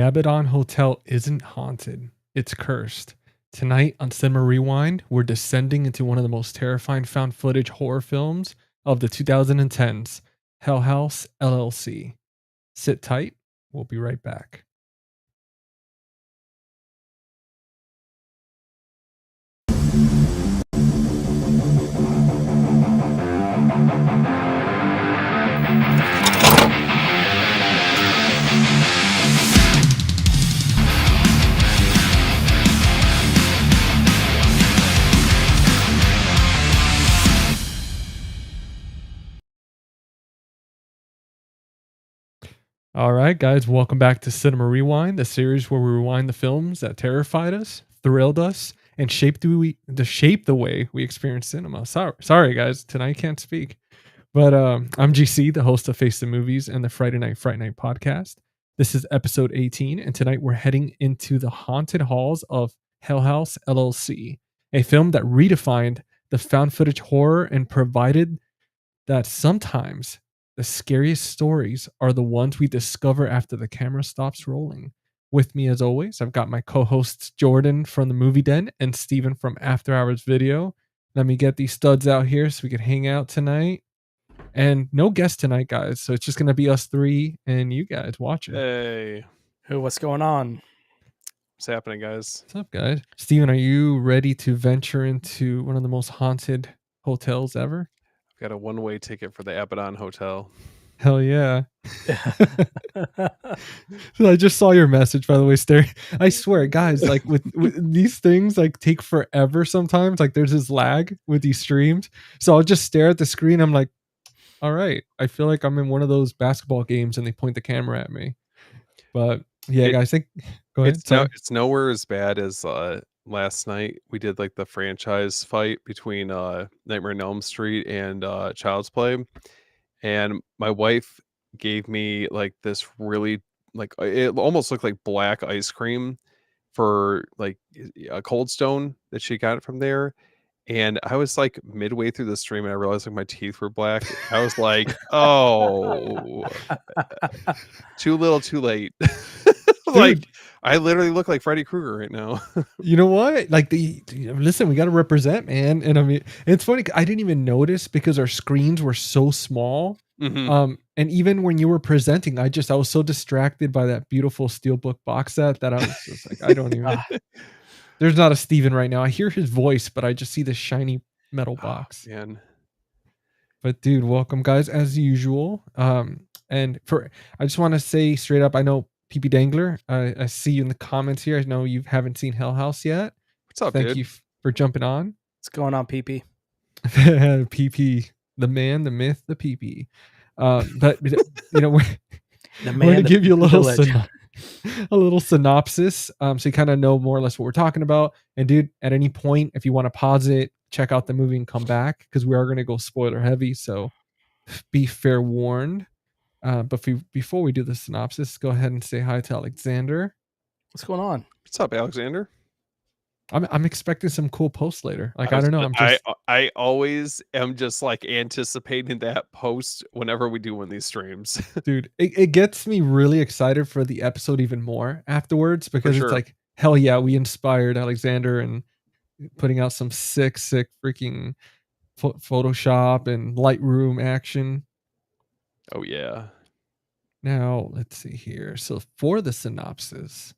Abaddon Hotel isn't haunted, it's cursed. Tonight on Cinema Rewind, we're descending into one of the most terrifying found footage horror films of the 2010s, Hell House LLC. Sit tight, we'll be right back. All right, guys, welcome back to Cinema Rewind, the series where we rewind the films that terrified us, thrilled us, and shaped the way we experience cinema. Sorry, guys, tonight I can't speak. But I'm GC, the host of Face the Movies and the Friday Night Fright Night podcast. This is episode 18, and tonight we're heading into the haunted halls of Hell House LLC, a film that redefined the found footage horror and provided that sometimes the scariest stories are the ones we discover after the camera stops rolling. With me, as always, I've got my co-hosts Jordan from the Movie Den and Steven from After Hours Video. Let me get these studs out here so we can hang out tonight. And no guest tonight, guys. So it's just going to be us three and you guys watching. Hey. What's going on? What's happening, guys? What's up, guys? Steven, are you ready to venture into one of the most haunted hotels ever? I've got a one-way ticket for the Abaddon Hotel. Hell yeah. I just saw your message, by the way, Stary. I swear, guys, like with these things like take forever sometimes. Like there's this lag with these streams. So I'll just stare at the screen. I'm like, all right, I feel like I'm in one of those basketball games and they point the camera at me. But yeah, guys, go ahead. It's nowhere as bad as last night. We did like the franchise fight between Nightmare on Elm Street and Child's Play. And my wife gave me like this really like it almost looked like black ice cream for like a Cold Stone that she got from there. And I was like midway through the stream and I realized like my teeth were black. I was like, oh, too little, too late. Like dude, I literally look like Freddy Krueger right now. You know what? Like listen, we got to represent, man. And I mean, it's funny. I didn't even notice because our screens were so small. Mm-hmm. And even when you were presenting, I was so distracted by that beautiful steelbook box set that I was just like, I don't even. There's not a Steven right now. I hear his voice, but I just see this shiny metal box. Man. But dude, welcome, guys, as usual. And I just want to say straight up, I know PP Dangler, I see you in the comments here. I know you haven't seen Hell House yet. What's up, Thank dude? you for jumping on. What's going on, PP? PP, the man, the myth, the PP. But you know, we're going to give you a little synopsis, so you kind of know more or less what we're talking about. And dude, at any point, if you want to pause it, check out the movie and come back because we are going to go spoiler heavy. So be fair warned. But before we do the synopsis, go ahead and say hi to Alexander. What's going on? What's up, Alexander? I'm expecting some cool posts later. Like I don't know. I always am just like anticipating that post whenever we do one of these streams. Dude, it gets me really excited for the episode even more afterwards because it's like, hell yeah, we inspired Alexander and putting out some sick freaking Photoshop and Lightroom action. Oh yeah. Now let's see here. So for the synopsis,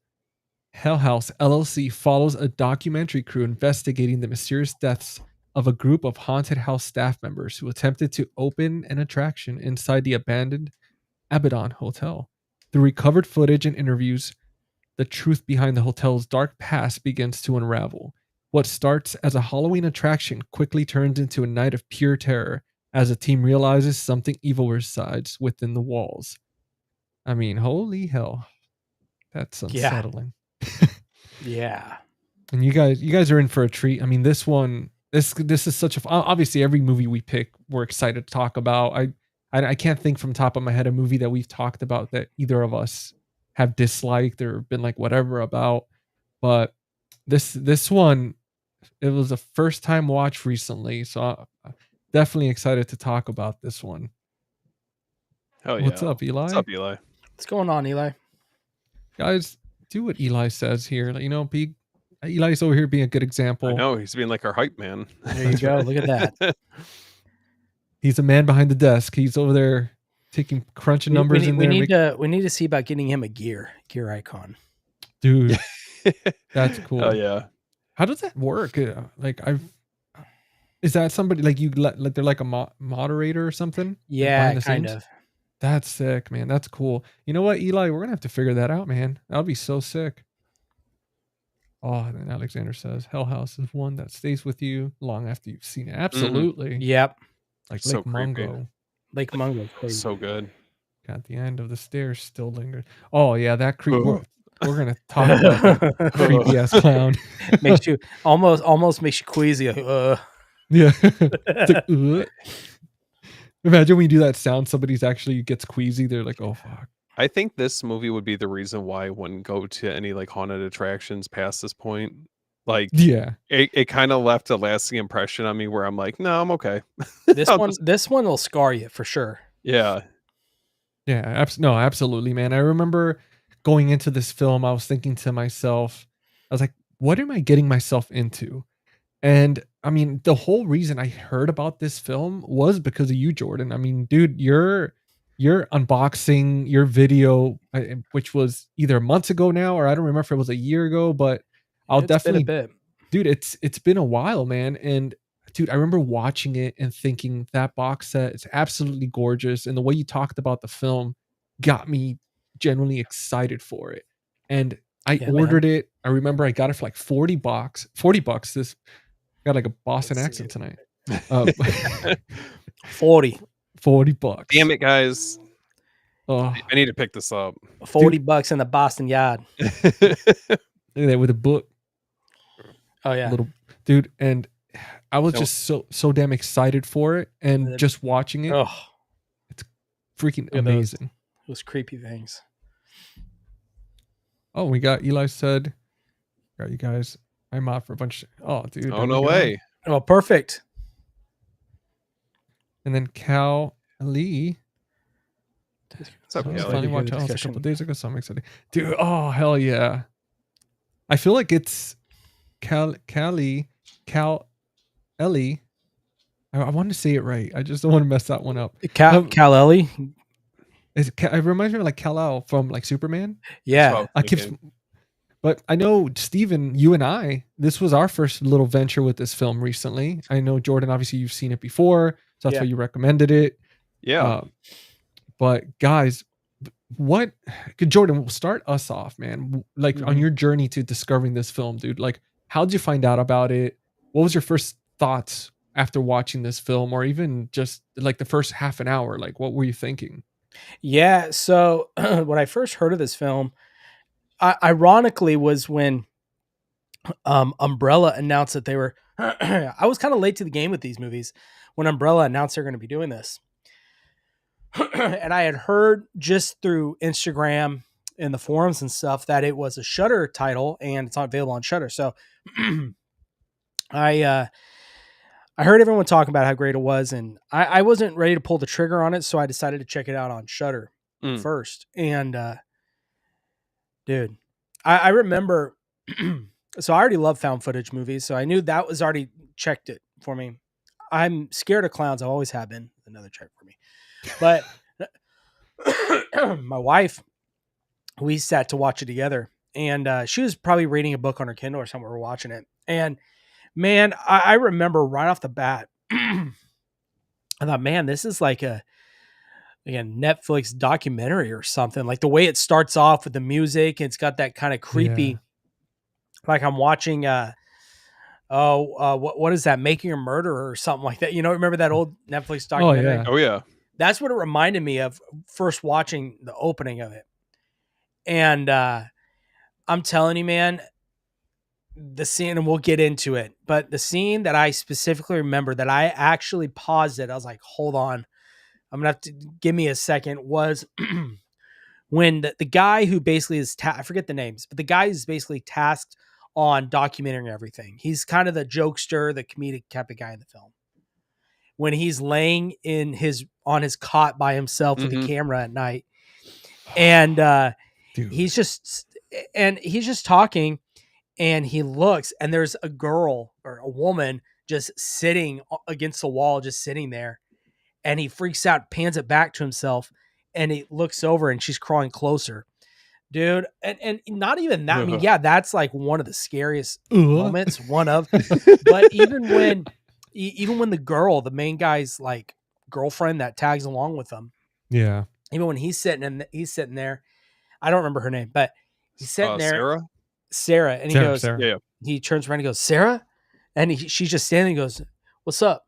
Hell House LLC follows a documentary crew investigating the mysterious deaths of a group of haunted house staff members who attempted to open an attraction inside the abandoned Abaddon Hotel. Through recovered footage and interviews, the truth behind the hotel's dark past begins to unravel. What starts as a Halloween attraction quickly turns into a night of pure terror as the team realizes something evil resides within the walls. I mean, holy hell. That's unsettling. Yeah. And you guys are in for a treat. I mean, this is such a obviously every movie we pick we're excited to talk about. I can't think from top of my head a movie that we've talked about that either of us have disliked or been like whatever about. But this one, it was a first time watch recently, so I'm definitely excited to talk about this one. Oh yeah. What's up, Eli? What's up, Eli? What's going on, Eli? Guys, do what Eli says here. Like, be Eli's over here being a good example. I know he's being like our hype man. There you go. Look at that. He's a man behind the desk. He's over there crunching numbers in there. We need to see about getting him a gear icon. Dude, that's cool. Oh yeah. How does that work? Is that somebody like they're like a moderator or something? Yeah, kind of. That's sick, man. That's cool. You know what, Eli? We're gonna have to figure that out, man. That'll be so sick. Oh, and then Alexander says, Hell House is one that stays with you long after you've seen it. Absolutely. Mm-hmm. Yep. Like So Lake Mungo. Lake Mungo. So good. Got the end of the stairs still lingers. Oh yeah, that creep. We're gonna talk about that creepy ass clown. Makes you almost makes you queasy. Yeah. It's like, imagine when you do that sound, somebody's actually gets queasy. They're like, oh fuck. I think this movie would be the reason why I wouldn't go to any like haunted attractions past this point. Like, yeah, it kind of left a lasting impression on me where I'm like, no, I'm okay. This one will scar you for sure. Yeah. Yeah, absolutely, man. I remember going into this film, I was thinking to myself, I was like, what am I getting myself into? And I mean, the whole reason I heard about this film was because of you, Jordan. I mean, dude, your unboxing, your video, which was either months ago now, or I don't remember if it was a year ago, but It's definitely been a bit. Dude, it's been a while, man. And dude, I remember watching it and thinking that box set is absolutely gorgeous. And the way you talked about the film got me genuinely excited for it. And I ordered it. I remember I got it for like $40. This got like a Boston accent tonight. 40 bucks. Damn it, guys. Oh, I need to pick this up. $40 in the Boston Yard. Look at that with a book. Oh yeah. Little dude. And I was just so damn excited for it. And just watching it. Oh, it's freaking amazing. Those creepy things. Oh, we got Eli said, got you guys. I'm out for a bunch. Dude. Oh, no way. Oh, perfect. And then Cal Lee. What's up, I was Kelly? finally watching House a couple days ago, so I'm excited. Dude, oh hell yeah. I feel like it's Ellie. I want to say it right. I just don't want to mess that one up. Kal-El. It reminds me of like Kal-El from like Superman. Yeah. But I know, Steven, you and I, this was our first little venture with this film recently. I know, Jordan, obviously you've seen it before, so that's why you recommended it. Yeah. But guys, Jordan, we'll start us off, man. Like on your journey to discovering this film, dude, like how'd you find out about it? What was your first thoughts after watching this film, or even just like the first half an hour? Like, what were you thinking? Yeah. So when I first heard of this film, ironically was when Umbrella announced that they were, I was kind of late to the game with these movies when Umbrella announced they're going to be doing this. And I had heard just through Instagram and the forums and stuff that it was a Shudder title and it's not available on Shudder. So I heard everyone talking about how great it was, and I wasn't ready to pull the trigger on it, so I decided to check it out on Shudder first. And dude, I remember, so I already love found footage movies, so I knew that was already checked it for me. I'm scared of clowns. I always have been. Another check for me. But my wife, we sat to watch it together, and she was probably reading a book on her Kindle or something. We were watching it, and man, I remember right off the bat, I thought, man, this is like a Netflix documentary or something. Like the way it starts off with the music, it's got that kind of creepy, like I'm watching what is that, Making a Murderer or something like that. You know, remember that old Netflix documentary? Oh yeah. That's what it reminded me of first watching the opening of it. And I'm telling you, man, the scene, and we'll get into it, but the scene that I specifically remember that I actually paused it, I was like, hold on, I'm gonna have to give me a second, was when the guy who basically is, I forget the names, but the guy is basically tasked on documenting everything. He's kind of the jokester, the comedic type of guy in the film. When he's laying on his cot by himself with the camera at night, and he's just and he's just talking, and he looks, and there's a girl or a woman just sitting against the wall, just sitting there, and he freaks out, pans it back to himself, and he looks over, and she's crawling closer, dude. And not even that. I mean, yeah, that's like one of the scariest moments. One of, but even when the girl, the main guy's like girlfriend that tags along with him, Yeah. even when he's sitting there, I don't remember her name, but he's sitting there, Sarah, and he goes, Yeah. he turns around and goes, Sarah, and she's just standing. He goes, "What's up?"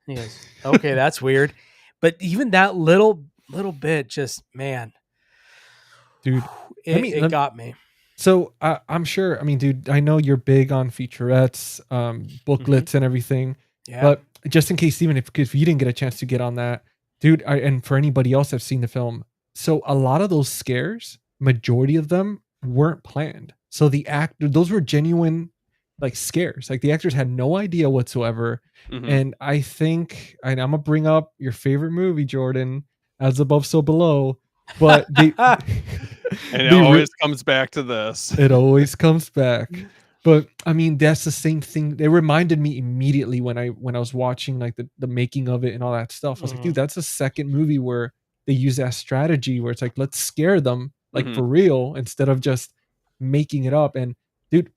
And he goes, "Okay, that's weird." But even that little bit, just man, dude, it got me. So I'm sure. I mean, dude, I know you're big on featurettes, booklets, and everything. Yeah. But just in case, even if you didn't get a chance to get on that, dude, and for anybody else that's seen the film, so a lot of those scares, majority of them weren't planned. So those were genuine, like scares. Like the actors had no idea whatsoever. And I think I'm gonna bring up your favorite movie, Jordan, As Above, So Below. But and it always comes back to this. It always comes back. But I mean, that's the same thing. It reminded me immediately when I was watching like the making of it and all that stuff. I was like, dude, that's the second movie where they use that strategy where it's like, let's scare them like for real instead of just making it up. And dude,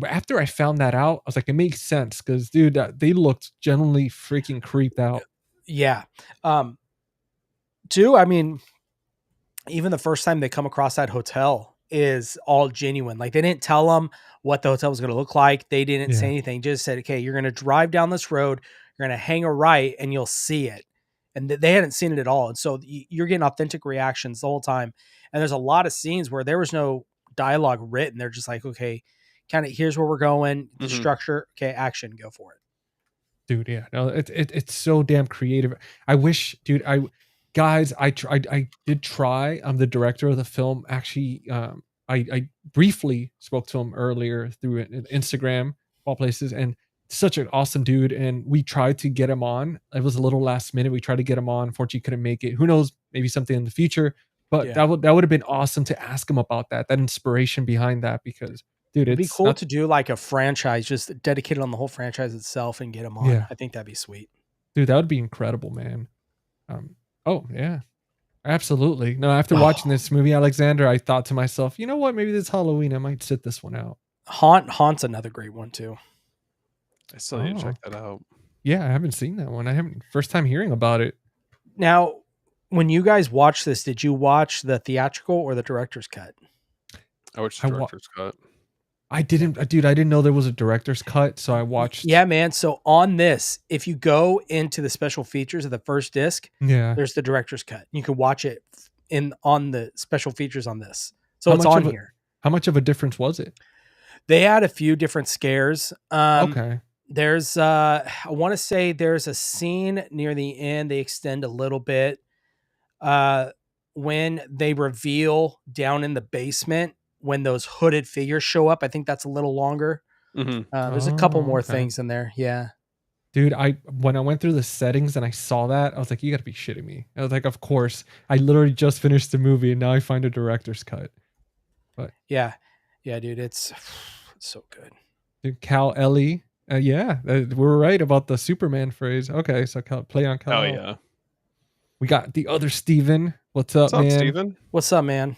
after I found that out, I was like, it makes sense because dude, they looked genuinely freaking creeped out. Yeah. Two, I mean, even the first time they come across that hotel is all genuine. Like they didn't tell them what the hotel was going to look like. They didn't say anything. Just said, okay, you're going to drive down this road. You're going to hang a right and you'll see it. And they hadn't seen it at all. And so you're getting authentic reactions the whole time. And there's a lot of scenes where there was no dialogue written. They're just like, okay, kind of here's where we're going. The structure. Okay. Action, go for it. Dude. Yeah. No, it's so damn creative. I wish, dude, I did try. I'm the director of the film. Actually, I briefly spoke to him earlier through Instagram, all places, and such an awesome dude. And we tried to get him on. It was a little last minute. We tried to get him on. Unfortunately, couldn't make it. Who knows? Maybe something in the future. But that would have been awesome to ask him about that inspiration behind that, because dude, it'd be cool to do like a franchise just dedicated on the whole franchise itself and get him on. Yeah. I think that'd be sweet. Dude, that would be incredible, man. Oh yeah, absolutely. No, after watching this movie, Alexander, I thought to myself, you know what? Maybe this Halloween I might sit this one out. Haunt's another great one too. I still need to check that out. Yeah, I haven't seen that one. I haven't. First time hearing about it. Now, when you guys watched this, did you watch the theatrical or the director's cut? I watched the director's cut. I didn't, dude. I didn't know there was a director's cut, so I watched. Yeah, man. So on this, if you go into the special features of the first disc, there's the director's cut. You can watch it on the special features on this. So it's on here. How much of a difference was it? They had a few different scares. Okay. There's I want to say there's a scene near the end. They extend a little bit when they reveal down in the basement when those hooded figures show up. I think that's a little longer. There's a couple more things in there. Yeah. Dude, when I went through the settings and I saw that, I was like, you got to be shitting me. I was like, of course. I literally just finished the movie and now I find a director's cut. But yeah, dude, it's so good. Dude, Kal-El. Yeah, we're right about the Superman phrase. Okay, so play on Kal-El. Oh yeah. We got the other Steven. What's up, man? Steven? What's up, man?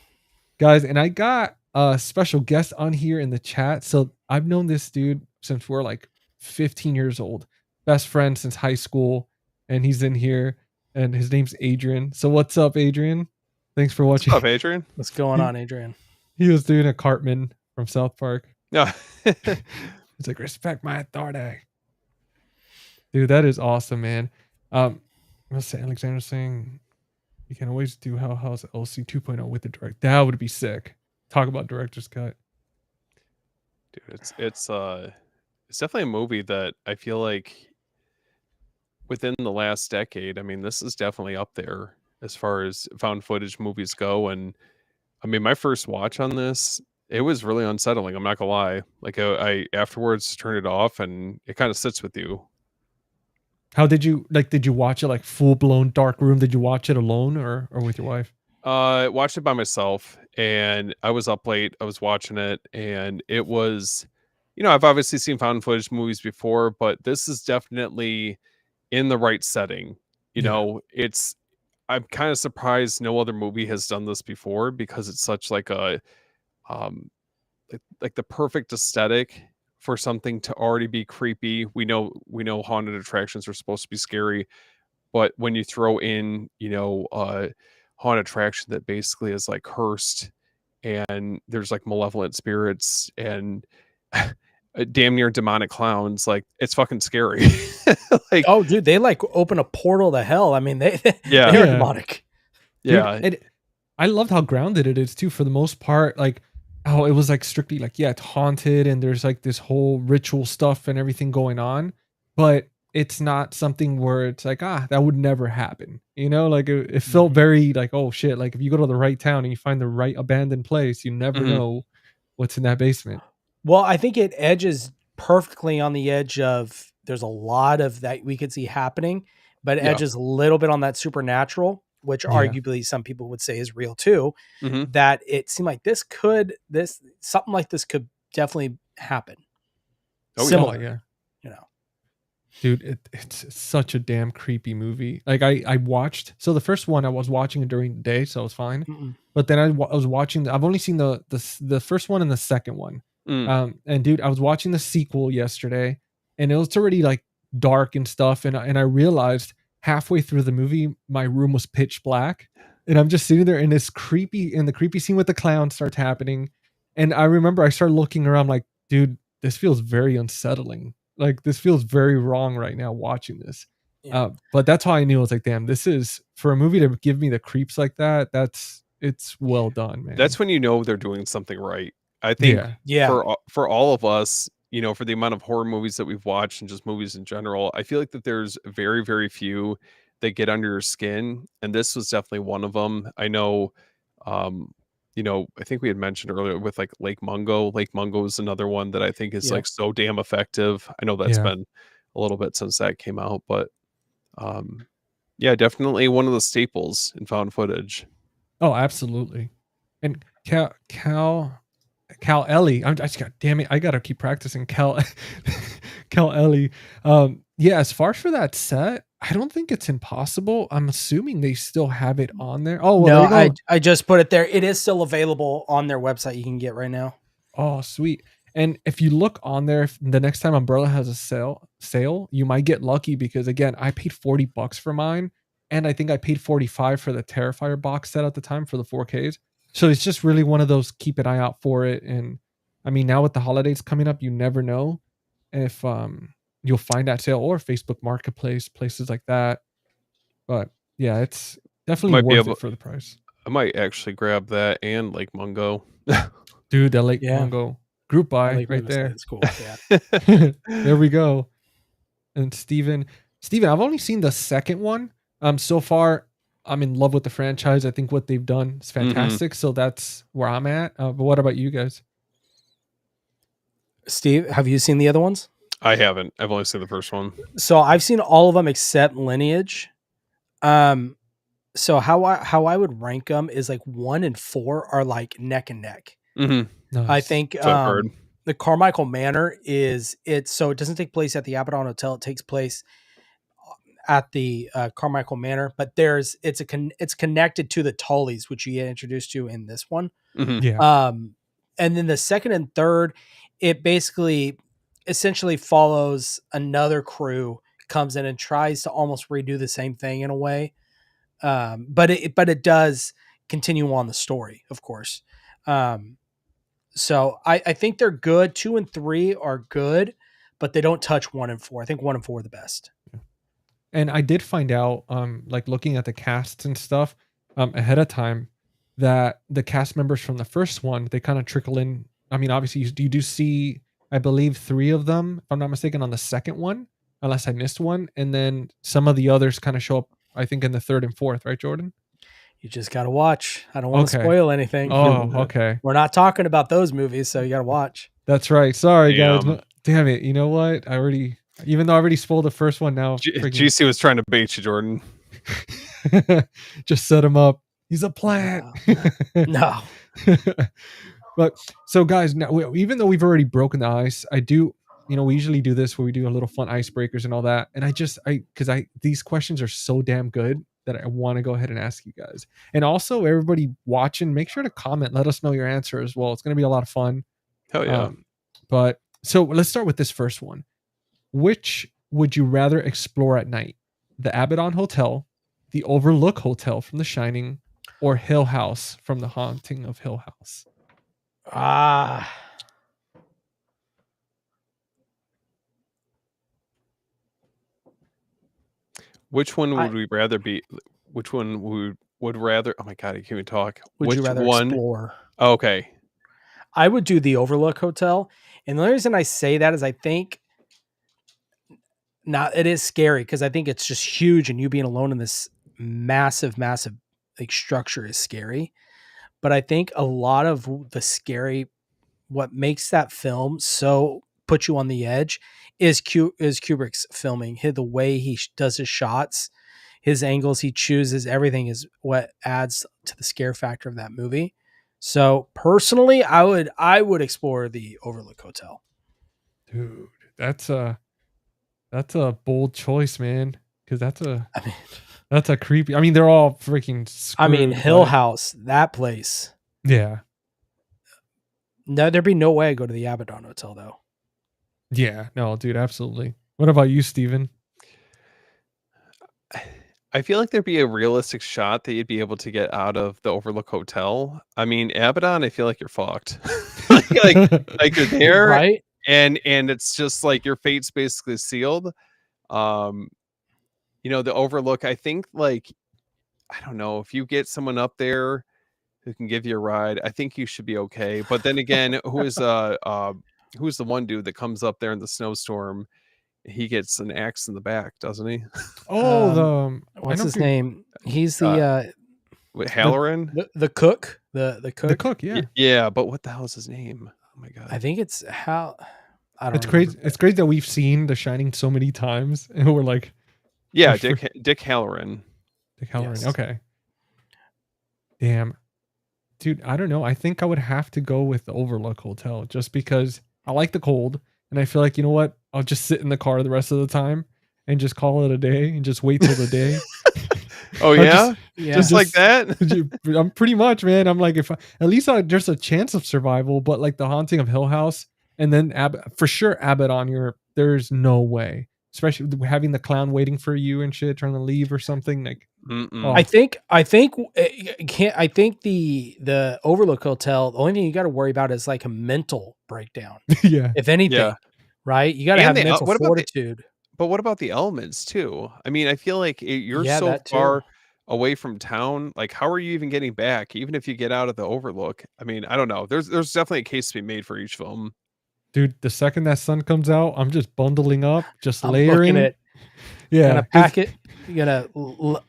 Guys, and I got a special guest on here in the chat. So I've known this dude since we're like 15 years old. Best friend since high school. And he's in here. And his name's Adrian. So what's up, Adrian? Thanks for watching. What's up, Adrian? What's going on, Adrian? He was doing a Cartman from South Park. Yeah. He's like, respect my authority. Dude, that is awesome, man. Let's say Alexander's saying you can always do Hellhouse LLC 2.0 with the direct. That would be sick. Talk about director's cut. Dude, it's definitely a movie that I feel like within the last decade, I mean, this is definitely up there as far as found footage movies go. And I mean, my first watch on this, it was really unsettling. I'm not gonna lie. Like I afterwards turned it off and it kind of sits with you. How did you watch it like full blown dark room? Did you watch it alone or with your wife? I watched it by myself, and I was up late. I was watching it, and it was, I've obviously seen found footage movies before, but this is definitely in the right setting. Yeah. I'm kind of surprised no other movie has done this before, because it's such like a um like the perfect aesthetic for something to already be creepy. We know haunted attractions are supposed to be scary, but when you throw in, haunted attraction that basically is like cursed, and there's like malevolent spirits and damn near demonic clowns, like it's fucking scary. Like, Oh, dude, they like open a portal to hell. I mean, they yeah, they are Yeah. demonic. Dude, yeah, I loved how grounded it is too, for the most part. Like, oh, it was like strictly like, yeah, it's haunted and there's like this whole ritual stuff and everything going on, but it's not something where it's like, that would never happen. Like it felt Mhm. very like, oh shit, like if you go to the right town and you find the right abandoned place, you never Mhm. know what's in that basement. Well, I think it edges perfectly on the edge of, there's a lot of that we could see happening, but it Yeah. edges a little bit on that supernatural, which Yeah. arguably some people would say is real too. Mhm. That it seemed like something like this could definitely happen. Oh, yeah. Similar, Oh, yeah. you know. Dude, it's such a damn creepy movie. Like I watched, so the first one I was watching it during the day, so it was fine. Mm-mm. But then I was watching. I've only seen the first one and the second one. Mm. And dude, I was watching the sequel yesterday, and it was already like dark and stuff. And I realized halfway through the movie, my room was pitch black, and I'm just sitting there, and the creepy scene with the clown starts happening, and I remember I started looking around, like, dude, this feels very unsettling. Like this feels very wrong right now watching this. Yeah. But that's how I knew. I was like, damn, this is, for a movie to give me the creeps like that. It's well done, man. That's when you know they're doing something right. I think Yeah. for all of us, for the amount of horror movies that we've watched and just movies in general, I feel like that there's very, very few that get under your skin, and this was definitely one of them. I know, I think we had mentioned earlier with like Lake Mungo. Lake Mungo is another one that I think is Yeah. like so damn effective. I know that's Yeah. been a little bit since that came out, but yeah, definitely one of the staples in found footage. Oh, absolutely. And Cal Ellie. I just got, damn it, I gotta keep practicing Cal Cal Ellie. Yeah, as far as for that set, I don't think it's impossible. I'm assuming they still have it on there. Oh, well, No, there you go. I just put it there. It is still available on their website. You can get right now. Oh, sweet. And if you look on there, the next time Umbrella has a sale, you might get lucky, because again, I paid $40 for mine, and I think I paid 45 for the Terrifier box set at the time for the 4Ks. So it's just really one of those, keep an eye out for it. And I mean, now with the holidays coming up, you never know if you'll find that sale, or Facebook Marketplace, places like that. But yeah, it's definitely Might be worth able. it for the price. I might actually grab that and Lake Mungo. Dude, the Lake Yeah. Mungo group buy Like right there. It's cool. Yeah. There we go. And Steven, I've only seen the second one. So far, I'm in love with the franchise. I think what they've done is fantastic. So that's where I'm at. But what about you guys? Steve, have you seen the other ones? I haven't. I've only seen the first one. So I've seen all of them except Lineage. So how I would rank them is like 1 and 4 are like neck and neck. Mm-hmm. Nice. I think So I've heard. the Carmichael Manor so it doesn't take place at the Abaddon Hotel. It takes place at the Carmichael Manor, but it's connected to the Tullys, which you get introduced to in this one. Mm-hmm. Yeah. And then the second and third, it basically essentially follows another crew, comes in and tries to almost redo the same thing in a way. But it does continue on the story, of course. So I think they're good. 2 and 3 are good, but they don't touch 1 and 4. I think 1 and 4 are the best. And I did find out, like looking at the casts and stuff, ahead of time, that the cast members from the first one, they kind of trickle in. I mean, obviously you do see, I believe, 3 of them, if I'm not mistaken, on the second one, unless I missed one. And then some of the others kind of show up, I think, in the third and fourth, right, Jordan? You just got to watch. I don't want to Okay. spoil anything. Oh, okay. We're not talking about those movies, so you got to watch. That's right. Sorry, guys. Damn. Damn it. You know what? Even though I already spoiled the first one, now GC was trying to bait you, Jordan. just set him up. He's a plant. No. But so guys, now even though we've already broken the ice, I do, we usually do this where we do a little fun icebreakers and all that. And these questions are so damn good that I want to go ahead and ask you guys. And also everybody watching, make sure to comment, let us know your answer as well. It's going to be a lot of fun. Hell yeah. But so let's start with this first one. Which would you rather explore at night? The Abaddon Hotel, the Overlook Hotel from The Shining, or Hill House from The Haunting of Hill House? Which one would we rather be? Which one would rather? Oh my god, I can't even talk. Would you rather explore? Oh, okay. I would do the Overlook Hotel, and the only reason I say that is I think it is scary because I think it's just huge, and you being alone in this massive like structure is scary. But I think a lot of the scary, what makes that film so put you on the edge, is Kubrick's filming. The way he does his shots, his angles he chooses, everything is what adds to the scare factor of that movie. So personally, I would explore the Overlook Hotel. Dude, that's a bold choice, man. Because that's a creepy. I mean, they're all freaking screwed, Hill House, that place. Yeah. No, there'd be no way I go to the Abaddon Hotel though. Yeah, no, dude, absolutely. What about you, Steven? I feel like there'd be a realistic shot that you'd be able to get out of the Overlook Hotel. I mean, Abaddon, I feel like you're fucked. like you're there, right? And it's just like your fate's basically sealed. The Overlook, I think, like, I don't know, if you get someone up there who can give you a ride, I think you should be okay. But then again, who's the one dude that comes up there in the snowstorm? He gets an axe in the back, doesn't he? Oh, what's his name? He's the Halloran, the cook, the cook. The cook, yeah. Yeah, but what the hell is his name? Oh my god. I think it's Hal. I don't. It's crazy. It's crazy that we've seen The Shining so many times, and we're like, yeah, Dick Halloran. Dick Halloran. Yes. Okay. Damn, dude. I don't know. I think I would have to go with the Overlook Hotel just because I like the cold, and I feel like, you know what? I'll just sit in the car the rest of the time and just call it a day and just wait till the day. Oh yeah? Just like that? I'm pretty much, man. I'm like, at least there's a chance of survival, but like the Haunting of Hill House and then for sure Abaddon, there's no way. Especially having the clown waiting for you and shit, trying to leave or something. Like, I think the Overlook Hotel, the only thing you got to worry about is like a mental breakdown. Yeah. If anything, right? You got to have mental fortitude. But what about the elements too? I mean, I feel like you're so far away from town. Like, how are you even getting back? Even if you get out of the Overlook, I mean, I don't know. There's definitely a case to be made for each film. Dude, the second that sun comes out, I'm just bundling up, just layering it. Yeah, gonna pack it. You gotta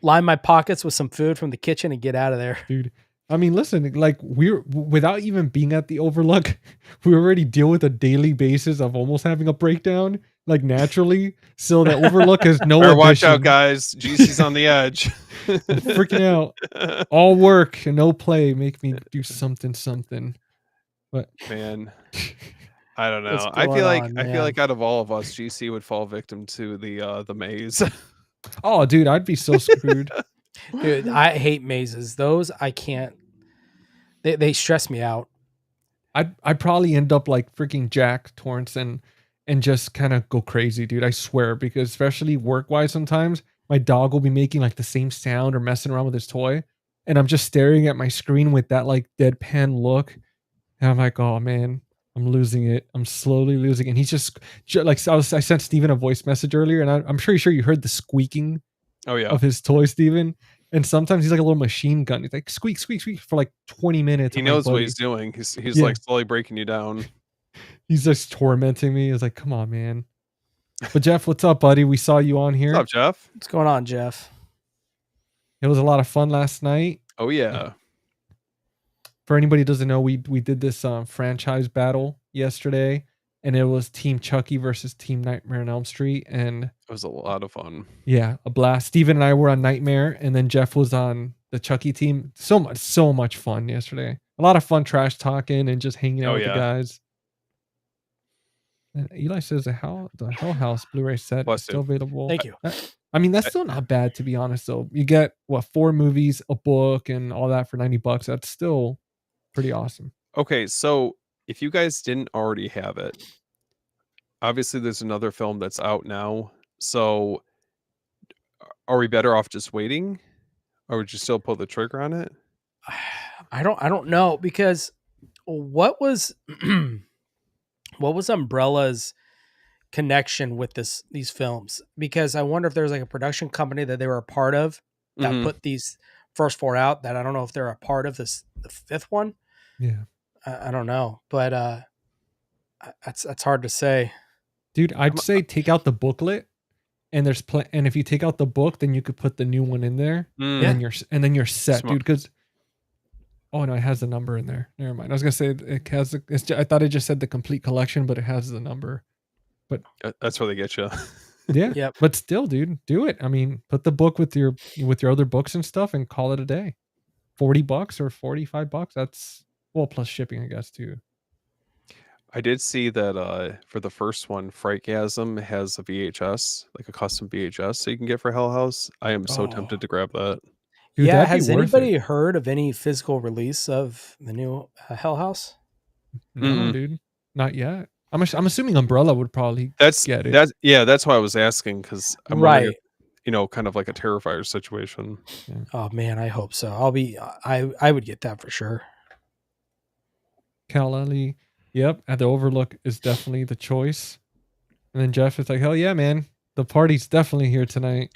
line my pockets with some food from the kitchen and get out of there, dude. I mean, listen, like without even being at the Overlook, we already deal with a daily basis of almost having a breakdown, like naturally. So the Overlook is no. Watch out, guys! GC's on the edge. I'm freaking out. All work and no play make me do something. But man, I don't know. I feel like out of all of us, GC would fall victim to the maze. Oh, dude, I'd be so screwed. Dude, I hate mazes. Those I can't. They stress me out. I'd probably end up like freaking Jack Torrance and just kind of go crazy, dude. I swear, because especially work wise, sometimes my dog will be making like the same sound or messing around with his toy, and I'm just staring at my screen with that like deadpan look, and I'm like, oh man, I'm losing it. I'm slowly losing it. And he's just like, I sent Steven a voice message earlier, and I'm pretty sure you heard the squeaking. Oh yeah, of his toy, Steven. And sometimes he's like a little machine gun. He's like squeak, squeak, squeak for like 20 minutes. He knows what he's doing. He's like slowly breaking you down. He's just tormenting me. It's like, come on, man. But Jeff, what's up, buddy? We saw you on here. What's up, Jeff? What's going on, Jeff? It was a lot of fun last night. Oh yeah. For anybody who doesn't know, we did this franchise battle yesterday, and it was Team Chucky versus Team Nightmare on Elm Street, and it was a lot of fun. Yeah, a blast. Steven and I were on Nightmare, and then Jeff was on the Chucky team. So much fun yesterday. a lot of fun trash talking and just hanging out Oh, with the yeah. guys. And Eli says the Hell House Blu-ray set Bless is still you. available. Thank you. I mean, that's I- still not bad, to be honest. Though you get what 4 movies, a book, and all that for $90. That's still pretty awesome. Okay, so if you guys didn't already have it, obviously there's another film that's out now. So are we better off just waiting, or would you still pull the trigger on it? I don't know, because what was what was Umbrella's connection with these films? Because I wonder if there's like a production company that they were a part of that Mhm. put these first 4 out, that I don't know if they're a part of the 5th one. Yeah, I don't know, but that's hard to say. dude, I'd I'm- say take out the booklet, and and if you take out the book, then you could put the new one in there, Mm, and then you're set, Smart. dude. Because oh no, it has the number in there. Never mind. I was gonna say it has. I thought it just said the complete collection, but it has the number. That's where they get you. Yeah. Yep. But still, dude, do it. I mean, put the book with your other books and stuff and call it a day. $40 or $45. That's well plus shipping, I guess, too. I did see that for the first one, Frightgasm has a VHS, like a custom VHS that you can get for Hell House. I am so Oh. tempted to grab that. Dude, Yeah, that'd be has worth anybody it. heard of any physical release of the new Hell House? No, Mm-mm. dude. Not yet. I'm assuming Umbrella would probably That's get it. that's why I was asking, because I'm wondering Right. if, kind of like a Terrifier situation. Oh man, I hope so. I would get that for sure. Cal Ellie. Yep. And the Overlook is definitely the choice. And then Jeff is like, hell yeah, man. The party's definitely here tonight.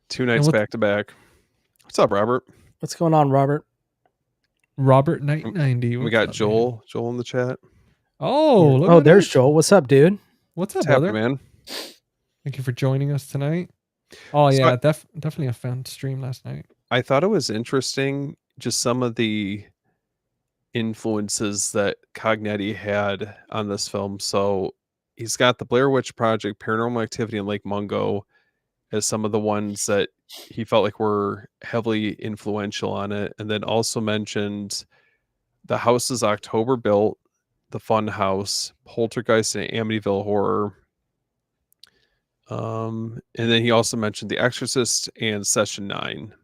2 nights what- back to back. What's up, Robert? What's going on, Robert? Robert Knight 90. We What's got up, Joel. man? Joel in the chat. Oh, look Oh, at there's this. Joel. What's up, dude? What's up, What's happening, brother? man? Thank you for joining us tonight. Oh So yeah, definitely a fun stream last night. I thought it was interesting, just some of the influences that Cognetti had on this film. So he's got the Blair Witch Project, Paranormal Activity, and Lake Mungo as some of the ones that he felt like were heavily influential on it. And then also mentioned The House is October Built, The Fun House, Poltergeist, and Amityville Horror. And then he also mentioned The Exorcist and Session 9.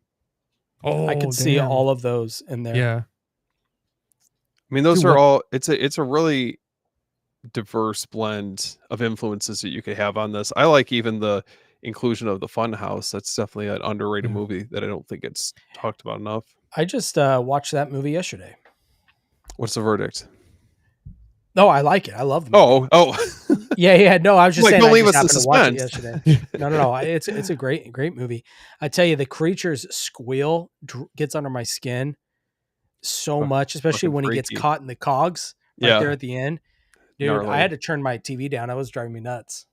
Oh, I could see damn. all of those in there. Yeah. I mean, those Dude, are what- all. It's a really diverse blend of influences that you could have on this. I like even the inclusion of the Fun House. That's definitely an underrated Yeah. movie that I don't think it's talked about enough. I just watched that movie yesterday. What's the verdict? No, I like it. I love the movie. Oh, Yeah. No, I was just Like, saying. don't I leave just us happened in to watch it suspense. yesterday. No. It's a great movie. I tell you, the creature's squeal gets under my skin so Fuck- much, especially fucking when he gets freaky. caught in the cogs right Yeah. there at the end. Dude, Gnarly. I had to turn my TV down. That was driving me nuts.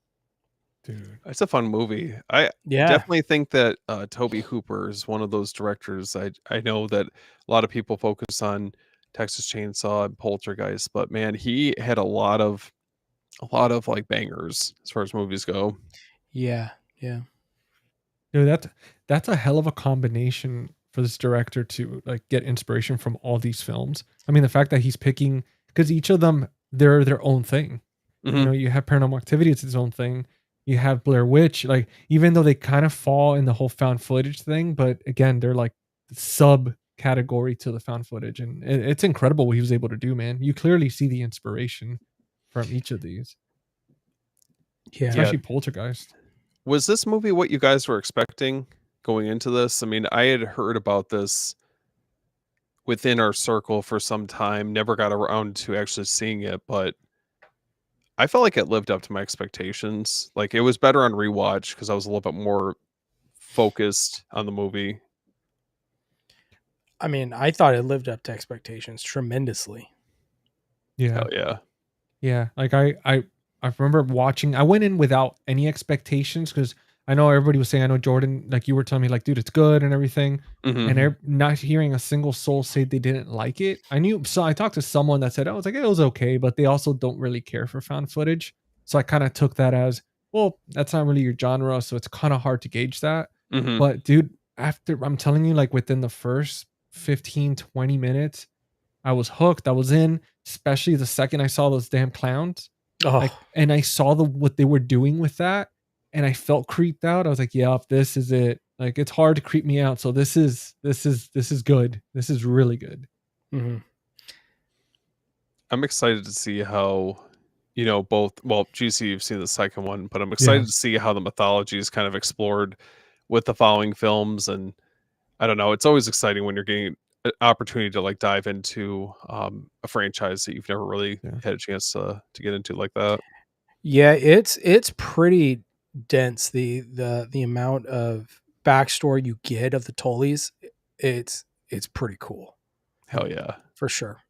Dude. It's a fun movie. I Yeah. definitely think that Toby Hooper is one of those directors. I know that a lot of people focus on Texas Chainsaw and Poltergeist, but man, he had a lot of like bangers as far as movies go. Yeah. Dude, that's a hell of a combination for this director to like get inspiration from all these films. I mean, the fact that he's picking, because each of them, they're their own thing. Mhm. You know, you have Paranormal Activity, it's its own thing. You have Blair Witch, like even though they kind of fall in the whole found footage thing, but again, they're like sub category to the found footage, and it's incredible what he was able to do, man. You clearly see the inspiration from each of these, Yeah. especially Poltergeist. Was this movie what you guys were expecting going into this? I mean, I had heard about this within our circle for some time, never got around to actually seeing it, but I felt like it lived up to my expectations. Like it was better on rewatch because I was a little bit more focused on the movie. I mean, I thought it lived up to expectations tremendously. Yeah. Hell yeah. Yeah, like I remember watching. I went in without any expectations because I know everybody was saying. I know Jordan, like you were telling me, like, dude, it's good and everything. Mhm. And not hearing a single soul say they didn't like it. I knew. So I talked to someone that said, I was like, it was okay, but they also don't really care for found footage. So I kind of took that as, well, that's not really your genre, so it's kind of hard to gauge that. Mhm. But dude, after I'm telling you, like within the first 15, 20 minutes, I was hooked. I was in, especially the second I saw those damn clowns. Like, Oh, and I saw what they were doing with that, and I felt creeped out. I was like, "Yep, this is it." Like, it's hard to creep me out, so this is good. This is really good. mhm. I'm excited to see how, both. Well, GC, you've seen the second one, but I'm Yeah, excited to see how the mythology is kind of explored with the following films. And I don't know, it's always exciting when you're getting an opportunity to like dive into a franchise that you've never really yeah, had a chance to get into like that. Yeah, it's pretty dense, the amount of backstory you get of the Tullys. It's pretty cool Hell yeah. for sure.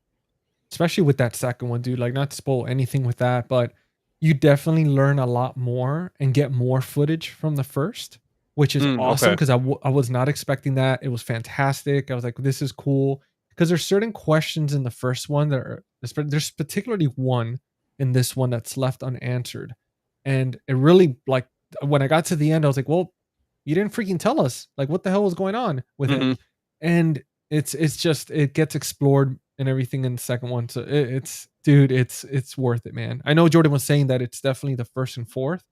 especially with that second one, dude. Like, not to spoil anything with that, but you definitely learn a lot more and get more footage from the first, which is awesome Okay. because I was not expecting that. It was fantastic. I was like, this is cool because there's certain questions in the first one that are there's particularly one in this one that's left unanswered, and it really, like, when I got to the end, I was like, well, you didn't freaking tell us, like, what the hell was going on with him, Hmm. and it's just, it gets explored and everything in the second one. So it's, dude, it's worth it, man. I know Jordan was saying that it's definitely the first and fourth,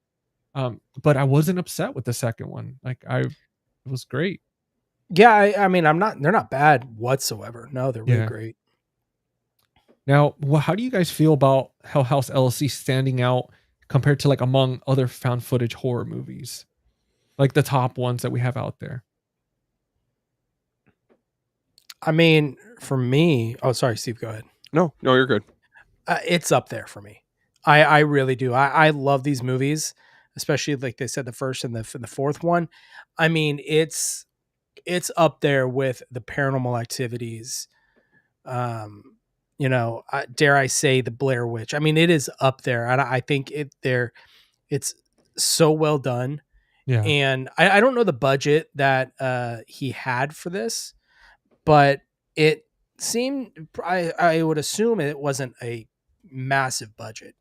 but I wasn't upset with the second one. Like, it was great. Yeah, I mean, they're not bad whatsoever. No, they're really Yeah. great. Now, how do you guys feel about Hell House LLC standing out compared to, like, among other found footage horror movies, like the top ones that we have out there? I mean, for me, oh, sorry, Steve, go ahead. No, you're good. It's up there for me. I really do. I love these movies, especially like they said, the first and the fourth one. I mean, it's up there with the Paranormal Activities. Dare I say the Blair Witch? I mean, it is up there, and I think it's so well done. Yeah. And I don't know the budget that he had for this, but it seemed, I would assume it wasn't a massive budget.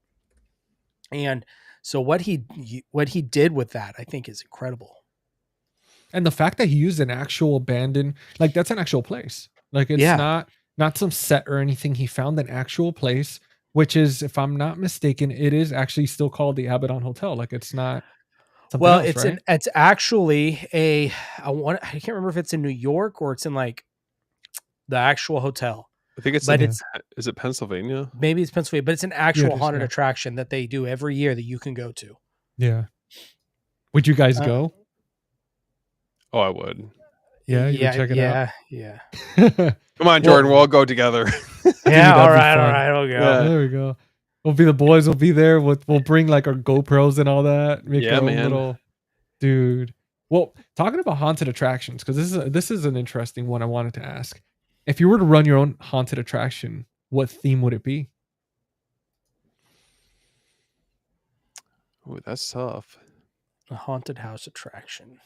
And so what he did with that, I think, is incredible. And the fact that he used an actual abandoned, like, that's an actual place. Like, it's Yeah. not some set or anything. He found an actual place, which is, if I'm not mistaken, it is actually still called the Abaddon Hotel. Like, it's not something Well, else, right? it's actually I can't remember if it's in New York or it's in like the actual hotel, I think it's but in, Yeah. it's is it Pennsylvania? maybe it's Pennsylvania, but it's an Yeah, it actual is. haunted Yeah. attraction that they do every year that you can go to. Yeah. Would you guys Uh, go? Oh, I would. Yeah, you would yeah, check it out. yeah. Come on, Jordan, we'll all go together. Dude, Yeah, that'd all be right, fun. we'll go. Yeah. There we go. We'll be the boys. We'll be there. We'll bring, like, our GoPros and all that. Make Yeah, our own man. little, dude. Well, talking about haunted attractions, because this is an interesting one I wanted to ask. If you were to run your own haunted attraction, what theme would it be? Ooh, that's tough. A haunted house attraction.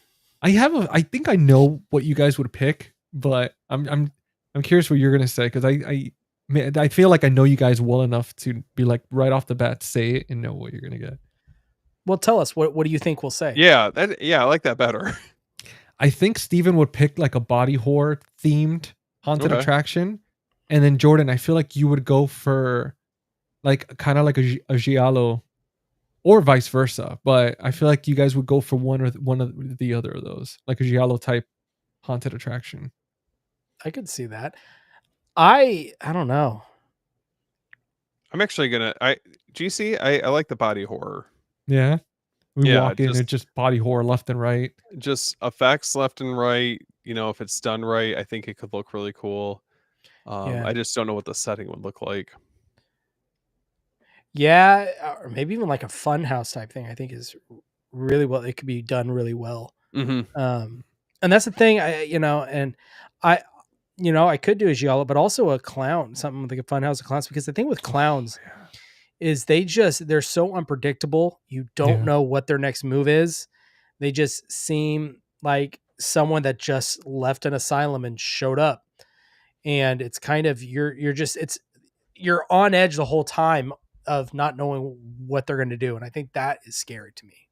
I think I know what you guys would pick, but I'm curious what you're gonna say, because I feel like I know you guys well enough to be like, right off the bat, say it and know what you're gonna get. Well, tell us, what do you think we'll say? Yeah, I like that better. I think Steven would pick like a body horror themed haunted Okay. attraction, and then Jordan, I feel like you would go for like kind of like a giallo, or vice versa. But I feel like you guys would go for one of the other of those, like a giallo type haunted attraction. I could see that. I don't know. I'm actually gonna GC, I like the body horror. Yeah, we Yeah, walk in, it's just body horror left and right. just effects left and right. If it's done right, I think it could look really cool. Yeah. I just don't know what the setting would look like. Yeah, or maybe even like a fun house type thing, I think is really well. It could be done really well. Hmm. And that's the thing, and I, I could do a giallo, but also a clown, something like a fun house of clowns, because the thing with clowns is they're so unpredictable. You don't Yeah. know what their next move is. They just seem like someone that just left an asylum and showed up. And it's kind of, you're on edge the whole time of not knowing what they're going to do. And I think that is scary to me.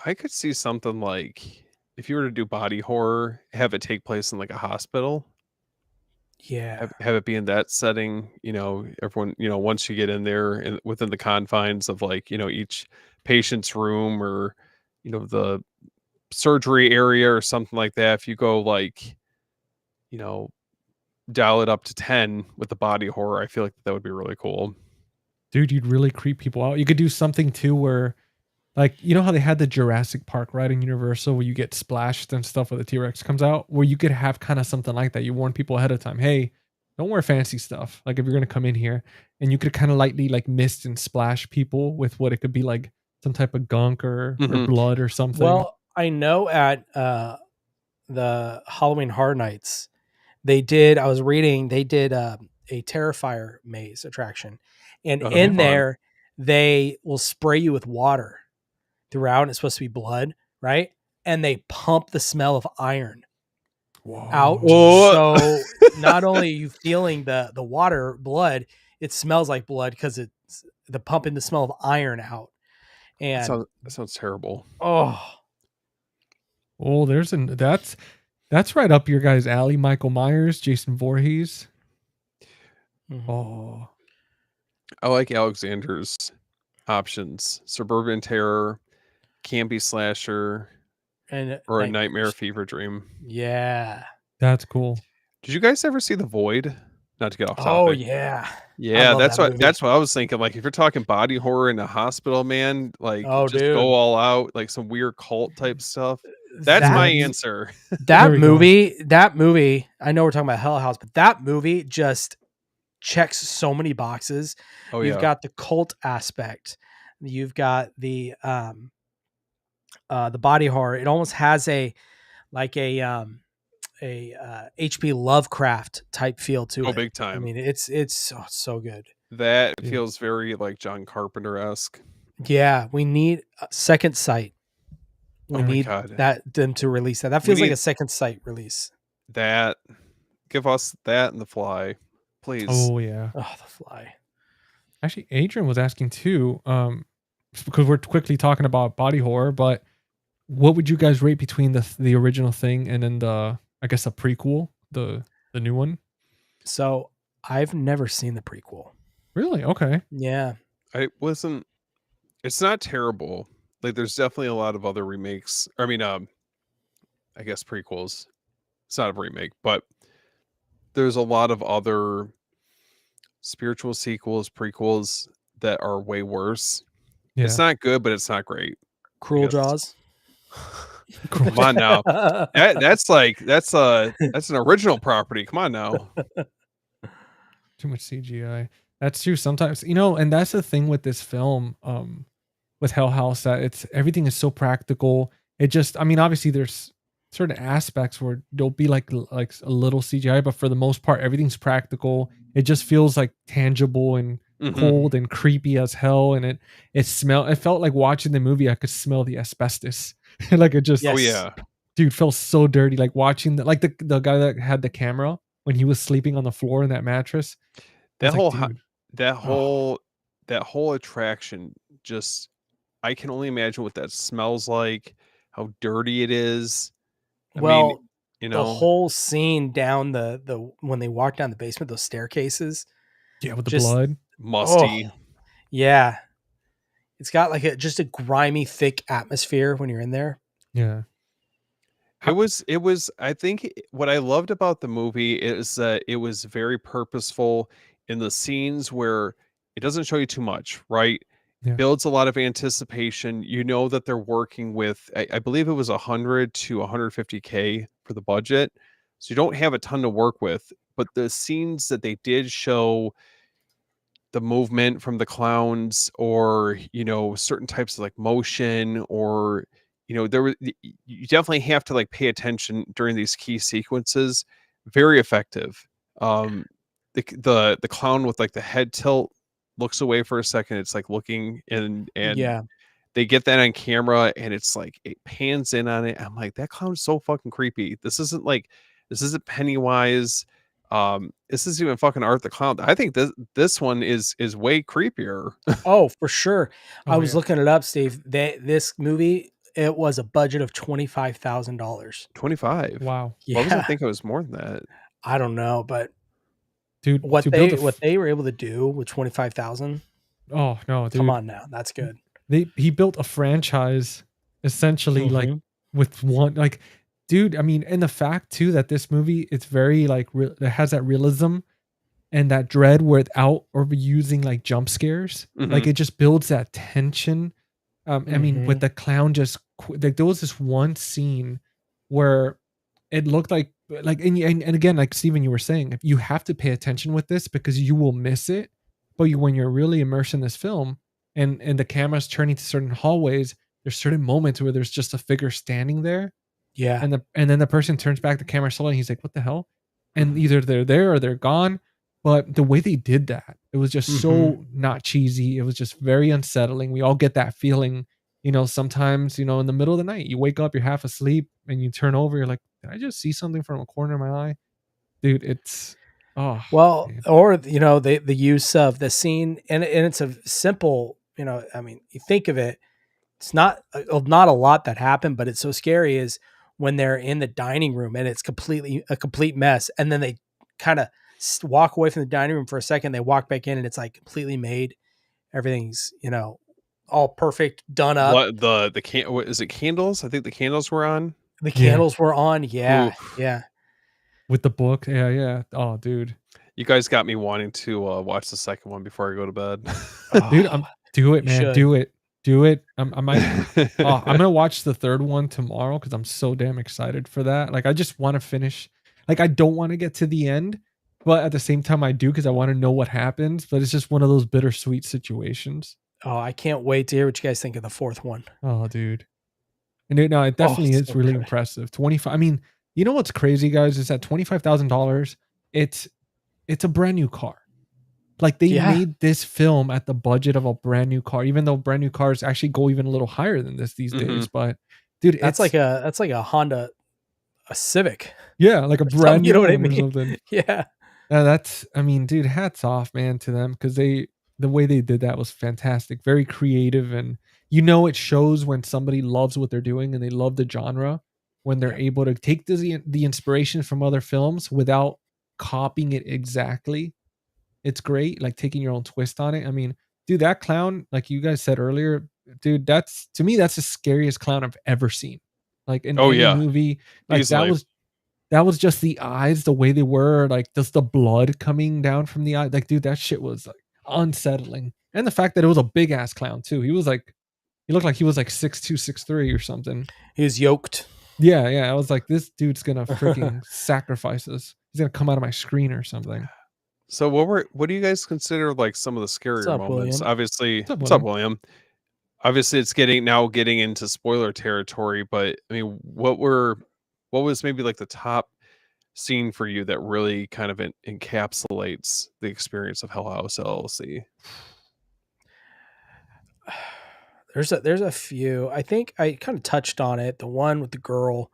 I could see something like, if you were to do body horror, have it take place in like a hospital. Yeah. have it be in that setting. Everyone, once you get in there and within the confines of like, each patient's room or, the surgery area or something like that. If you go like, you know, dial it up to 10 with the body horror, I feel like that would be really cool. Dude, you'd really creep people out. You could do something too where, like, you know how they had the Jurassic Park ride in Universal where you get splashed and stuff when the T-Rex comes out, where you could have kind of something like that. You warn people ahead of time, hey, don't wear fancy stuff. Like if you're gonna come in here, and you could kind of lightly like mist and splash people with what it could be like some type of gunk or blood or something. Well, I know at the Halloween Horror Nights, they did a Terrifier maze attraction, and Oh, that'd be in fun. there they will spray you with water throughout, and it's supposed to be blood, right? And they pump the smell of iron out. Whoa. So not only are you feeling the water blood, it smells like blood because it's the pumping the smell of iron out. And That sounds terrible. oh, that's right up your guys' alley. Michael Myers, Jason Voorhees. mhm. Oh, I like Alexander's options: Suburban Terror, Campy Slasher, And or a Nightmare Fever Dream. Yeah. that's cool. Did you guys ever see The Void? Not to get off topic. Oh yeah. Yeah, love that's that what movie. that's what I was thinking. Like, if you're talking body horror in a hospital, man, like Oh, just dude. go all out, like some weird cult type stuff. That's my answer. That There we go. movie, I know we're talking about Hell House, but that movie just checks so many boxes. Oh You've yeah. got the cult aspect. You've got the body horror. It almost has a H.P. Lovecraft type feel to it. Oh, big time. I mean, it's so good. That Yeah. feels very like John Carpenter-esque. Yeah, we need a Second Sight. We Oh my need God. them to release that. That feels like a Second Sight release. That give us that and The Fly, please. Oh yeah. Oh, The Fly. Actually, Adrian was asking too, because we're quickly talking about body horror, but what would you guys rate between the original Thing and then I guess a prequel, the new one? So I've never seen the prequel. Really? Okay. Yeah. It's not terrible. Like, there's definitely a lot of other remakes. I mean, I guess prequels. It's not a remake, but there's a lot of other spiritual sequels, prequels that are way worse. Yeah. It's not good, but it's not great. Cruel Jaws. Come on now. That's an original property. Come on now. Too much CGI. That's true. Sometimes, and that's the thing with this film, with Hell House, that everything is so practical. It just, I mean, obviously there's certain aspects where there'll be like a little CGI, but for the most part, everything's practical. It just feels like tangible and cold and creepy as hell. And it felt like watching the movie, I could smell the asbestos. Like it just, Oh yeah. dude, felt so dirty. Like watching the guy that had the camera when he was sleeping on the floor in that mattress. That whole attraction, just, I can only imagine what that smells like, how dirty it is. I mean, the whole scene down the when they walk down the basement, those staircases. Yeah, with the blood. Musty. Oh, yeah. It's got like just a grimy, thick atmosphere when you're in there. Yeah. It was, I think what I loved about the movie is that it was very purposeful in the scenes where it doesn't show you too much, right? Yeah. Builds a lot of anticipation. You know that they're working with, I believe it was 100 to 150K for the budget. So you don't have a ton to work with, but the scenes that they did show the movement from the clowns, or, certain types of like motion, or, you definitely have to like pay attention during these key sequences. Very effective. The clown with like the head tilt looks away for a second. It's like looking and Yeah. they get that on camera and it's like it pans in on it. I'm like, that clown's so fucking creepy. This isn't Pennywise. This is even fucking Art the Clown. I think this one is way creepier. Oh, for sure. I was yeah. looking it up, Steve. This movie, it was a budget of $25,000. 25. Wow. Why was I Yeah. think it was more than that? I don't know, but dude. What To build a they were able to do with 25,000. oh no, Come dude. on now, that's good. He built a franchise essentially like Mhm. with one like dude, I mean, and the fact too that this movie it's very like it has that realism and that dread without overusing like jump scares. Like Mhm. it just builds that tension. I mean, with Mhm. the clown just like there was this one scene where it looked like and again, like Steven, you were saying, if you have to pay attention with this because you will miss it. But when you're really immersed in this film and the camera's turning to certain hallways, there's certain moments where there's just a figure standing there Yeah. and then the person turns back the camera slowly and he's like, what the hell? And either they're there or they're gone. But the way they did that, it was just Mhm. so not cheesy. It was just very unsettling. We all get that feeling, sometimes, in the middle of the night, you wake up, you're half asleep, and you turn over, you're like, did I just see something from a corner of my eye? Dude, it's oh Well, man. or the use of the scene, and it's a simple, I mean, you think of it, it's not a lot that happened, but it's so scary is when they're in the dining room and it's completely a complete mess, and then they kind of walk away from the dining room for a second, they walk back in and it's like completely made, everything's all perfect, done up. What the can what is it, candles? I think the candles were on. The Yeah. candles were on, yeah, Oof. yeah. With the book. Yeah, yeah. Oh, dude. You guys got me wanting to watch the second one before I go to bed. Dude, Oh, do it, you man. should. Do it. Do it. I might I'm gonna watch the third one tomorrow because I'm so damn excited for that. Like, I just want to finish. Like, I don't want to get to the end, but at the same time, I do because I want to know what happens. But it's just one of those bittersweet situations. Oh, I can't wait to hear what you guys think of the fourth one. Oh, dude. And no, it Oh, definitely is so really good. impressive. 25. I mean, you know what's crazy, guys, is that $25,000. It's a brand new car. Like they Yeah, made this film at the budget of a brand new car, even though brand new cars actually go even a little higher than this these days. Mhm. But dude, that's like a Honda, a Civic yeah, like a or something. brand You new know what I one or mean? something. Yeah. I mean, dude, hats off, man, to them because the way they did that was fantastic, very creative, and it shows when somebody loves what they're doing and they love the genre when they're Yep. able to take the inspiration from other films without copying it exactly. It's great, like taking your own twist on it. I mean, dude, that clown, like you guys said earlier, dude, that's to me, that's the scariest clown I've ever seen. Like in Oh any yeah, movie, like easily. that was just the eyes, the way they were, like just the blood coming down from the eye. Like, dude, that shit was like unsettling. And the fact that it was a big ass clown too. He looked like he was like 6'2", 6'3" or something. He was yoked. Yeah, yeah. I was like, this dude's gonna freaking sacrifice us. He's gonna come out of my screen or something. So what do you guys consider like some of the What's scarier up, moments? William? Obviously, What's up, what's up, William? William? Obviously, it's getting into spoiler territory, but I mean, what was maybe like the top scene for you that really kind of encapsulates the experience of Hell House LLC? There's a few. I think I kind of touched on it. The one with the girl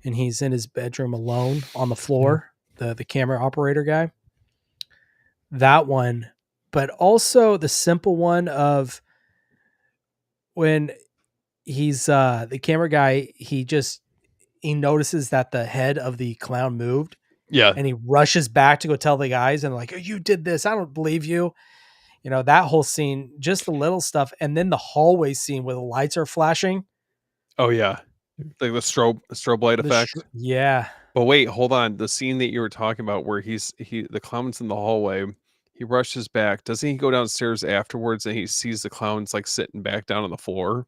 and he's in his bedroom alone on the Yeah. floor, the camera operator guy. That one, but also the simple one of when he's the camera guy, he notices that the head of the clown moved Yeah. and he rushes back to go tell the guys and like, oh, you did this. I don't believe you. That whole scene, just the little stuff. And then the hallway scene where the lights are flashing. Oh yeah, like the strobe light effect. Yeah. But wait, hold on. The scene that you were talking about where the clown's in the hallway, he rushes back. Doesn't he go downstairs afterwards and he sees the clowns like sitting back down on the floor?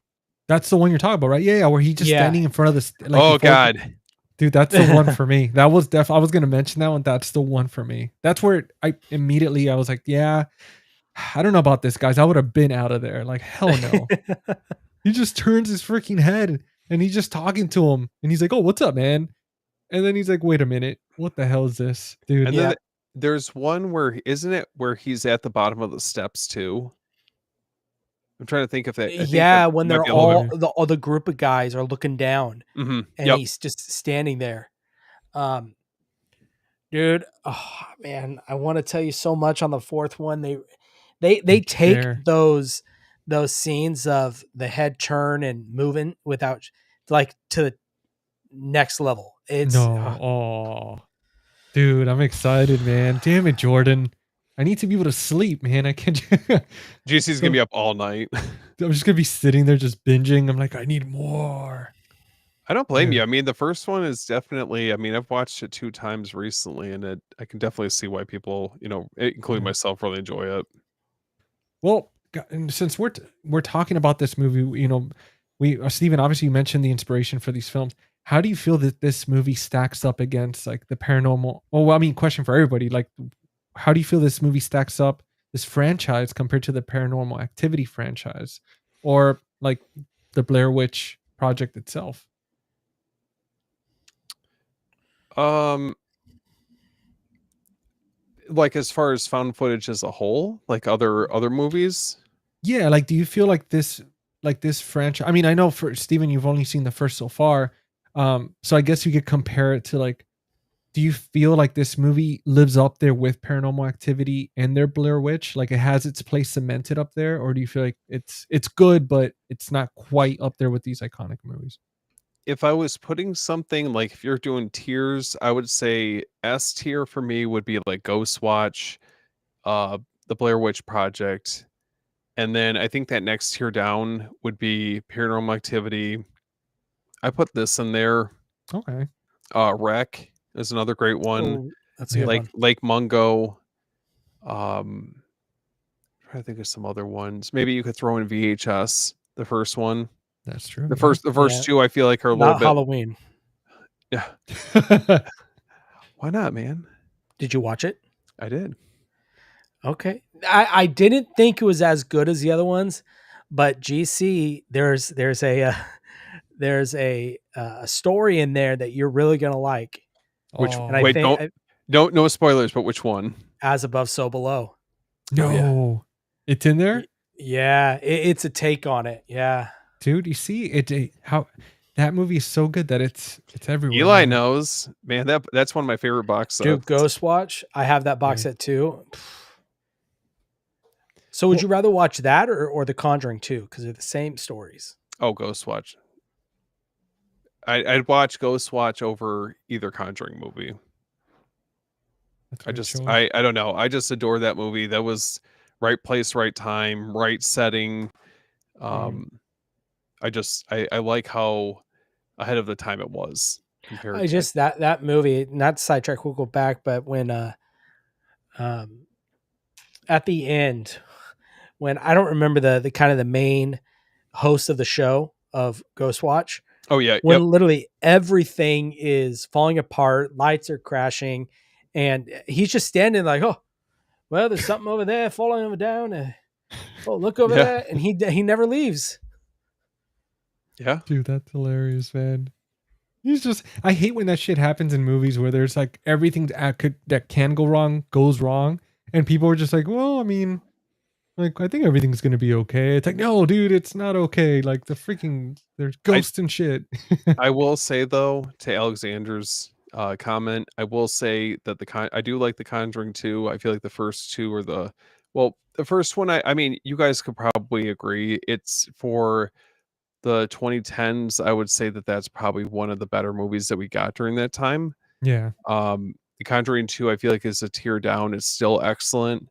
That's the one you're talking about, right? Yeah, yeah, where he just Yeah. standing in front of like Oh before. god. Dude, that's the one for me. That was I was gonna mention that one. That's the one for me. That's where I was like, yeah, I don't know about this, guys. I would have been out of there. Like, hell no. He just turns his freaking head and he's just talking to him, and he's like, "Oh, what's up, man?" And then he's like, "Wait a minute, what the hell is this, dude?" And Yeah. then there's one where isn't it where he's at the bottom of the steps too? I'm trying to think if that I think that Yeah, when might they're be a little bit. all the other group of guys are looking down and Yep. he's just standing there. Um, dude, oh man, I want to tell you so much on the fourth one. They Don't take care. those scenes of the head turn and moving without like to the next level. It's No, oh, Dude, I'm excited, man. Damn it, Jordan. I need to be able to sleep, man. I can't. GC's gonna be up all night. I'm just gonna be sitting there just binging. I'm like, I need more. I don't blame you. Yeah. I mean, the first one is definitely. I mean, I've watched it 2 times recently, and I can definitely see why people, including Yeah. myself, really enjoy it. Well, and since we're talking about this movie, Steven, obviously you mentioned the inspiration for these films. How do you feel that this movie stacks up against like the paranormal? Oh, well, I mean, question for everybody: like, how do you feel this movie stacks up this franchise compared to the Paranormal Activity franchise, or like the Blair Witch Project itself? Um, like as far as found footage as a whole, like other movies. Yeah, like do you feel like this franchise? I mean, I know for Steven, you've only seen the first so far. So I guess you could compare it to like, do you feel like this movie lives up there with Paranormal Activity and their Blair Witch? Like it has its place cemented up there, or do you feel like it's good, but it's not quite up there with these iconic movies? If I was putting something like if you're doing tiers, I would say S tier for me would be like Ghost Watch, the Blair Witch Project, and then I think that next tier down would be Paranormal Activity. I put this in there. Okay. Wreck is another great one. Oh, that's a Yeah. good Like one. Lake Mungo. Trying to think of some other ones. Maybe you could throw in VHS, the first one. That's true. The Yeah. first Yeah. two I feel like are a little Not bit. Halloween. Yeah. Why not, man? Did you watch it? I did. Okay. I didn't think it was as good as the other ones, but GC, there's a story in there that you're really gonna like. Which And I wait, think no spoilers, but which one? As Above, So Below. no, it's in there. Yeah, it's a take on it. Yeah. Dude, you see how that movie is so good that it's everywhere. Eli man. knows, man. That's one of my favorite box sets. Dude, Ghost Watch. I have that box Yeah. set too. So would you rather watch that or The Conjuring 2? Because they're the same stories. Oh, Ghost Watch. I'd watch Ghost Watch over either Conjuring movie. I don't know. I just adore that movie. That was right place, right time, right setting. I like how ahead of the time it was compared I to just that movie, not to sidetrack, we'll go back, but when at the end, when I don't remember the kind of the main host of the show of Ghost Watch, oh yeah, when yep. literally everything is falling apart, lights are crashing, and he's just standing like, oh, well, there's something over there falling over down. Oh, look over Yeah. there, and he never leaves. Yeah. Dude, that's hilarious, man. He's just I hate when that shit happens in movies where there's like everything that can go wrong goes wrong, and people are just like, well, I mean, like I think everything's gonna be okay. It's like, no, dude, it's not okay. Like there's ghosts and shit. I will say though, to Alexander's comment, I will say that I do like the Conjuring 2. I feel like the first two are the first one. I mean, you guys could probably agree. It's for the 2010s. I would say that that's probably one of the better movies that we got during that time. Yeah. The Conjuring 2, I feel like is a tier down. It's still excellent.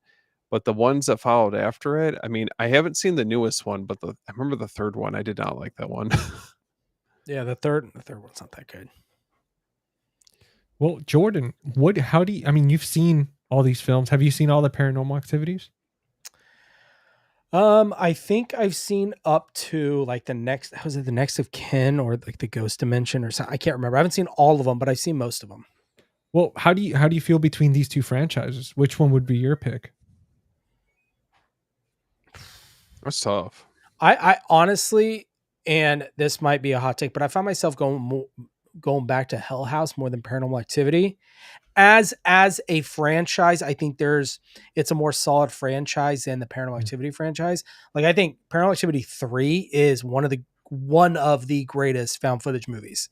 But the ones that followed after it, I mean, I haven't seen the newest one, but I remember the third one. I did not like that one. Yeah, the third one's not that good. Well, Jordan, I mean, you've seen all these films. Have you seen all the Paranormal Activities? I think I've seen up to like the next of kin or like the Ghost Dimension or something. I can't remember. I haven't seen all of them, but I've seen most of them. Well, how do you feel between these two franchises? Which one would be your pick? That's tough. I honestly, and this might be a hot take, but I find myself going back to Hell House more than Paranormal Activity. As a franchise, I think it's a more solid franchise than the Paranormal Activity franchise. Like I think Paranormal Activity 3 is one of the greatest found footage movies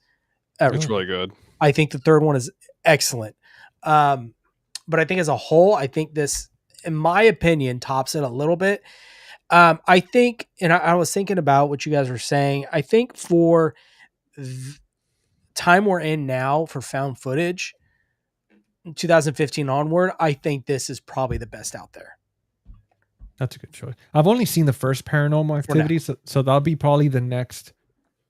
ever. It's really good. I think the third one is excellent. But I think as a whole, I think this, in my opinion, tops it a little bit. I think, and I was thinking about what you guys were saying. I think for time we're in now for found footage, 2015 onward, I think this is probably the best out there. That's a good choice. I've only seen the first Paranormal Activity, so that'll be probably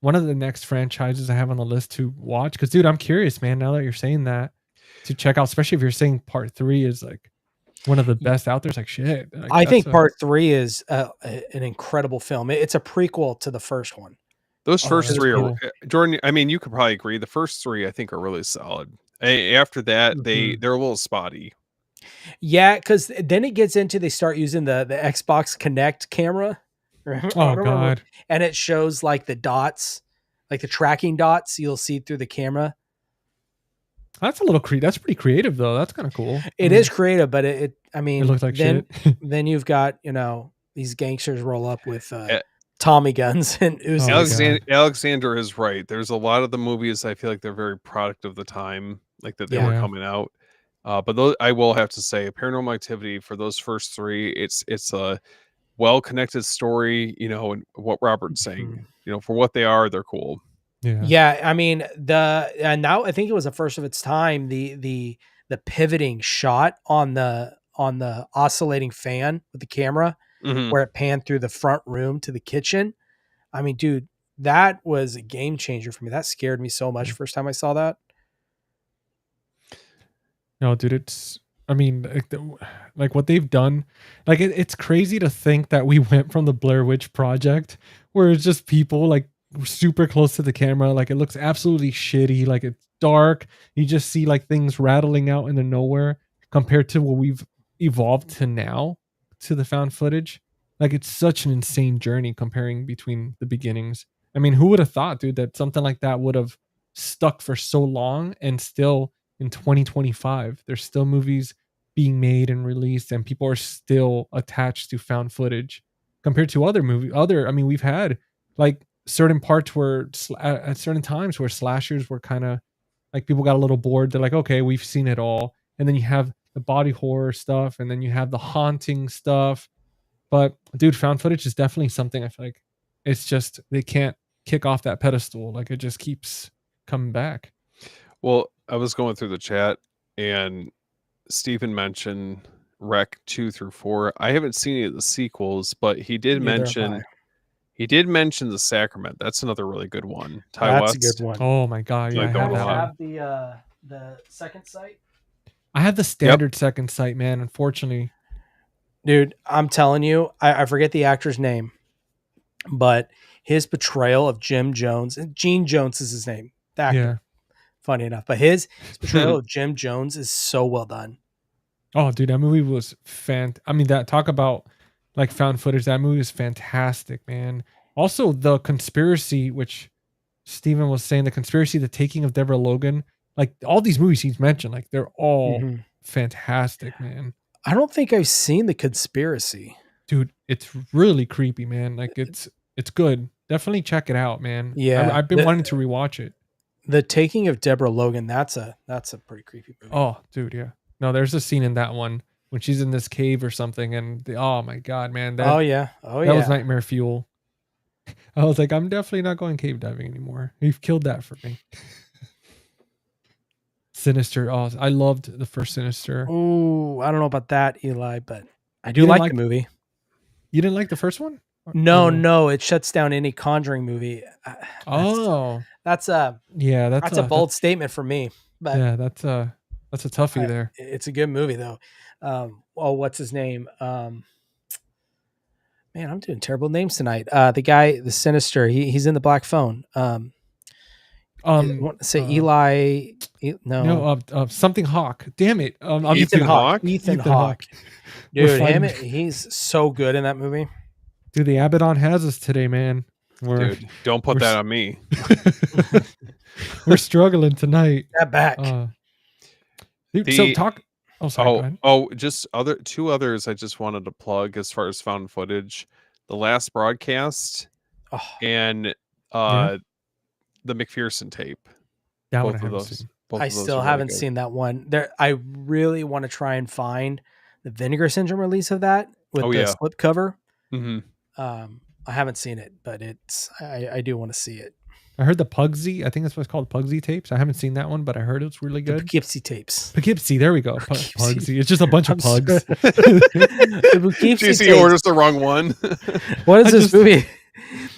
one of the next franchises I have on the list to watch. Because, dude, I'm curious, man. Now that you're saying that, to check out, especially if you're saying part 3 is like one of the best out there. It's like shit. Like, I think part 3 is an incredible film. It's a prequel to the first one. Those first 3 cool. are Jordan. I mean, you could probably agree. The first 3 I think are really solid. After that, they're a little spotty. Yeah, because then it gets into they start using the Xbox Connect camera. Oh god! And it shows like the dots, like the tracking dots you'll see through the camera. That's a little that's pretty creative though. That's kind of cool. It is creative, but it looks like then, shit. Then you've got, these gangsters roll up with Tommy guns and Uzis. Alexander is right. There's a lot of the movies I feel like they're very product of the time, like that they were coming out. But those, I will have to say, Paranormal Activity for those first 3, it's a well-connected story, and what Robert's saying, for what they are, they're cool. Yeah. I mean, now I think it was the first of its time, the pivoting shot on the oscillating fan with the camera, where it panned through the front room to the kitchen. I mean, dude, that was a game changer for me. That scared me so much first time I saw that. No, dude, like what they've done, like it's crazy to think that we went from the Blair Witch Project, where it's just people like super close to the camera, like it looks absolutely shitty, like it's dark, you just see like things rattling out into nowhere, compared to what we've evolved to now, to the found footage. Like it's such an insane journey comparing between the beginnings. I mean, who would have thought, dude, that something like that would have stuck for so long, and still in 2025 there's still movies being made and released, and people are still attached to found footage compared to other I mean, we've had like certain parts where at certain times where slashers were kind of like, people got a little bored, they're like, okay, we've seen it all. And then you have the body horror stuff, and then you have the haunting stuff. But dude, found footage is definitely something I feel like it's just, they can't kick off that pedestal. Like it just keeps coming back. Well, I was going through the chat and Stephen mentioned Rec 2 through 4. I haven't seen any of the sequels, but he did mention The Sacrament. That's another really good one. That's a good one. Oh my god, yeah. Like, I have the second sight. I have the standard second sight, man, unfortunately. Dude, I'm telling you, I forget the actor's name, but his portrayal of Jim Jones, and Gene Jones is his name, the actor. Yeah. Funny enough, but his portrayal of Jim Jones is so well done. Oh, dude, that movie was I mean, that talk about like found footage. That movie is fantastic, man. Also, the conspiracy, which Steven was saying, the conspiracy, the taking of Deborah Logan, like all these movies he's mentioned, like they're all fantastic, man. I don't think I've seen The Conspiracy. Dude, it's really creepy, man. Like it's good. Definitely check it out, man. Yeah, I've been wanting to rewatch it. The Taking of Deborah Logan, that's a pretty creepy movie. Oh, dude, yeah. No, there's a scene in that one when she's in this cave or something, and oh my god, man. That was nightmare fuel. I was like, I'm definitely not going cave diving anymore. You've killed that for me. Sinister. Oh, I loved the first Sinister. Oh, I don't know about that, Eli, but I do like the movie. You didn't like the first one? No, it shuts down any Conjuring movie. That's a bold statement for me. But yeah, that's a toughie there. It's a good movie though. What's his name? Man, I'm doing terrible names tonight. The guy, the Sinister, he's in the Black Phone. I want to say Eli. No, something Hawk. Damn it. Ethan Hawke. Ethan Hawke. Dude, he's so good in that movie. Dude, the Abaddon has us today, man. Dude, don't put that on me. We're struggling tonight. That back. Just two others I just wanted to plug as far as found footage. The Last Broadcast and the McPherson tape. Both of those. I still haven't seen that one. I really want to try and find the Vinegar Syndrome release of that with the slipcover. Mm-hmm. I haven't seen it, but I do want to see it. I heard the Pugsy. I think that's what's called Pugsy tapes. I haven't seen that one, but I heard it's really The good. Poughkeepsie tapes. Poughkeepsie. There we go. Poughkeepsie. Pugsy. It's just a bunch of I'm sorry. pugs. The Poughkeepsie JC tapes. orders the wrong one. What is I this just- movie?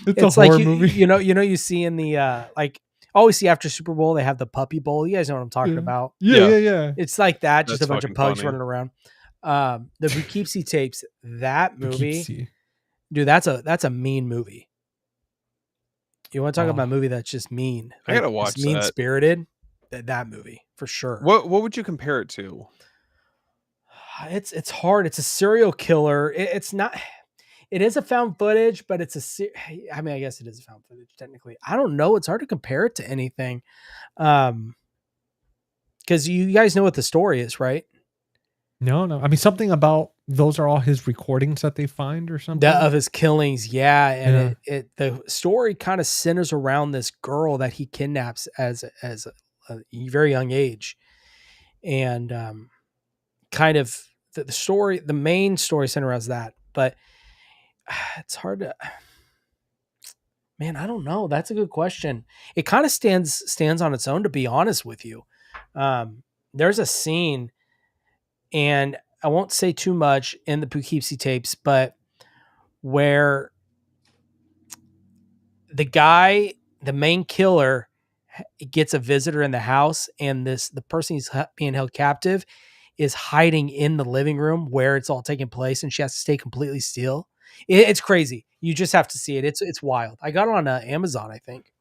It's a like horror movie. You know, you see in the like always see after Super Bowl they have the puppy bowl. You guys know what I'm talking Yeah. about. Yeah. It's like that, just That's a bunch of fucking pugs funny. running around. The Poughkeepsie tapes. That movie, Poughkeepsie. dude. That's a mean movie. You want to talk Oh. about a movie that's just mean? I gotta watch mean that. spirited. That movie for sure. What would you compare it to? It's hard. It's a serial killer. It's not. It is a found footage, but it's I mean, I guess it is a found footage technically. I don't know. It's hard to compare it to anything, because you guys know what the story is, right? No. I mean, something about those are all his recordings that they find or something. Of his killings, yeah. And the story kind of centers around this girl that he kidnaps as a very young age, and kind of the story, the main story centers around that, but it's hard to, man, I don't know. That's a good question. It kind of stands on its own, to be honest with you. There's a scene, and I won't say too much in the Poughkeepsie tapes, but where the main killer gets a visitor in the house, and the person he's being held captive is hiding in the living room where it's all taking place, and she has to stay completely still. It's crazy. You just have to see it. It's wild. I got it on Amazon, I think.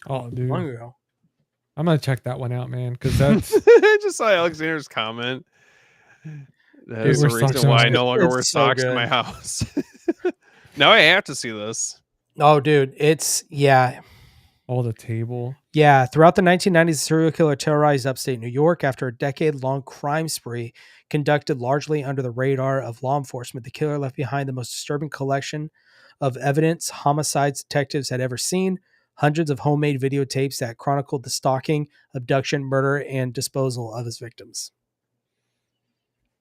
Oh, dude. Long ago. I'm gonna check that one out, man, because that's I just saw Alexander's comment. That's the we're stuck reason why I on- no longer It's wear so socks in good. my house. Now I have to see this. Oh, dude. It's all the table. Yeah, throughout the 1990s, the serial killer terrorized upstate New York after a decade-long crime spree conducted largely under the radar of law enforcement. The killer left behind the most disturbing collection of evidence homicides detectives had ever seen, hundreds of homemade videotapes that chronicled the stalking, abduction, murder, and disposal of his victims.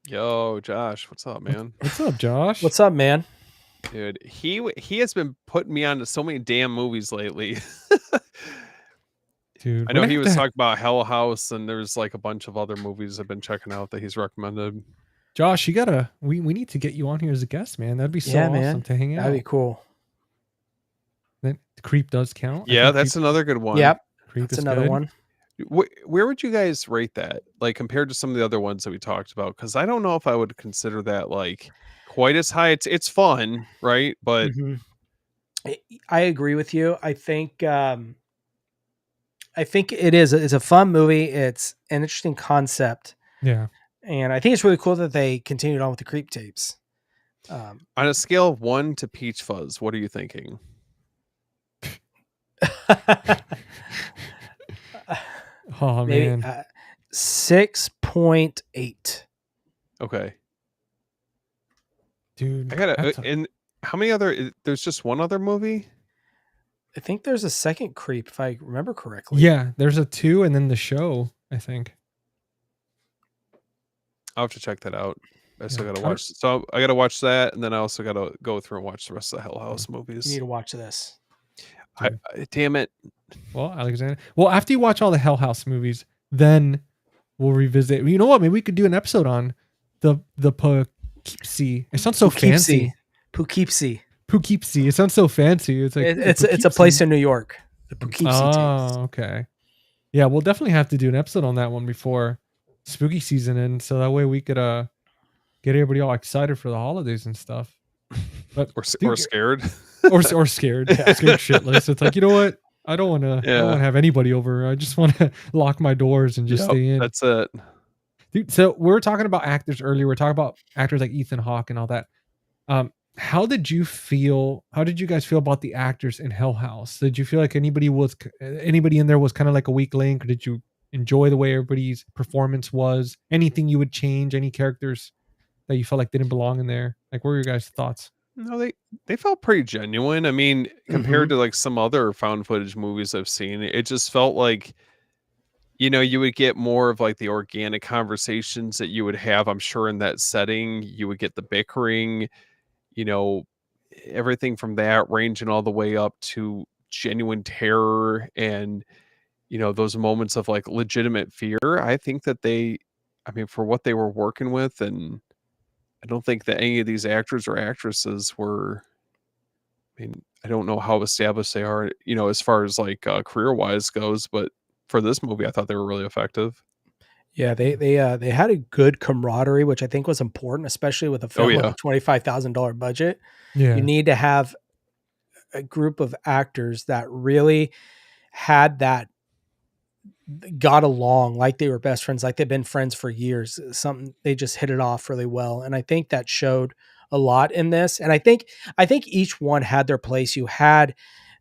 Yo, Josh, what's up, man? What's up, Josh? What's up, man? Dude, he has been putting me onto so many damn movies lately. Dude, I know he was talking about Hell House, and there's like a bunch of other movies I've been checking out that he's recommended. Josh, you gotta. We need to get you on here as a guest, man. That'd be so Yeah, awesome man. to hang out. That'd be cool. That Creep does count. I Yeah, think that's another good one. Yep, Creep that's is another good. one. Where would you guys rate that, like compared to some of the other ones that we talked about? Because I don't know if I would consider that like quite as high. It's fun, right? But Mhm. I agree with you. I think it is. It's a fun movie. It's an interesting concept, Yeah. and I think it's really cool that they continued on with the creep tapes. on a scale of 1 to Peach Fuzz, what are you thinking? Oh Maybe man. 6.8. Okay, Dude. I gotta. that's a- And how many other? There's just one other movie. I think there's a second creep, if I remember correctly. yeah, there's a 2 and then the show, I think. I'll have to check that out. I still Yeah, gotta try to- watch. So I gotta watch that, and then I also gotta go through and watch the rest of the Hell House You movies. need to watch this. Damn it! Well, Alexander. Well, after you watch all the Hell House movies, then we'll revisit. You know what? Maybe we could do an episode on the Poughkeepsie. It sounds so fancy. Poughkeepsie. Poughkeepsie. It sounds so fancy. It's like It's a place in New York. The Poughkeepsie tapes. Oh, okay. Yeah, we'll definitely have to do an episode on that one before spooky season ends, so that way we could get everybody all excited for the holidays and stuff. But Or dude, scared. or scared, scared shitless. It's like, you know what? I don't want to. I don't want to have anybody over. I just want to lock my doors and just Yep, stay in. That's it. Dude, so we were talking about actors earlier. We're talking about actors like Ethan Hawke and all that. How did you feel? How did you guys feel about the actors in Hell House? Did you feel like anybody in there was kind of like a weak link, or did you enjoy the way everybody's performance was? Anything you would change? Any characters that you felt like didn't belong in there? Like, what were your guys' thoughts? No, they felt pretty genuine. I mean, compared to like some other found footage movies I've seen, it just felt like, you know, you would get more of like the organic conversations that you would have, I'm sure, in that setting. You would get the bickering, you know, everything from that ranging all the way up to genuine terror and, those moments of like legitimate fear. I think that I mean, for what they were working with, and I don't think that any of these actors or actresses were, I mean, I don't know how established they are, as far as like career wise goes, but for this movie, I thought they were really effective. Yeah, they had a good camaraderie, which I think was important, especially with a Oh film with yeah. a $25,000 budget. You Yeah. need to have a group of actors that really had that got along like they were best friends, like they've been friends for years. Something they just hit it off really well, and I think that showed a lot in this. And I think each one had their place. You had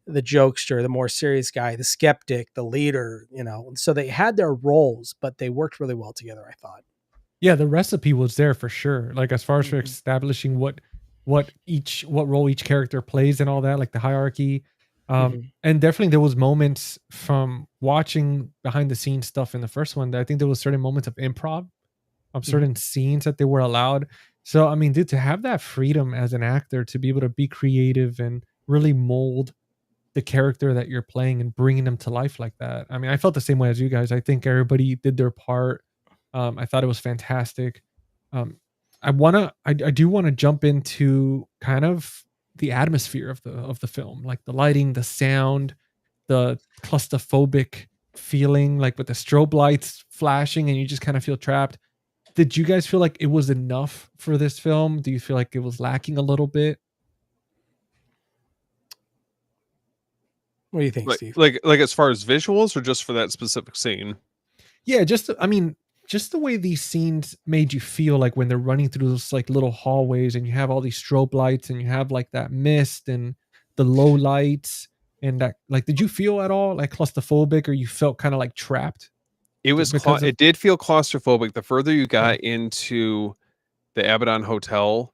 the jokester, the more serious guy, the skeptic, the leader, so they had their roles, but they worked really well together, I thought. Yeah, the recipe was there for sure. Like as far as for Mhm. establishing what role each character plays and all that, like the hierarchy. Mhm. And definitely there was moments from watching behind the scenes stuff in the first one that I think there was certain moments of improv of Mhm. certain scenes that they were allowed. So I mean, dude, to have that freedom as an actor to be able to be creative and really mold the character that you're playing and bringing them to life like that. I mean, I felt the same way as you guys. I think everybody did their part. I thought it was fantastic. Um, I do want to jump into kind of the atmosphere of the film, like the lighting, the sound, the claustrophobic feeling, like with the strobe lights flashing, and you just kind of feel trapped. Did you guys feel like it was enough for this film? Do you feel like it was lacking a little bit? What do you think, Like Steve? like as far as visuals or just for that specific scene? Yeah, I mean, just the way these scenes made you feel like when they're running through those like little hallways and you have all these strobe lights and you have like that mist and the low lights and that like did you feel at all like claustrophobic or you felt kind of like trapped because of It did feel claustrophobic. The further you yeah, got into the Abaddon Hotel,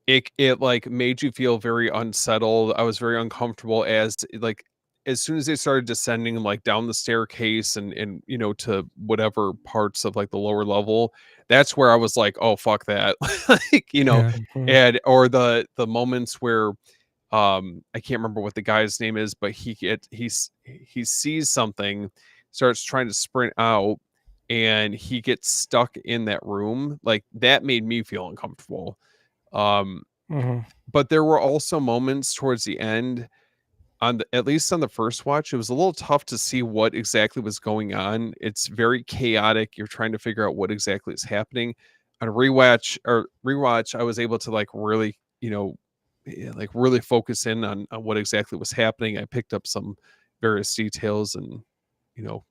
it like made you feel very unsettled. I was very uncomfortable as soon as they started descending like down the staircase and to whatever parts of like the lower level, that's where I was like, oh fuck that. like, yeah, Mhm. and or the moments where I can't remember what the guy's name is, but he sees something, starts trying to sprint out, and he gets stuck in that room. Like that made me feel uncomfortable. Um, Mhm. but there were also moments towards the end at least on the first watch, it was a little tough to see what exactly was going on. It's very chaotic. You're trying to figure out what exactly is happening. On a rewatch, I was able to like really, like really focus in on what exactly was happening. I picked up some various details and, you know,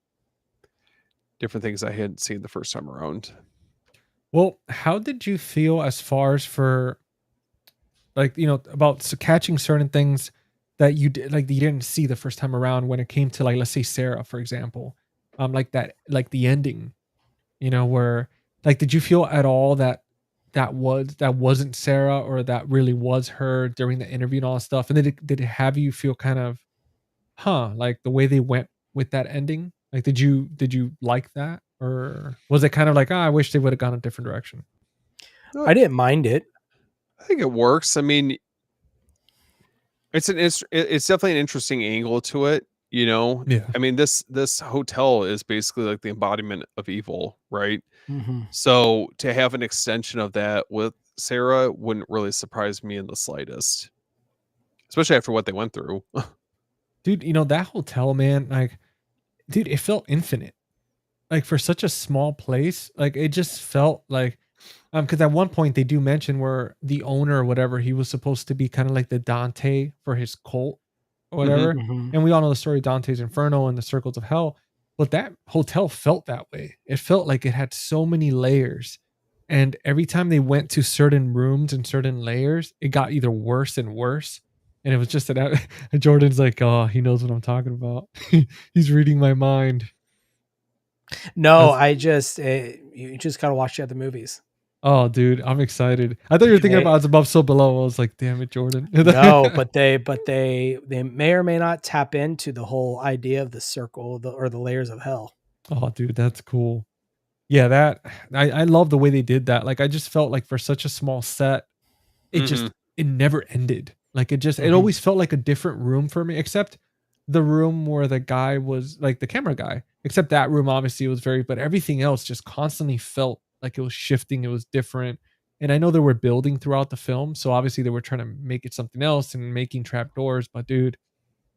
different things I hadn't seen the first time around. well, how did you feel as far as for like about catching certain things that you did like that you didn't see the first time around when it came to like let's say Sarah for example, like that like the ending, where like did you feel at all that that wasn't Sarah or that really was her during the interview and all that stuff, and did it have you feel kind of like the way they went with that ending, like did you like that or was it kind of like I wish they would have gone a different direction? Uh, I didn't mind it. I think it works. I mean, it's definitely an interesting angle to it, you know? Yeah. I mean, this hotel is basically like the embodiment of evil, right? Mhm. So to have an extension of that with Sarah wouldn't really surprise me in the slightest, especially after what they went through. Dude, that hotel, man, like, dude, it felt infinite. Like for such a small place, like it just felt like because at one point they do mention where the owner or whatever, he was supposed to be kind of like the Dante for his cult or Mhm. whatever. Mhm. And we all know the story of Dante's Inferno and the Circles of Hell. But that hotel felt that way. It felt like it had so many layers. And every time they went to certain rooms and certain layers, it got either worse and worse. And it was just that Jordan's like, oh, he knows what I'm talking about. He's reading my mind. No, That's I just you just gotta watch the other movies. oh, dude, I'm excited. I thought you were thinking They about it's above, so below. I was like, damn it, Jordan. no, but they may or may not tap into the whole idea of the circle, or the layers of hell. Oh, dude, that's cool. Yeah, I love the way they did that. Like I just felt like for such a small set, Mhm. it never ended. Like it Mhm. always felt like a different room for me, except the room where the guy was like the camera guy. Except that room obviously was very, but everything else just constantly felt like it was shifting, it was different. And I know they were building throughout the film, so obviously they were trying to make it something else and making trapdoors. But dude,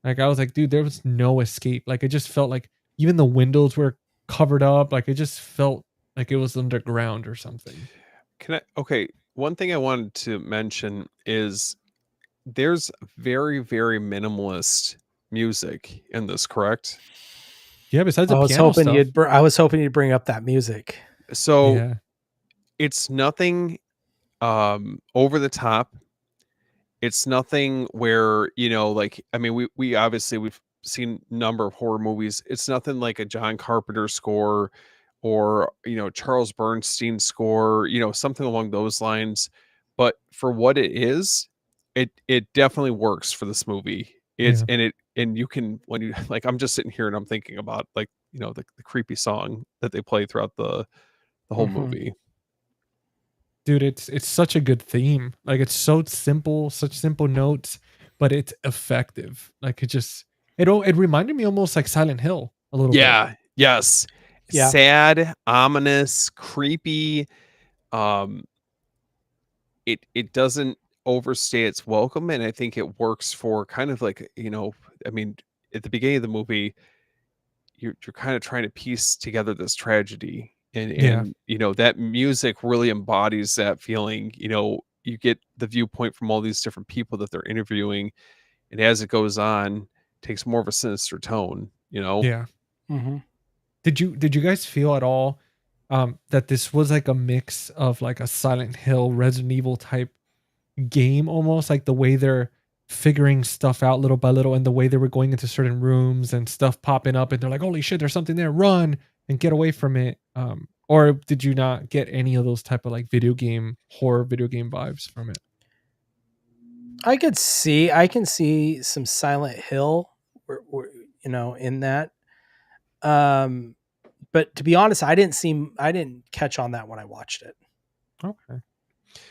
like I was like, dude, there was no escape. Like it just felt like even the windows were covered up. Like it just felt like it was underground or something. Okay, one thing I wanted to mention is there's very, very minimalist music in this, correct? Yeah, besides I the was piano hoping stuff. I was hoping you'd bring up that music. So Yeah. it's nothing over the top. It's nothing where, like, I mean, we obviously we've seen a number of horror movies. It's nothing like a John Carpenter score or, Charles Bernstein score, something along those lines. But for what it is, it definitely works for this movie. It's Yeah. and you can, when you like, I'm just sitting here and I'm thinking about, like, the creepy song that they play throughout the whole Mhm. movie. Dude, it's such a good theme. Like it's so simple, such simple notes, but it's effective. Like it reminded me almost like Silent Hill a little bit. Yeah, yes. Yeah. Sad, ominous, creepy. Um, it doesn't overstay its welcome, and I think it works for kind of like, I mean, at the beginning of the movie, you're kind of trying to piece together this tragedy, and Yeah. that music really embodies that feeling. You get the viewpoint from all these different people that they're interviewing, and as it goes on, takes more of a sinister tone. Yeah. Mhm. Did you guys feel at all that this was like a mix of like a Silent Hill, Resident Evil type game, almost like the way they're figuring stuff out little by little and the way they were going into certain rooms and stuff popping up and they're like, holy shit, there's something there, run and get away from it. Or did you not get any of those type of like horror video game vibes from it? I can see some Silent Hill, in that. Um, but to be honest, I didn't catch on that when I watched it. Okay.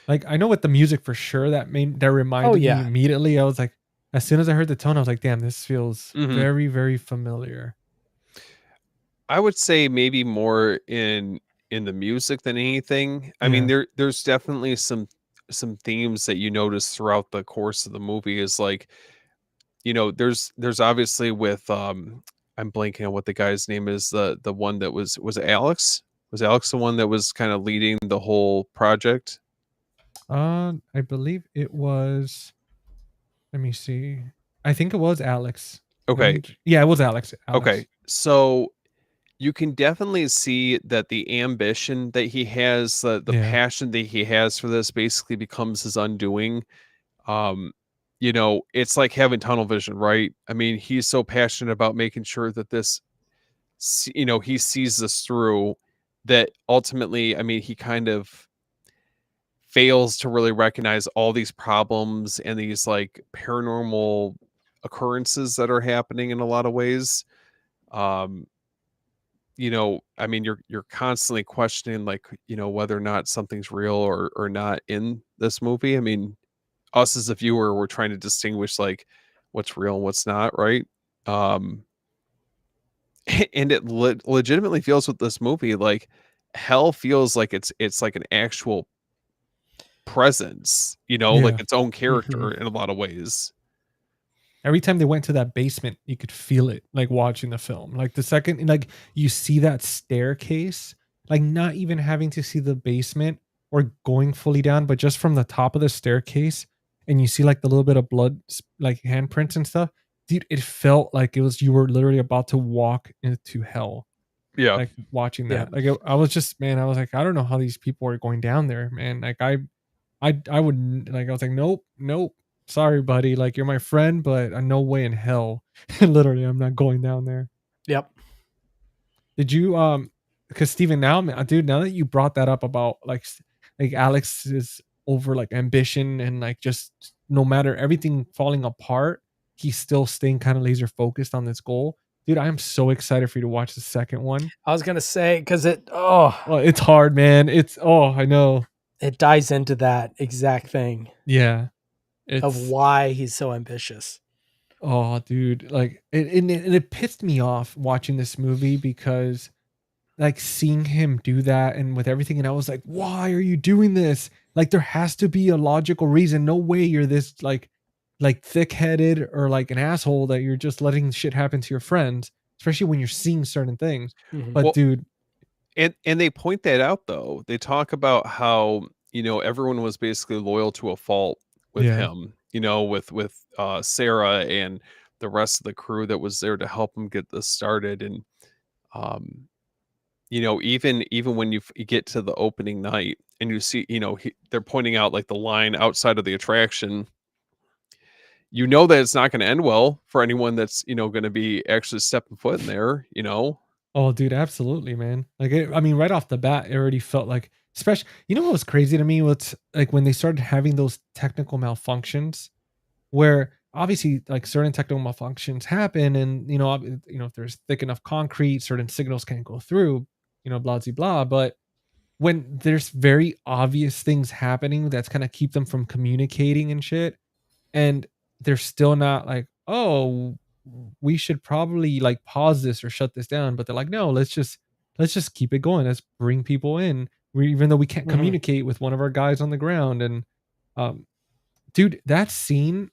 Like I know with the music for sure that Oh reminded me yeah, immediately. I was like, as soon as I heard the tone, I was like, damn, this feels Mhm. very, very familiar. I would say maybe more in the music than anything. I mean, Yeah. there's definitely some themes that you notice throughout the course of the movie is like, there's obviously with I'm blanking on what the guy's name is, the one that was it Alex? Was Alex the one that was kind of leading the whole project? I believe it was. Let me see. I think it was Alex. Okay. Yeah, it was Alex. Alex. Okay. So you can definitely see that the ambition that he has, the Yeah. passion that he has for this basically becomes his undoing. Um, it's like having tunnel vision, right? I mean, he's so passionate about making sure that he sees this through that ultimately, I mean, he kind of fails to really recognize all these problems and these like paranormal occurrences that are happening in a lot of ways. Um, I mean, you're constantly questioning, like, whether or not something's real or not in this movie. I mean, us as a viewer, we're trying to distinguish like what's real and what's not, right? Um, and it legitimately feels with this movie like hell feels like it's like an actual presence, like Yeah. its own Mhm. character in a lot of ways. Every time they went to that basement, you could feel it like watching the film. Like the second like you see that staircase, like not even having to see the basement or going fully down, but just from the top of the staircase and you see like the little bit of blood like handprints and stuff. Dude, it felt like it was you were literally about to walk into hell. Yeah. Like watching Yeah. that. Like I was just man, I was like, I don't know how these people are going down there, man. Like I wouldn't like I was like, nope, nope. Sorry, buddy. Like you're my friend, but no way in hell. Literally, I'm not going down there. Yep. Did you because Steven now, man, dude, now that you brought that up about like Alex's over like ambition and like just no matter everything falling apart, he's still staying kind of laser focused on this goal. Dude, I am so excited for you to watch the second one. I was gonna say because Well, it's hard, man. I know. it dives into that exact thing Yeah. of It's why he's so ambitious. Oh, dude, like it pissed me off watching this movie because like seeing him do that and with everything, and I was like, why are you doing this? Like there has to be a logical reason. No way you're this like thick-headed or like an asshole that you're just letting shit happen to your friends, especially when you're seeing certain things. Mhm. But Well, dude, and they point that out though. They talk about how, everyone was basically loyal to a fault with yeah. him, with Sarah and the rest of the crew that was there to help him get this started. And um, even when you get to the opening night and you see, they're pointing out like the line outside of the attraction, that it's not going to end well for anyone that's, going to be actually stepping foot in there. Oh, dude, absolutely, man. Like, I mean, right off the bat, it already felt like, especially, what was crazy to me was like when they started having those technical malfunctions, where obviously, like certain technical malfunctions happen, and if there's thick enough concrete, certain signals can't go through, blah blah blah. But when there's very obvious things happening that's kind of keep them from communicating and shit, and they're still not like, oh, we should probably like pause this or shut this down, but they're like, no, let's just keep it going, let's bring people in, even though we can't Mhm. communicate with one of our guys on the ground. And um dude, that scene,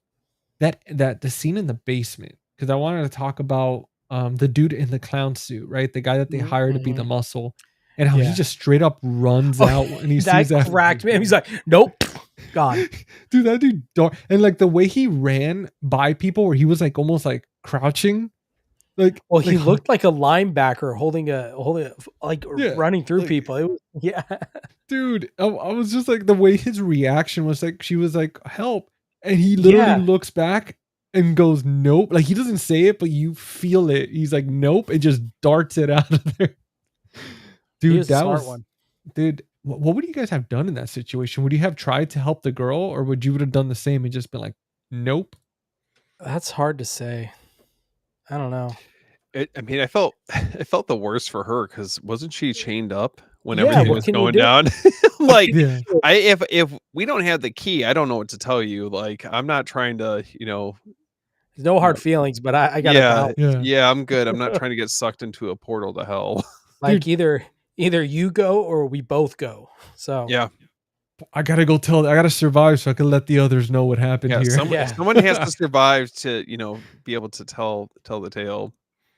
that the scene in the basement, because I wanted to talk about the dude in the clown suit, right, the guy that they Mhm, hired to be the mhm. muscle, and how he Yeah. just straight up runs Oh, out when he sees that that. cracked me. He's like, "Nope, gone." Dude, that dude dark, and like the way he ran by people, where he was like almost like crouching, like Well, like he looked like a linebacker holding a like, yeah, running through like people. It was yeah. dude, I was just like the way his reaction was, like she was like help, and he literally Yeah. looks back and goes nope, like he doesn't say it, but you feel it. He's like nope, and just darts it out of there. He Dude, was a that smart was one. dude. What would you guys have done in that situation? Would you have tried to help the girl, or would you would have done the same and just been like nope? That's hard to say. I don't know. I mean, I felt the worst for her because wasn't she chained up when Yeah, everything Yeah, what was can you going do? down? What can Like, yeah. you do? if we don't have the key, I don't know what to tell you. Like, I'm not trying to, There's no you hard know, feelings, but I gotta yeah, bounce. Yeah. yeah, I'm good. I'm not trying to get sucked into a portal to hell. Like Dude, either you go or we both go. So Yeah, I gotta go tell. I gotta survive so I can let the others know what happened yeah. here. yeah. Someone has to survive to, be able to tell the tale.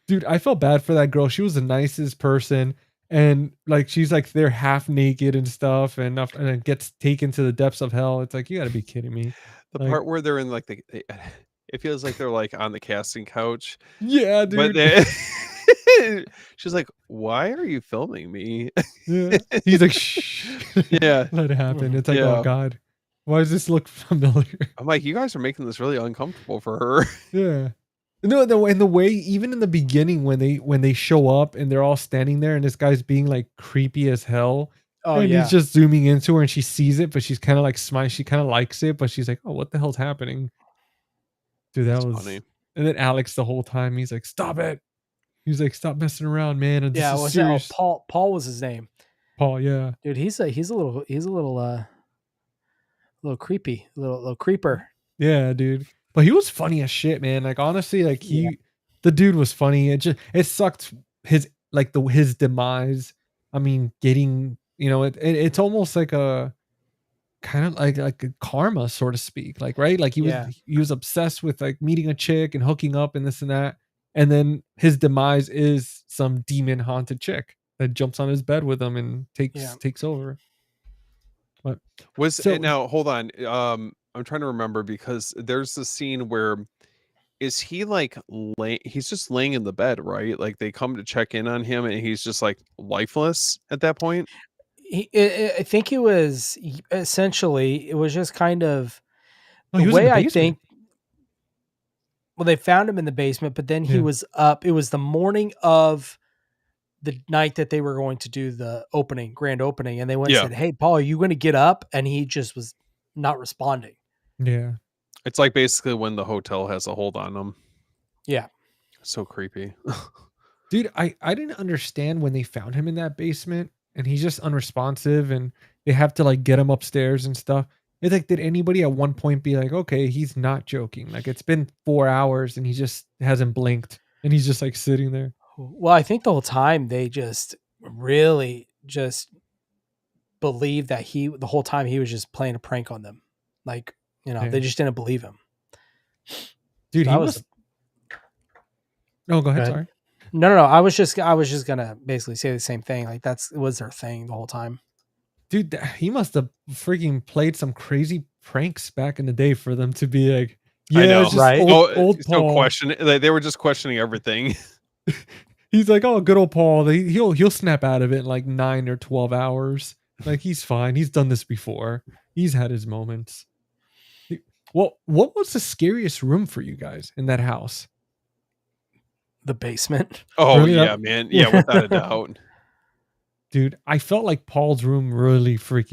Dude, I felt bad for that girl. She was the nicest person, and like she's like they're half naked and stuff, and it gets taken to the depths of hell. It's like you gotta be kidding me. The Like, part where they're in like it feels like they're like on the casting couch. yeah, But dude. then she's like, "Why are you filming me?" Yeah. He's like, shh, Yeah, let it happen. Mhm. It's like, oh yeah. God, why does this look familiar? I'm like, "You guys are making this really uncomfortable for her." Yeah. No, the way even in the beginning when they show up and they're all standing there and this guy's being like creepy as hell, Oh and he's yeah. just zooming into her and she sees it, but she's kind of like smiling. She kind of likes it, but she's like, "Oh, what the hell's happening?" Dude, that That's was. funny. And then Alex the whole time he's like, "Stop it!" He's like, "Stop messing around, man. And this Yeah, is was that? Oh, serious." Paul was his name. Paul, yeah, Dude, he's a little creepy, little creeper. yeah, dude. But he was funny as shit, man. Like honestly, like Yeah. the dude was funny. It sucked his like his demise. I mean, getting it's almost like a kind of like a karma, so to speak. Like right, like Yeah. he was obsessed with like meeting a chick and hooking up and this and that, and then his demise is some demon haunted chick that jumps on his bed with him and Yeah. takes over. But so Now hold on. I'm trying to remember because there's the scene where is he like he's just laying in the bed, right? Like they come to check in on him and he's just like lifeless at that point. I think essentially it was just kind of oh, the he was in the way I basement. think. Well, they found him in the basement, but then he Yeah, was up. It was the morning of the night that they were going to do the grand opening, and they went and Yeah. said, "Hey, Paul, are you going to get up?" And he just was not responding. yeah. It's like basically when the hotel has a hold on him. Yeah. So creepy. Dude, I didn't understand when they found him in that basement and he's just unresponsive and they have to like get him upstairs and stuff. It's like, did anybody at one point be like, okay, he's not joking? Like, it's been 4 hours and he just hasn't blinked and he's just like sitting there. Well, I think the whole time they just really just believed that the whole time he was just playing a prank on them. Like, Yeah. they just didn't believe him. Dude, So he that was must. No, go ahead. Go ahead. Sorry. No. I was just gonna basically say the same thing. Like was their thing the whole time. Dude, he must have freaking played some crazy pranks back in the day for them to be like, I yeah, know. it's just Right. old So Paul. they were just questioning everything. He's like, oh, good old Paul. He'll snap out of it in like 9 or 12 hours. Like, he's fine. He's done this before. He's had his moments. Well, what was the scariest room for you guys in that house? The basement. Oh Really? yeah, man. Yeah, without a doubt. Dude, I felt like Paul's room really freaked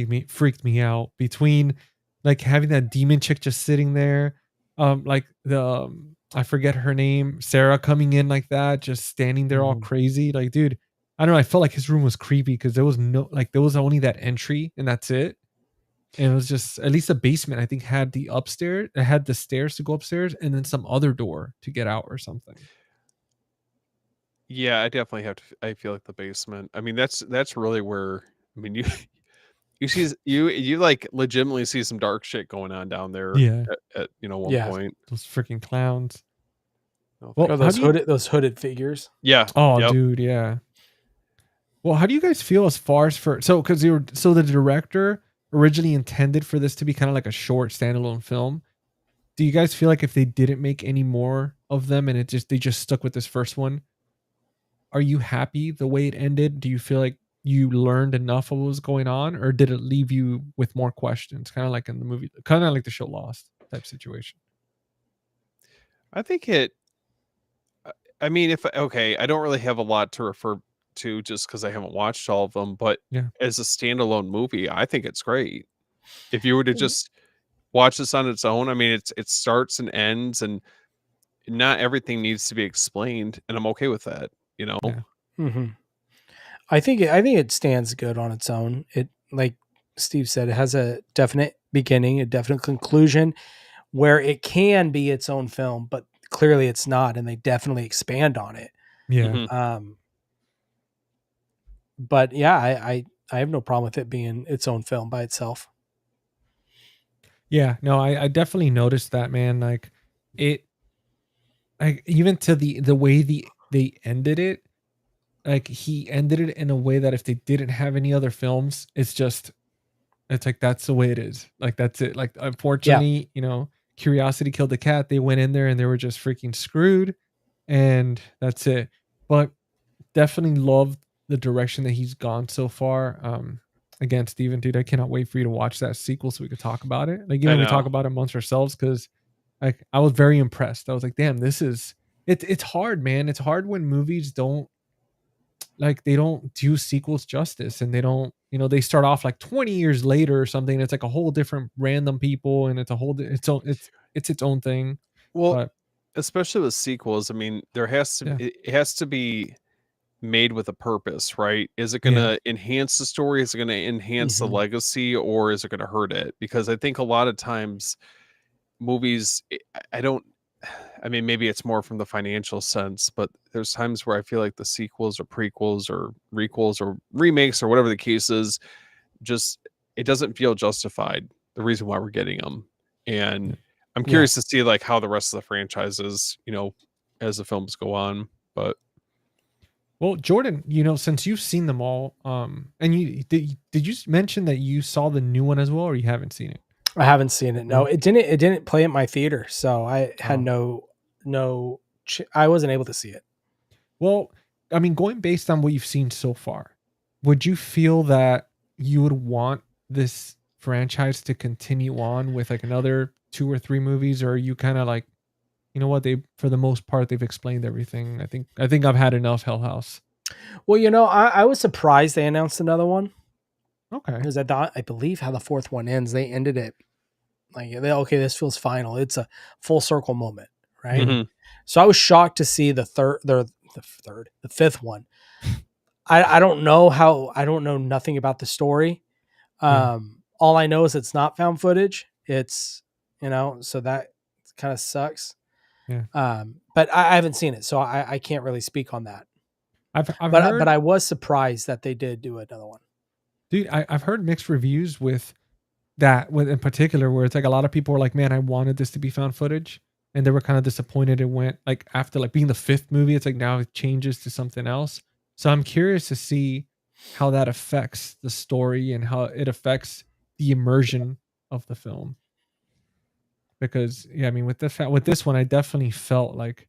me out, between like having that demon chick just sitting there, like I forget her name, Sarah, coming in like that, just standing there all Mhm. crazy. Like, dude, I don't know. I felt like his room was creepy because there was there was only that entry and that's it. And it was just, at least the basement, I think, had the upstairs, it had the stairs to go upstairs and then some other door to get out or something. Yeah, I definitely have to. I feel like the basement. I mean, that's really where. I mean, you you like legitimately see some dark shit going on down there Yeah, at one Yeah. point. those freaking clowns. Oh, Well, Oh, how do you? those hooded figures. yeah. Oh, Yep. dude, yeah. Well, how do you guys feel as far as because the director originally intended for this to be kind of like a short standalone film. Do you guys feel like if they didn't make any more of them and they just stuck with this first one, are you happy the way it ended? Do you feel like you learned enough of what was going on, or did it leave you with more questions? Kind of like in the movie, kind of like the show Lost type situation. I think it. I mean, if okay, I don't really have a lot to refer to just because I haven't watched all of them. But Yeah. as a standalone movie, I think it's great. If you were to just watch this on its own, I mean, it starts and ends, and not everything needs to be explained, and I'm okay with that. Yeah. Mm-hmm. I think it stands good on its own. It, like Steve said, it has a definite beginning, a definite conclusion, where it can be its own film, but clearly it's not, and they definitely expand on it. Yeah. Mhm. But yeah, I have no problem with it being its own film by itself. Yeah. No, I definitely noticed that, man. Like, it, like, even to the way they ended it, like, he ended it in a way that if they didn't have any other films, it's like that's the way it is. Like, that's it. Like, Yeah. unfortunately, curiosity killed the cat. They went in there and they were just freaking screwed, and that's it. But definitely love the direction that he's gone so far. Again, Steven, dude, I cannot wait for you to watch that sequel so we could talk about it. Like, I even we talk know. about it amongst ourselves, because like I was very impressed. I was like, damn, this is it's hard, man. It's hard when movies don't, like, they don't do sequels justice, and they don't, they start off like 20 years later or something. It's like a whole different random people, and it's a whole its own, it's its own thing. Well, But especially with sequels, I mean, yeah, it has to be made with a purpose, right? Is it going yeah, to enhance the story? Is it going to enhance the Mhm. legacy, or is it going to hurt it? Because I think a lot of times movies, I don't, I mean, maybe it's more from the financial sense, but there's times where I feel like the sequels or prequels or requels or remakes or whatever the case is, just it doesn't feel justified, the reason why we're getting them. yeah. And I'm Yeah. curious to see like how the rest of the franchises, as the films go on. But Well, Jordan, since you've seen them all, and did you mention that you saw the new one as well, or you haven't seen it? I haven't seen it. No, No. it didn't play at my theater, so I had Oh. I wasn't able to see it. Well, I mean, going based on what you've seen so far, would you feel that you would want this franchise to continue on with like another 2 or 3 movies, or are you kind of like, you know what, they, for the most part, they've explained everything. I think I've had enough Hell House. Well, I was surprised they announced another one, Okay. because I believe how the fourth one ends, they ended it like, okay, this feels final. It's a full circle moment, right? Yeah. mhm. So I was shocked to see the fifth one. I don't know nothing about the story. Yeah. All I know is it's not found footage. It's, so that kind of sucks. Yeah. But I haven't seen it, so I can't really speak on that. I've But heard, I was surprised that they did do another one. dude, I've heard mixed reviews with that, with in particular, where it's like a lot of people were like, man, I wanted this to be found footage, and they were kind of disappointed it went, like, after like being the fifth movie, it's like now it changes to something else. So I'm curious to see how that affects the story and how it affects the immersion of the film. Because yeah, I mean, with this one, I definitely felt like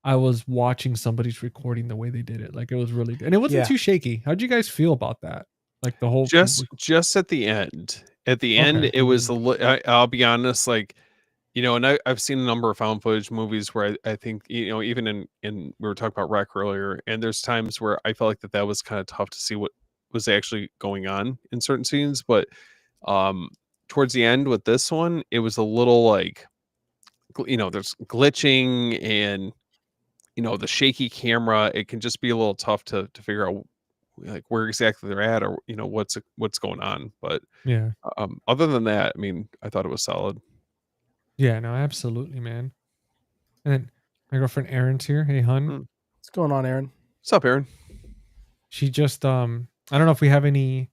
I was watching somebody's recording the way they did it. Like, it was really good, and it wasn't Yeah. too shaky. How'd you guys feel about that? Like the whole Just at the end. At the end, Okay. it was I'll be honest, like, and I've seen a number of found footage movies where I think, even in we were talking about Wreck earlier, and there's times where I felt like that was kind of tough to see what was actually going on in certain scenes, but um towards the end with this one, it was a little like, there's glitching and the shaky camera. It can just be a little tough to figure out like where exactly they're at, or what's going on. But Yeah. other than that, I mean, I thought it was solid. Yeah, no, absolutely, man. And then my girlfriend Erin's here. Hey, hun. Mm. What's going on, Aaron? What's up, Aaron? She just I don't know if we have any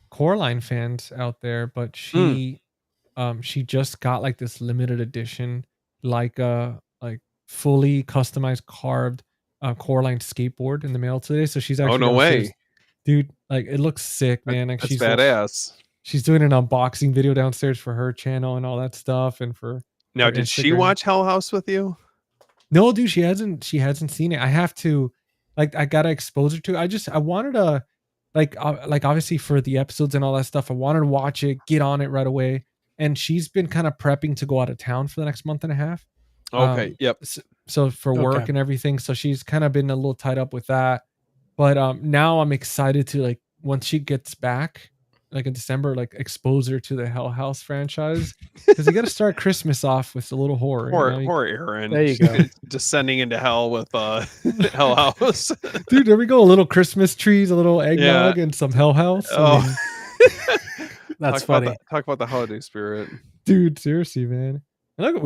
Coraline fans out there, but she just got like this limited edition, like fully customized carved Coraline skateboard in the mail today. So she's Oh, actually no downstairs. way. Dude, like it looks sick, man. Like That's badass. she's doing an unboxing video downstairs for her channel and all that stuff, and for Now, her did she Instagram. watch Hell House with you? No, dude, she hasn't seen it. I have to, like, I gotta expose her to it. I wanted to, like obviously for the episodes and all that stuff, I wanted to watch it, get on it right away. And she's been kind of prepping to go out of town for the next month and a half. Okay. Yep. So for work and everything, so she's kind of been a little tied up with that. But now I'm excited to, like, once she gets back, like in December, like expose her to the Hell House franchise, because you got to start Christmas off with a little horror. Poor Aaron. There you go. Descending into hell with Hell House. Dude, there we go. A little Christmas trees, a little eggnog, and some Hell House. Oh. That's funny. Talk about the holiday spirit. Dude, seriously, man. And look,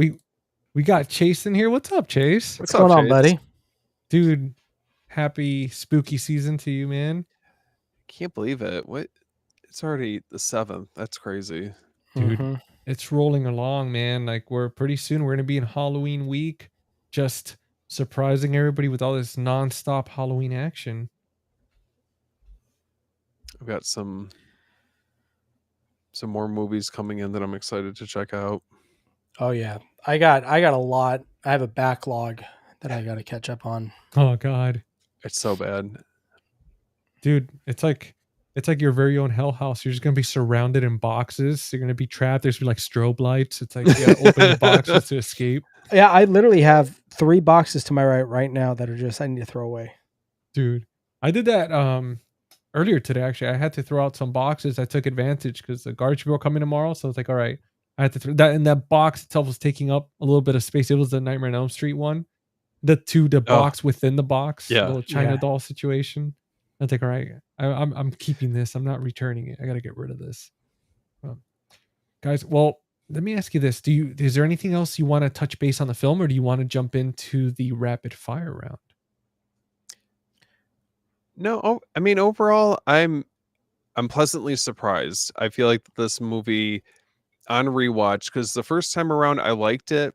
we got Chase in here. What's up, Chase? What's going on, buddy? Dude, happy spooky season to you, man. Can't believe it. What? It's already the 7th. That's crazy. Dude, it's rolling along, man. Like, we're pretty soon, we're going to be in Halloween week, just surprising everybody with all this nonstop Halloween action. I've got some more movies coming in that I'm excited to check out. Oh yeah. I got a lot. I have a backlog that I got to catch up on. Oh God. It's so bad. Dude, it's like your very own Hell House. You're just gonna be surrounded in boxes. You're gonna be trapped. There's gonna be like strobe lights. It's like, you gotta open the boxes to escape. Yeah, I literally have 3 boxes to my right now that are just I need to throw away. Dude, I did that earlier today. Actually, I had to throw out some boxes. I took advantage because the garbage people are coming tomorrow. So it's like, all right, I had to throw that. And that box itself was taking up a little bit of space. It was the Nightmare on Elm Street one. The box within the box, Yeah. little China doll situation. I think, all right, I'm keeping this. I'm not returning it. I got to get rid of this. Guys, well, let me ask you this. Is there anything else you want to touch base on the film, or do you want to jump into the rapid fire round? No, I mean, overall, I'm pleasantly surprised. I feel like this movie on rewatch, because the first time around I liked it.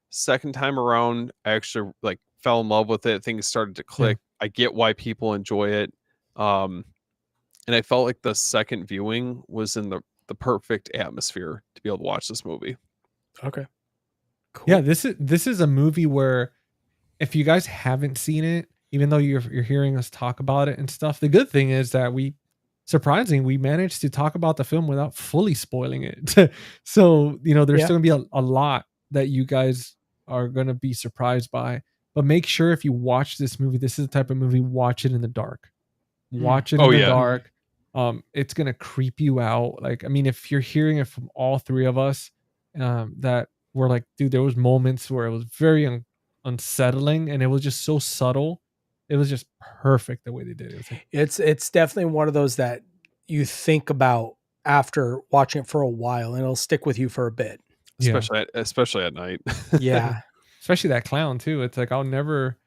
Second time around, I actually like fell in love with it. Things started to click. Yeah. I get why people enjoy it. And I felt like the second viewing was in the perfect atmosphere to be able to watch this movie. Okay. Cool. Yeah, this is a movie where if you guys haven't seen it, even though you're hearing us talk about it and stuff, the good thing is that we managed to talk about the film without fully spoiling it. So, there's still gonna be a lot that you guys are gonna be surprised by. But make sure if you watch this movie, this is the type of movie, watch it in the dark. Watch it in the dark. It's gonna creep you out. Like, I mean, if you're hearing it from all three of us, that we're like, dude, there was moments where it was very unsettling, and it was just so subtle. It was just perfect the way they did it. It's definitely one of those that you think about after watching it for a while, and it'll stick with you for a bit. Yeah. especially at night. Yeah. Especially that clown too. It's like I never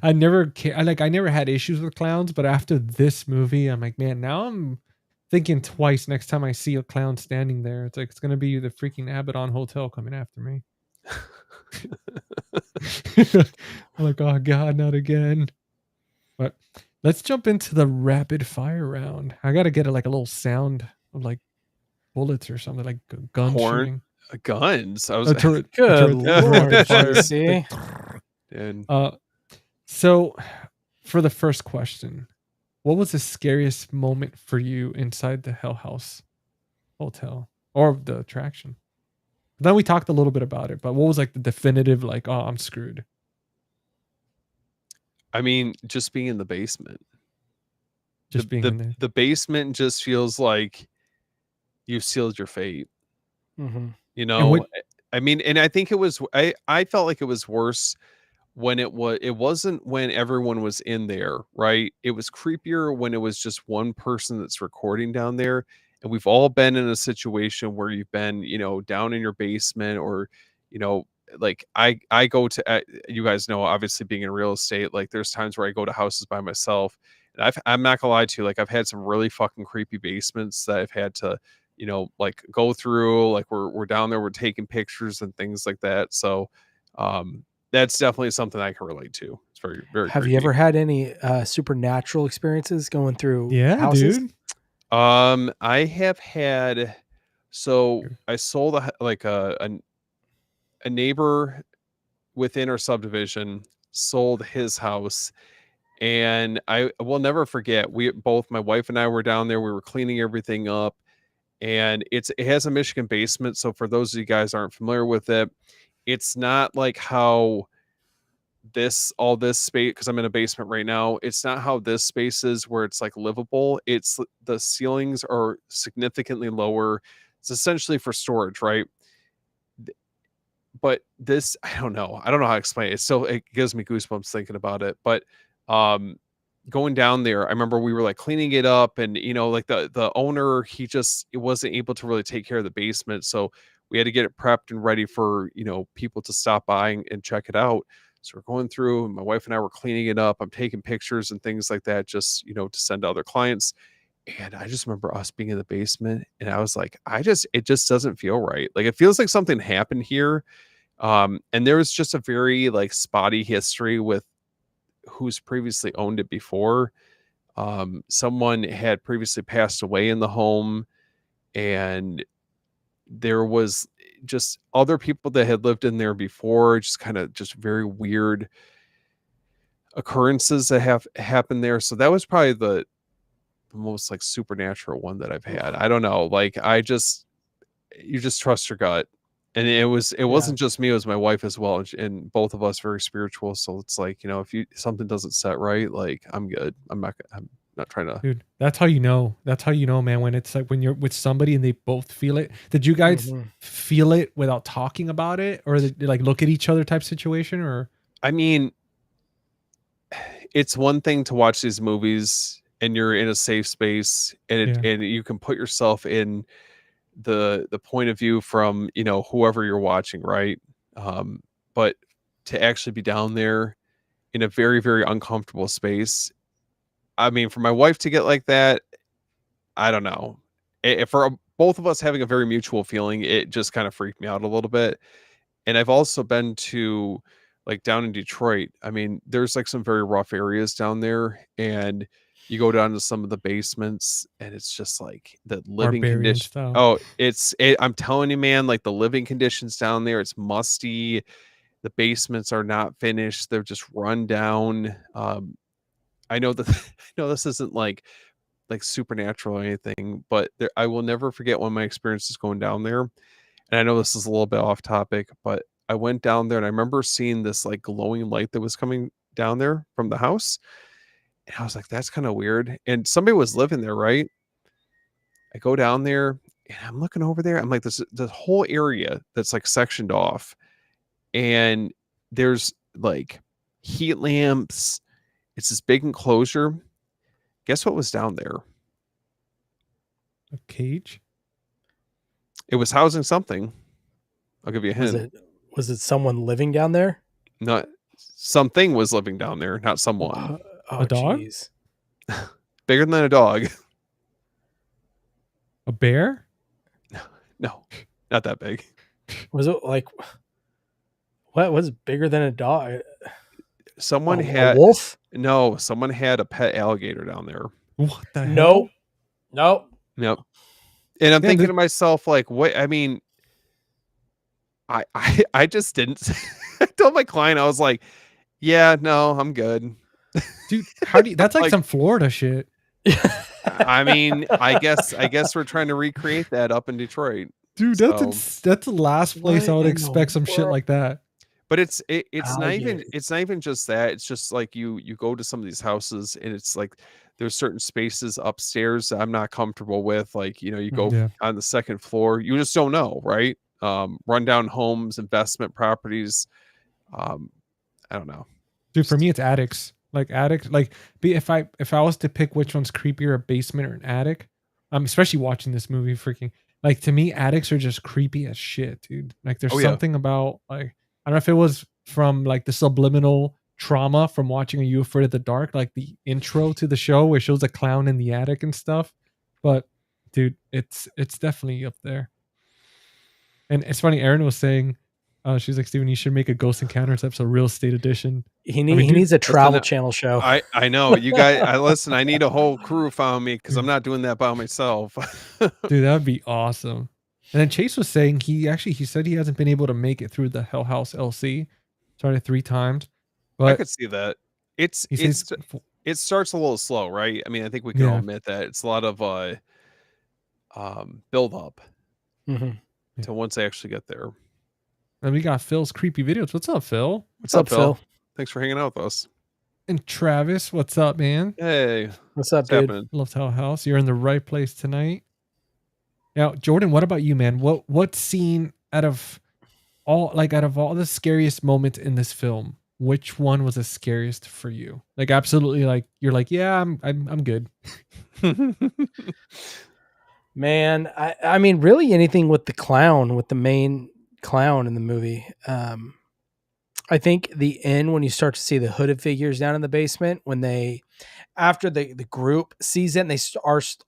I never had issues with clowns, but after this movie, I'm like, man, now I'm thinking twice next time I see a clown standing there. It's like it's gonna be the freaking Abaddon Hotel coming after me. I'm like, oh god, not again. But let's jump into the rapid fire round. I gotta get a little sound of like bullets or something, like gun Horn shooting. guns. I was A turret, Good lord, rapid fire. JC. and So for the first question, what was the scariest moment for you inside the Hell House Hotel or the attraction? Then we talked a little bit about it, but what was like the definitive, like, oh, I'm screwed? I mean, just being in the basement. Just being in there. The basement just feels like you've sealed your fate. Mm-hmm. You know, I mean, and I think I felt like it was worse when it wasn't when everyone was in there, right? It was creepier when it was just one person that's recording down there. And we've all been in a situation where you've been, down in your basement or, like I go to, you guys know, obviously being in real estate, like there's times where I go to houses by myself and I'm not gonna lie to you, like I've had some really fucking creepy basements that I've had to, like go through, like we're down there, we're taking pictures and things like that. So, that's definitely something I can relate to. It's very, very Have creepy. you ever had any supernatural experiences going through Yeah, houses? dude. I have had, so I sold a neighbor within our subdivision sold his house, and I will never forget, my wife and I were down there, we were cleaning everything up, and it has a Michigan basement. So for those of you guys aren't familiar with it, it's not like how all this space, because I'm in a basement right now, it's not how this space is where it's like livable. It's the ceilings are significantly lower. It's essentially for storage, right? But this, I don't know how to explain it. It gives me goosebumps thinking about it. But going down there, I remember we were like cleaning it up, and like the owner, it wasn't able to really take care of the basement, so we had to get it prepped and ready for people to stop by and check it out. So we're going through, and my wife and I were cleaning it up. I'm taking pictures and things like that, just to send to other clients. And I just remember us being in the basement, and I was like, it just doesn't feel right. Like it feels like something happened here. And there was just a very like spotty history with who's previously owned it before. Someone had previously passed away in the home, and there was just other people that had lived in there before, just kind of just very weird occurrences that have happened there. So that was probably the most like supernatural one that I've had. I don't know. Like you just trust your gut. And it wasn't just me, it was my wife as well. And both of us very spiritual. So it's like, if something doesn't set right, like I'm good. I'm not trying to. Dude, that's how you know. That's how you know, man, when it's like when you're with somebody and they both feel it. Did you guys feel it without talking about it, or they like look at each other type situation? Or I mean, it's one thing to watch these movies and you're in a safe space and you can put yourself in the point of view from whoever you're watching, right? But to actually be down there in a very, very uncomfortable space, I mean, for my wife to get like that, I don't know. For both of us having a very mutual feeling, it just kind of freaked me out a little bit. And I've also been to like down in Detroit. I mean, there's like some very rough areas down there, and you go down to some of the basements and it's just like the living barbarian condition. style. Oh, I'm telling you, man, like the living conditions down there, it's musty. The basements are not finished. They're just run down. I know that I know this isn't like supernatural or anything, but I will never forget one of my experiences going down there. And I know this is a little bit off topic, but I went down there and I remember seeing this like glowing light that was coming down there from the house. And I was like, that's kind of weird. And somebody was living there, right? I go down there and I'm looking over there. I'm like, the whole area that's like sectioned off. And there's like heat lamps. It's this big enclosure. Guess what was down there? A cage? It was housing something. I'll give you a hint. Was it someone living down there? Not something was living down there, not someone. Oh, A dog? jeez. Bigger than a dog. A bear? No, not that big. Was it like what was bigger than a dog? Someone A had wolf? no. Someone had a pet alligator down there. What the hell? Nope. Nope. Yep. And I'm Yeah, thinking to myself, like, what? I mean, I just didn't. I told my client, I was like, yeah, no, I'm good. Dude, how do you, that's like, Like- some Florida shit. I mean, I guess we're trying to recreate that up in Detroit. Dude, So- that's the last place I What would in the expect some shit world? like that. But it's not even Alligators. it's not even just that. It's just like you go to some of these houses and it's like there's certain spaces upstairs that I'm not comfortable with. Like, you go Yeah. on the second floor, you just don't know, right? Rundown homes, investment properties. I don't know. Dude, for me it's attics. Like attics, like if I was to pick which one's creepier, a basement or an attic, especially watching this movie, freaking like to me, attics are just creepy as shit, dude. Like there's Oh, yeah. something about like I don't know if it was from like the subliminal trauma from watching Are You Afraid of the Dark, like the intro to the show where it shows a clown in the attic and stuff. But dude, it's definitely up there. And it's funny, Erin was saying, she's like, Steven, you should make a Ghost Encounters episode, Real Estate Edition. He mean, dude, needs a Travel not- Channel show. I know you guys. I need a whole crew found me because I'm not doing that by myself. Dude, that would be awesome. And then Chase was saying he said he hasn't been able to make it through the Hell House LC. Tried it 3 times. I But could see that. It he says starts a little slow, right? I mean, I think we can all Yeah. admit that it's a lot of build up Mhm. to once they actually get there. and we got Phil's creepy videos. What's up, Phil? What's up, Phil? Thanks for hanging out with us. And Travis, what's up, man? Hey, What's up, what's dude? happening? Loved Hell House. You're in the right place tonight. Now, Jordan, what about you, man? What scene out of all the scariest moments in this film, which one was the scariest for you? Like absolutely, like you're like, yeah, I'm good. Man, I mean, really anything with the main clown in the movie. I think the end when you start to see the hooded figures down in the basement, when after the group sees it and they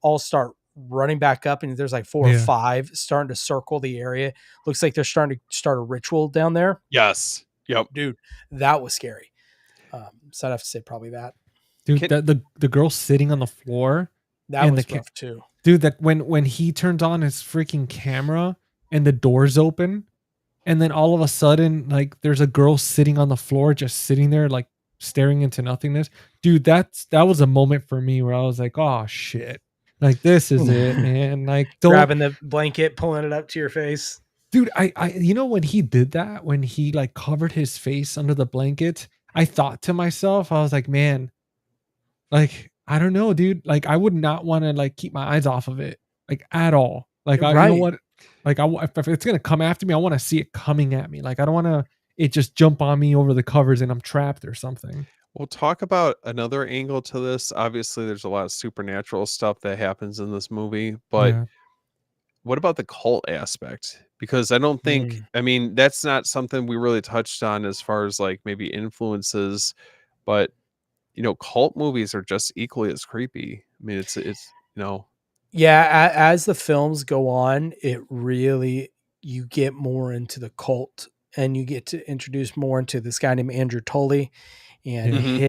all start running back up and there's like 4 or Yeah. 5 starting to circle the area. Looks like they're starting to start a ritual down there. Yes. Yep. Dude, that was scary. So I'd have to say probably that. Dude, the girl sitting on the floor. That And was the rough too. Dude, that when he turns on his freaking camera and the doors open, and then all of a sudden, like there's a girl sitting on the floor, just sitting there, like staring into nothingness. Dude, that was a moment for me where I was like, oh shit. Like this is it, man. Like Grabbing the blanket, pulling it up to your face. dude, I when he did that, when he like covered his face under the blanket, I thought to myself, I was like, man, like I don't know, dude. Like I would not want to like keep my eyes off of it, like at all. Like you know Right. what? Like if it's gonna come after me, I want to see it coming at me. Like I don't want to it just jump on me over the covers and I'm trapped or something. We'll talk about another angle to this. Obviously, there's a lot of supernatural stuff that happens in this movie, but Yeah. what about the cult aspect? Because I don't think, I mean, that's not something we really touched on as far as like maybe influences, but cult movies are just equally as creepy. I mean, it's Yeah, as the films go on, it really you get more into the cult and you get to introduce more into this guy named Andrew Tully and Mhm.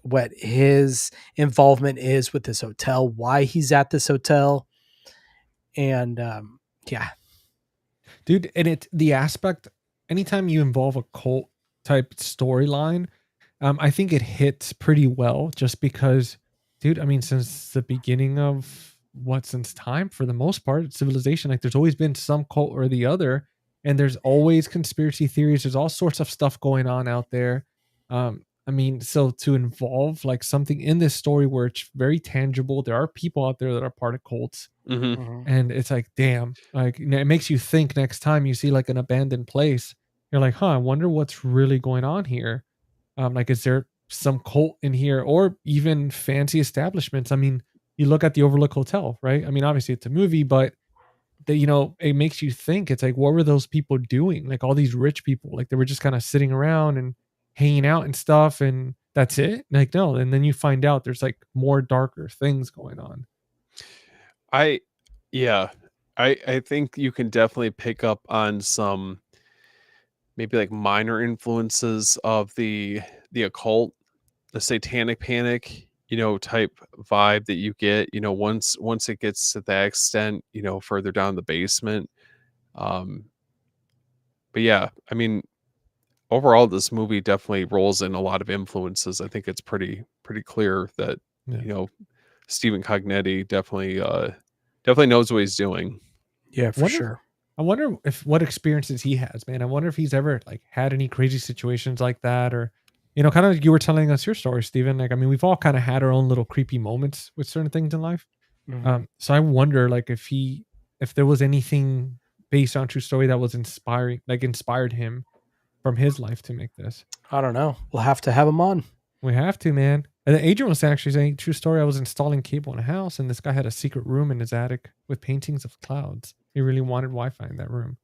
what his involvement is with this hotel, why he's at this hotel. And yeah, Dude, and the aspect anytime you involve a cult type storyline, I think it hits pretty well just because, dude, I mean, since the beginning of since time for the most part, civilization, like there's always been some cult or the other, and there's always conspiracy theories. There's all sorts of stuff going on out there. I mean, so to involve like something in this story where it's very tangible, there are people out there that are part of cults. Mhm. And it's like, damn, like it makes you think next time you see like an abandoned place, you're like, huh, I wonder what's really going on here. Like, is there some cult in here or even fancy establishments? I mean, you look at the Overlook Hotel, right? I mean, obviously it's a movie, but that, you know, it makes you think. It's like, what were those people doing? Like all these rich people, like they were just kind of sitting around and hanging out and stuff, and that's it. Like no, and then you find out there's like more darker things going on. I yeah. I think you can definitely pick up on some maybe like minor influences of the occult, the satanic panic, type vibe that you get, once it gets to that extent, further down the basement. Um but yeah, I mean, overall this movie definitely rolls in a lot of influences. I think it's pretty clear that, Yeah. Stephen Cognetti definitely knows what he's doing. Yeah, for sure. I wonder if what experiences he has, man. I wonder if he's ever like had any crazy situations like that, or kind of like you were telling us your story, Steven. Like, I mean, we've all kind of had our own little creepy moments with certain things in life. So I wonder, like, if there was anything based on true story that was inspired him from his life to make this. I don't know. We'll have to have him on. We have to, man. And then Adrian was actually saying, true story, I was installing cable in a house, and this guy had a secret room in his attic with paintings of clouds. He really wanted Wi-Fi in that room.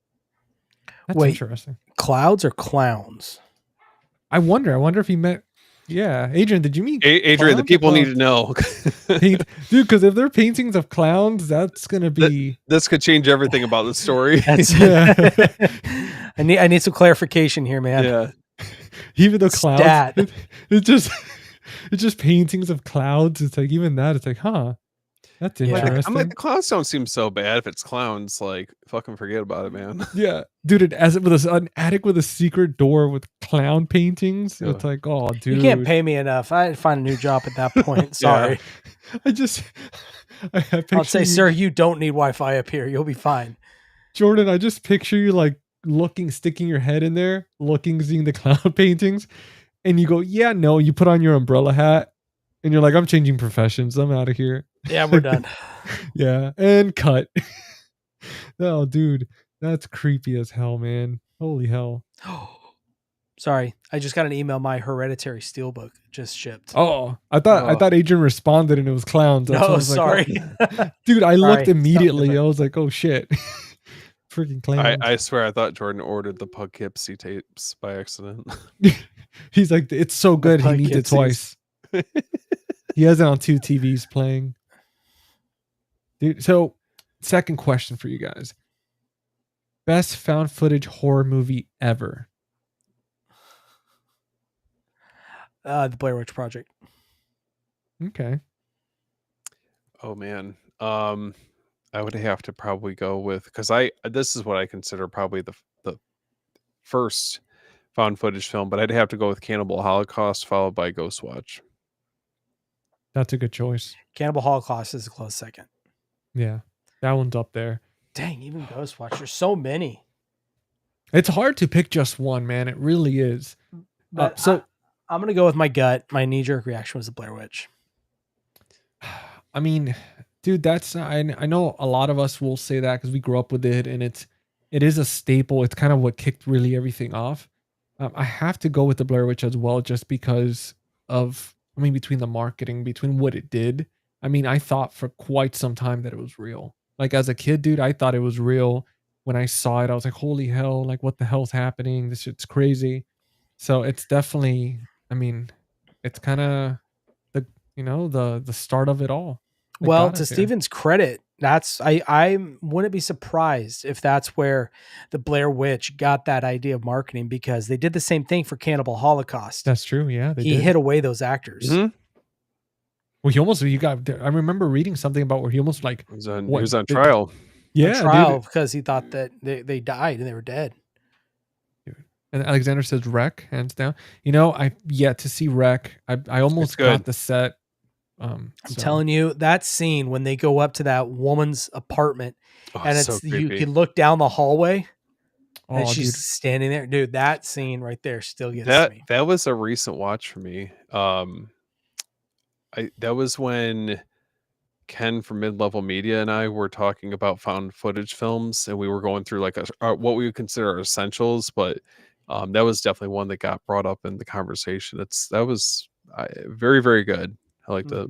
That's interesting. Clouds or clowns? I wonder if he met... Yeah. Adrian, did you meet Adrian, the people need to know. Dude, because if they're paintings of clowns, that's going to be... This could change everything about the story. Yeah. I need some clarification here, man. Yeah. Even the clouds, it's just paintings of clouds. It's like, even that, it's like, huh, that's interesting. I'm like, the clowns don't seem so bad. If it's clowns, like, fucking forget about it, man. Yeah, dude. With an attic with a secret door with clown paintings, it's like, oh, dude, you can't pay me enough. I'd find a new job at that point. Sorry. I'll say, sir, you don't need Wi-Fi up here. You'll be fine. Jordan, I just picture you like sticking your head in there, seeing the clown paintings, and you go, yeah, no, you put on your umbrella hat and you're like, I'm changing professions, I'm out of here. Yeah, we're done. Yeah, and cut. Oh, dude, that's creepy as hell, man. Holy hell. Sorry, I just got an email. My Hereditary Steelbook just shipped. Oh, I thought Adrian responded and it was clowns. That's no, sorry. Like, dude, I looked immediately. I was like, oh shit. Freaking clowns. I swear I thought Jordan ordered the Poughkeepsie tapes by accident. He's like, it's so good he needs it twice. He has it on 2 TVs playing. Dude, so second question for you guys. Best found footage horror movie ever? The Blair Witch Project. Okay. Oh man. I would have to probably go with, because this is what I consider probably the first found footage film, but I'd have to go with Cannibal Holocaust followed by Ghostwatch. That's a good choice. Cannibal Holocaust is a close second. Yeah, that one's up there. Dang, even Ghostwatch. There's so many. It's hard to pick just one, man. It really is. So I'm gonna go with my gut. My knee-jerk reaction was the Blair Witch. I mean, dude, I know a lot of us will say that because we grew up with it, and it is a staple. It's kind of what kicked really everything off. I have to go with the Blair Witch as well, just because of, between the marketing, between what it did. I thought for quite some time that it was real. Like as a kid, dude, I thought it was real. When I saw it, I was like, holy hell, like what the hell's happening? This shit's crazy. So it's definitely, it's kind of the start of it all. Well, to Steven's credit, I wouldn't be surprised if that's where the Blair Witch got that idea of marketing, because they did the same thing for Cannibal Holocaust. That's true. Yeah. He hid away those actors. Mm-hmm. Well, I remember reading something about where he almost like he was on trial. Yeah. On trial because he thought that they died and they were dead. And Alexander says Wreck, hands down. I've yet to see Wreck. I almost got the set. I'm telling you, that scene when they go up to that woman's apartment and it's so you can look down the hallway and she's standing there. Dude, that scene right there still gets me. That was a recent watch for me. That was when Ken from Mid-Level Media and I were talking about found footage films, and we were going through like what we would consider our essentials, but that was definitely one that got brought up in the conversation. That was very, very good. I liked it.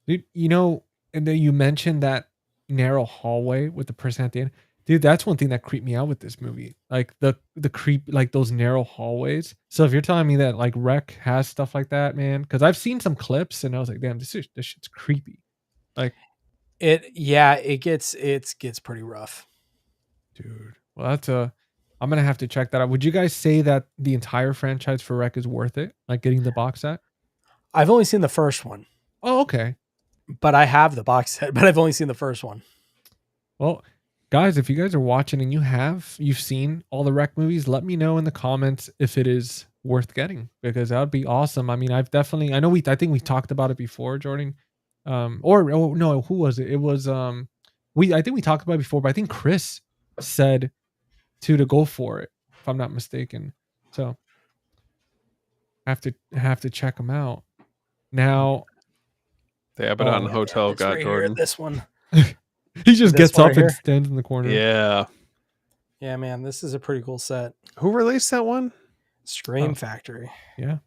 Dude, and then you mentioned that narrow hallway with the person at the end. Dude, that's one thing that creeped me out with this movie. Like the creep, like those narrow hallways. So if you're telling me that like Rec has stuff like that, man, because I've seen some clips and I was like, damn, this shit's creepy. Like, it gets pretty rough. dude, well, I'm gonna have to check that out. Would you guys say that the entire franchise for Rec is worth it? Like getting the box set? I've only seen the first one, Oh, okay. but I have the box set, but I've only seen the first one. Well, guys, if you guys are watching and you've seen all the Rec movies, let me know in the comments if it is worth getting, because that would be awesome. I mean, I think we talked about it before, Jordan. Or no, who was it? It was I think we talked about it before, but I think Chris said to go for it, if I'm not mistaken. So have to check them out. Now The Abaddon Oh, Hotel It's got right here, Jordan. this one. he just This gets one up right and here? stands in the corner. Yeah. Yeah, man, this is a pretty cool set. Who released that one? Scream Oh. Factory. Yeah.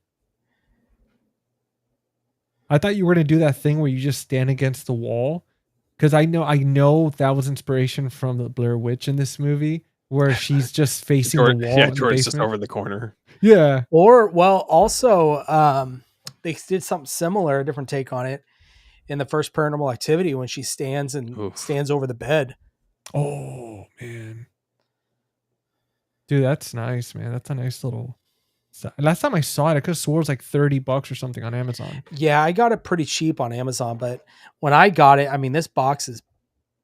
I thought you were gonna do that thing where you just stand against the wall, because I know that was inspiration from the Blair Witch in this movie, where she's just facing the wall in the Jordan's just basement. over in the corner. Yeah. Or also, they did something similar, a different take on it, in the first Paranormal Activity when she stands over the bed. Oh man, dude, that's nice, man. That's a nice little. Last time I saw it, I could have swore it was like $30 or something on Amazon. Yeah, I got it pretty cheap on Amazon, but when I got it, I mean, this box is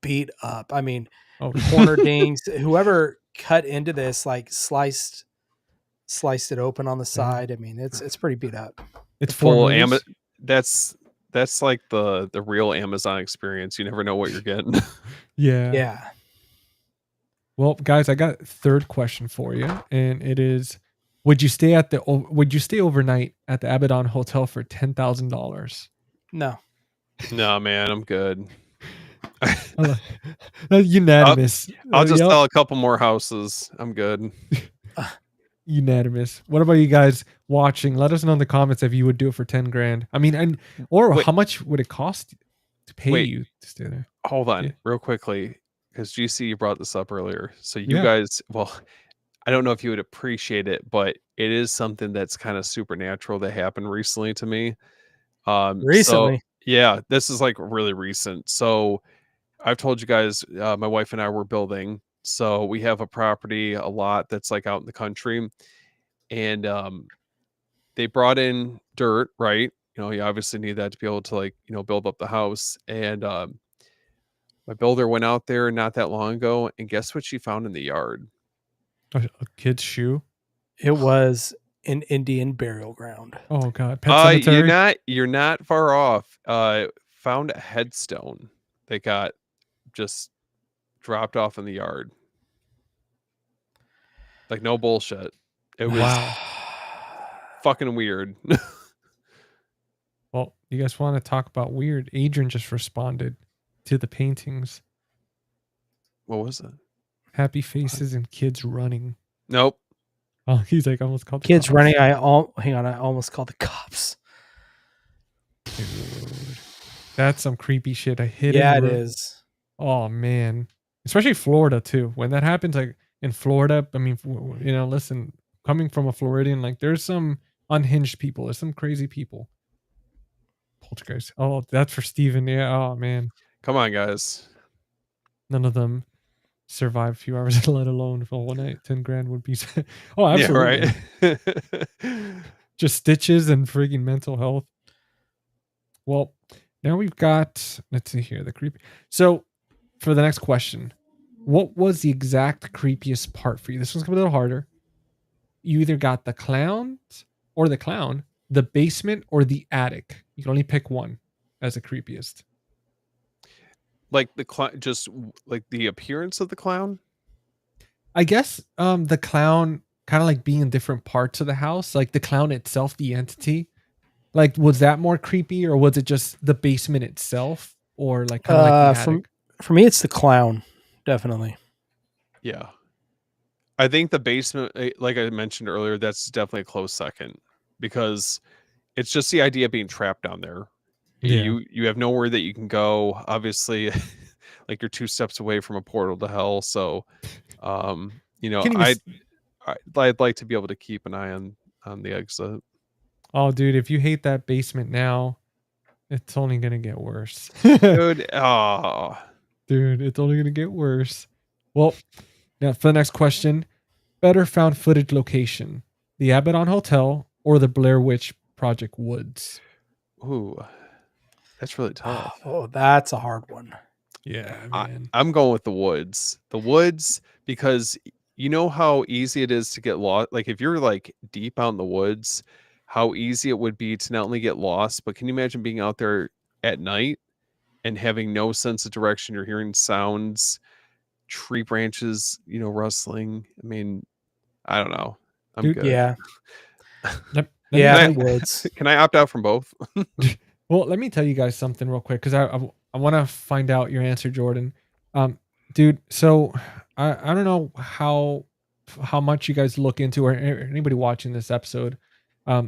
beat up. I mean, corner dings. Whoever cut into this, like sliced it open on the side. I mean, it's pretty beat up. It's Full full movies. That's like the real Amazon experience. You never know what you're getting. Yeah. Yeah. Well, guys, I got a third question for you, and it is: Would you stay overnight at the Abaddon Hotel for $10,000? No. No, man, I'm good. Unanimous. I'll just sell a couple more houses. I'm good. Unanimous. What about you guys watching? Let us know in the comments if you would do it for 10 grand. I mean, Wait. how much would it cost to pay you to stay there? Hold on, Yeah. real quickly, because GC, you brought this up earlier. So you Yeah. guys, well, I don't know if you would appreciate it, but it is something that's kind of supernatural that happened recently to me. Recently? So, yeah, this is like really recent. So I've told you guys, my wife and I were building. So we have a property, a lot that's like out in the country, and they brought in dirt, right? You know, you obviously need that to be able to like, build up the house. And my builder went out there not that long ago, and guess what she found in the yard? A kid's shoe. It was an Indian burial ground. Oh god, Pet Cemetery. You're not far off. Found a headstone that got just dropped off in the yard. Like, no bullshit. It was fucking weird. Well, you guys want to talk about weird? Adrian just responded to the paintings. What was it? Happy faces and kids running. Nope. Oh, he's like, I almost called the Kids cops. running. I almost called the cops. Dude, that's some creepy shit. It is. Oh man, especially Florida too. When that happens, like in Florida, I mean, listen, coming from a Floridian, like there's some unhinged people. There's some crazy people. Poltergeist. Oh, that's for Steven. Yeah. Oh man. Come on, guys. None of them survive a few hours, let alone for one night. 10 grand would be. Oh, absolutely. Yeah, right. Just stitches and freaking mental health. Well, now we've got, let's see here, the creepy. So for the next question, what was the exact creepiest part for you? This one's gonna be a little harder. You either got the clown, the basement, or the attic. You can only pick one as the creepiest. Like just like the appearance of the clown? I guess the clown kind of like being in different parts of the house, like the clown itself, the entity. Like, was that more creepy, or was it just the basement itself, or like kind of like the attic? For me, it's the clown, definitely. Yeah, I think the basement, like I mentioned earlier, that's definitely a close second, because it's just the idea of being trapped down there. Yeah. You have nowhere that you can go. Obviously, like you're 2 steps away from a portal to hell. So, you know, Can't even. I'd like to be able to keep an eye on the exit. Oh, dude, if you hate that basement now, it's only gonna get worse. Dude, oh, Dude, it's only gonna get worse. Well, now for the next question, better found footage location: the Abaddon Hotel or the Blair Witch Project Woods? ooh, that's really tough. Oh, that's a hard one. Yeah, I, man. I'm going with the woods. The woods, because you know how easy it is to get lost. Like if you're like deep out in the woods, how easy it would be to not only get lost, but can you imagine being out there at night and having no sense of direction? You're hearing sounds, tree branches, you know, rustling. I mean, I don't know. I'm Dude, good. Yeah. let me Yeah, tell the you. woods. Can I opt out from both? Well, let me tell you guys something real quick because I want to find out your answer, Jordan. Um, dude, so I don't know how much you guys look into or anybody watching this episode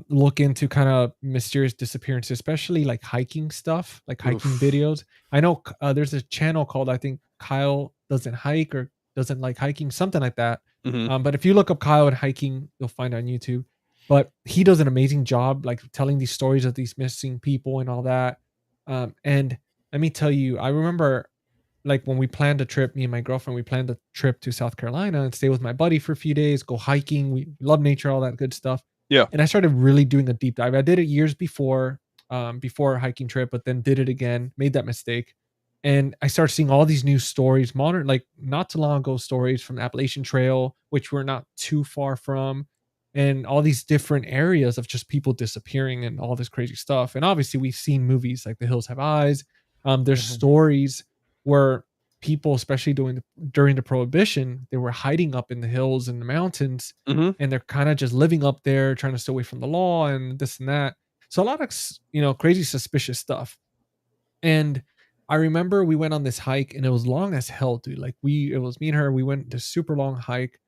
look into kind of mysterious disappearances, especially like hiking stuff, like hiking Oof. videos. I know there's a channel called I think Kyle doesn't hike or doesn't like hiking, something like that. Mhm. But if you look up Kyle and hiking, you'll find it on YouTube, but he does an amazing job like telling these stories of these missing people and all that. And let me tell you, I remember like when we planned a trip, me and my girlfriend, we planned a trip to South Carolina and stay with my buddy for a few days, go hiking. We love nature, all that good stuff. Yeah. And I started really doing a deep dive. I did it years before a hiking trip, but then did it again, made that mistake. And I started seeing all these new stories, modern, like not too long ago stories from the Appalachian Trail, which we're not too far from, and all these different areas of just people disappearing and all this crazy stuff. And obviously, we've seen movies like The Hills Have Eyes. There's Mhm. stories where people, especially during the Prohibition, they were hiding up in the hills and the mountains, Mhm. and they're kind of just living up there, trying to stay away from the law and this and that. So a lot of crazy suspicious stuff. And I remember we went on this hike and it was long as hell, dude. Like it was me and her. We went this super long hike,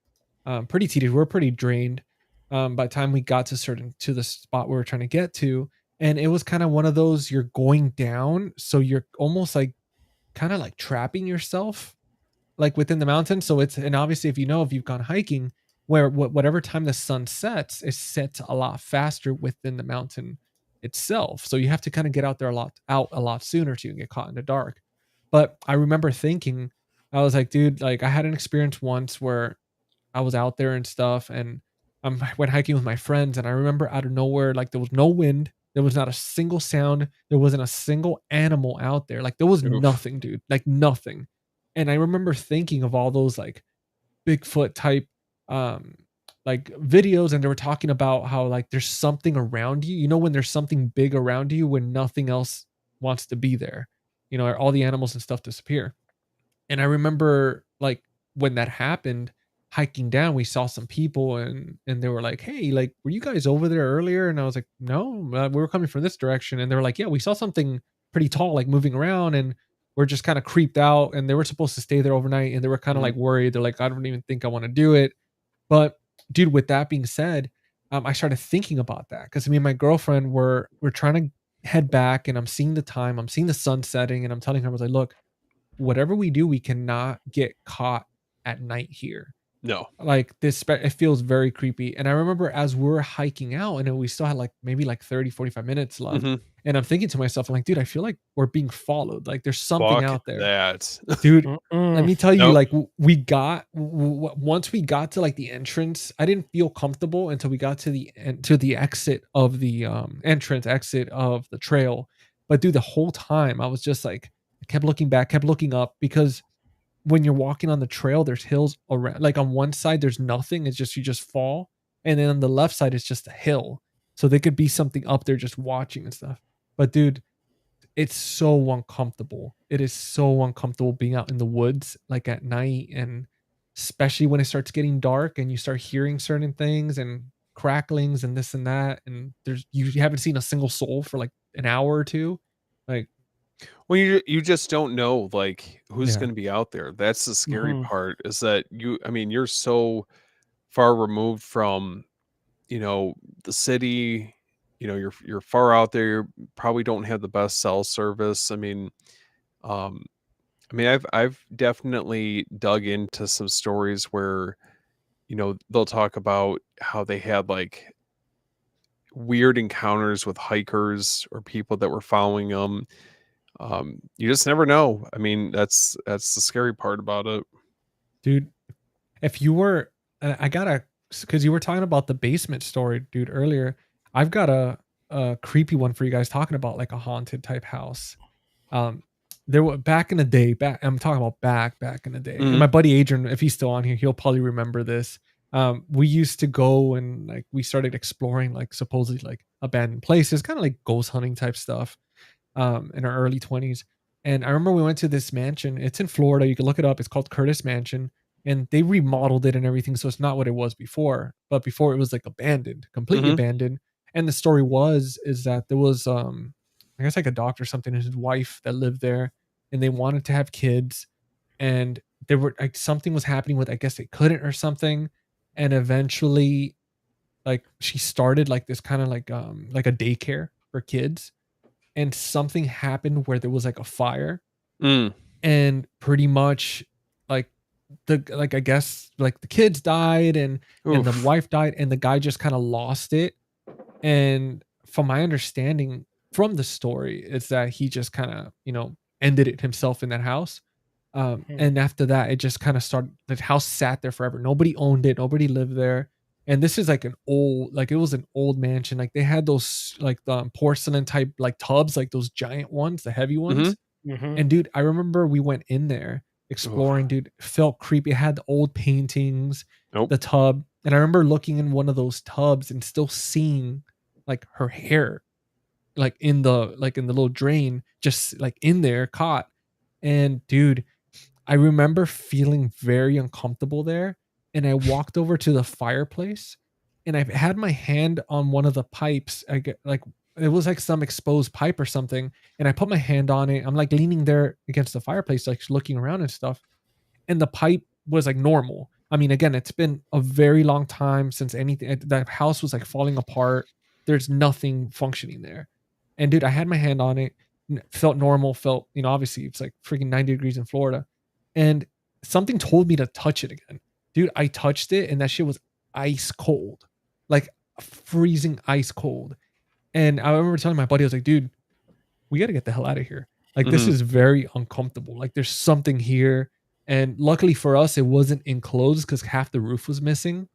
pretty tedious. We were pretty drained by the time we got to the spot we were trying to get to. And it was kind of one of those you're going down, so you're almost like kind of like trapping yourself like within the mountains. So it's and obviously if you've gone hiking, where whatever time the sun sets, it sets a lot faster within the mountain itself. So you have to kind of get out a lot sooner to get caught in the dark. But I remember thinking, I was like, dude, like I had an experience once where I was out there and stuff, and I went hiking with my friends, and I remember out of nowhere, like there was no wind, there was not a single sound, there wasn't a single animal out there, like there was Oof. nothing, dude, like nothing. And I remember thinking of all those like Bigfoot type um like videos, and they were talking about how like there's something around you, when there's something big around you when nothing else wants to be there, all the animals and stuff disappear. And I remember like when that happened, hiking down, we saw some people and they were like, "Hey, like, were you guys over there earlier?" And I was like, "No, we were coming from this direction." And they were like, "Yeah, we saw something pretty tall, like moving around, and we're just kind of creeped out." And they were supposed to stay there overnight, and they were kind of Mhm. like worried. They're like, "I don't even think I want to do it." But dude, with that being said, I started thinking about that because me and my girlfriend were trying to head back, and I'm seeing the time, I'm seeing the sun setting, and I'm telling her, I was like, "Look, whatever we do, we cannot get caught at night here. No. Like it feels very creepy." And I remember as we're hiking out and then we still had like maybe like 30, 45 minutes left. Mhm. And I'm thinking to myself, I'm like, dude, I feel like we're being followed. Like there's something Fuck out there. that. Dude, let Mm-mm. me tell you, Nope. like once we got to like the entrance, I didn't feel comfortable until we got to the exit of the entrance exit of the trail. But dude, the whole time I was just like, I kept looking back, kept looking up, because when you're walking on the trail, there's hills around. Like on one side, there's nothing. It's just you just fall, and then on the left side, it's just a hill. So there could be something up there just watching and stuff. But dude, it's so uncomfortable. It is so uncomfortable being out in the woods like at night, and especially when it starts getting dark and you start hearing certain things and cracklings and this and that, and you haven't seen a single soul for like an hour or two. Like, Well, you just don't know like who's yeah. going to be out there. That's the scary Mhm. part, is that I mean, you're so far removed from, you know, the city, you know, you're far out there, you probably don't have the best cell service. I mean, um I mean, I've definitely dug into some stories where, they'll talk about how they had like weird encounters with hikers or people that were following them. You just never know. I mean, that's the scary part about it. Dude, if you were, I gotta, because you were talking about the basement story, dude, earlier. I've got a creepy one for you guys talking about like a haunted type house. Um, there were back in the day, I'm talking about back in the day. And Mhm. my buddy Adrian, if he's still on here, he'll probably remember this. We used to go and like we started exploring like supposedly like abandoned places, kind of like ghost hunting type stuff. In our early 20s. And I remember we went to this mansion. It's in Florida. You can look it up. It's called Curtis Mansion. And they remodeled it and everything. So it's not what it was before. But before it was like abandoned, completely Mhm. abandoned. And the story is that there was I guess like a doctor or something and his wife that lived there and they wanted to have kids. And there were like something was happening with I guess they couldn't or something. And eventually like she started like this kind of like a daycare for kids and something happened where there was like a fire Mm. and pretty much like I guess like the kids died and the Oof. wife died and the guy just kind of lost it. And from my understanding from the story is that he just kind of ended it himself in that house. Hmm. And after that it just kind of started, the house sat there forever, nobody owned it, nobody lived there. And this is like an old, like it was an old mansion, like they had those like the porcelain type like tubs, like those giant ones, the heavy Mhm. ones. Hmm. And dude, I remember we went in there Oof. exploring, dude. It felt creepy. It had the old paintings, Nope. the tub. And I remember looking in one of those tubs and still seeing like her hair, like in the little drain, just like in there caught. And dude, I remember feeling very uncomfortable there. And I walked over to the fireplace and I had my hand on one of the pipes. I get like it was like some exposed pipe or something. And I put my hand on it. I'm like leaning there against the fireplace, like looking around and stuff. And the pipe was like normal. I mean, again, it's been a very long time since anything. That house was like falling apart. There's nothing functioning there. And dude, I had my hand on it, felt normal, felt, obviously it's like freaking 90 degrees in Florida. And something told me to touch it again. Dude, I touched it and that shit was ice cold, like freezing ice cold. And I remember telling my buddy, I was like, dude, we got to get the hell out of here. Like this Mhm. is very uncomfortable. Like there's something here. And luckily for us, it wasn't enclosed because half the roof was missing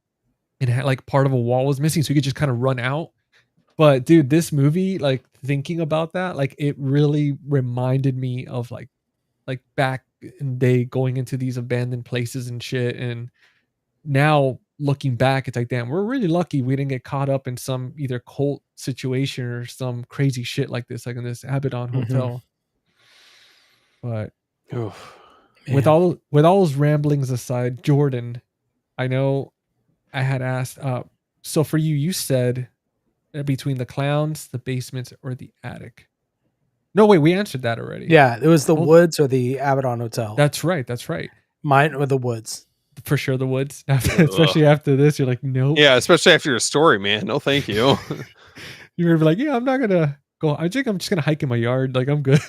and it had like part of a wall was missing. So you could just kind of run out. But dude, this movie, like thinking about that, like it really reminded me of like back in the day going into these abandoned places and shit. And now looking back, it's like, damn, we're really lucky we didn't get caught up in some either cult situation or some crazy shit like this, like in this Abaddon Hmm. hotel. But Oof. Man. with all those ramblings aside, Jordan, I know I had asked. So for you, you said between the clowns, the basements, or the attic. No, wait, we answered that already. Yeah, it was the Hold, woods or the Abaddon Hotel. that's right. That's right. Mine or the woods. For sure, the woods. Ugh. Especially after this, you're like, nope. Yeah, especially after your story, man. No, thank you. You're gonna be like, yeah, I'm not gonna go. I think I'm just gonna hike in my yard. Like I'm good,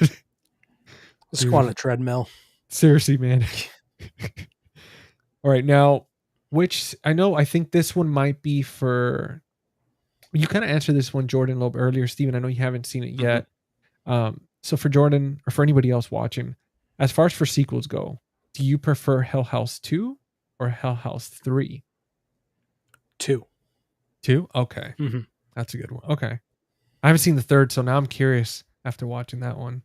Let's go on a dude. treadmill. Seriously, man. All right, now, which I know, I think this one might be for you. Kind of answered this one, Jordan, a little bit earlier, Steven. I know you haven't seen it Mhm. yet. So for Jordan or for anybody else watching, as far as for sequels go, do you prefer Hell House 2 or Hell House 3? 2. 2? Okay. Hmm. That's a good one. Okay. I haven't seen the third, so now I'm curious after watching that one.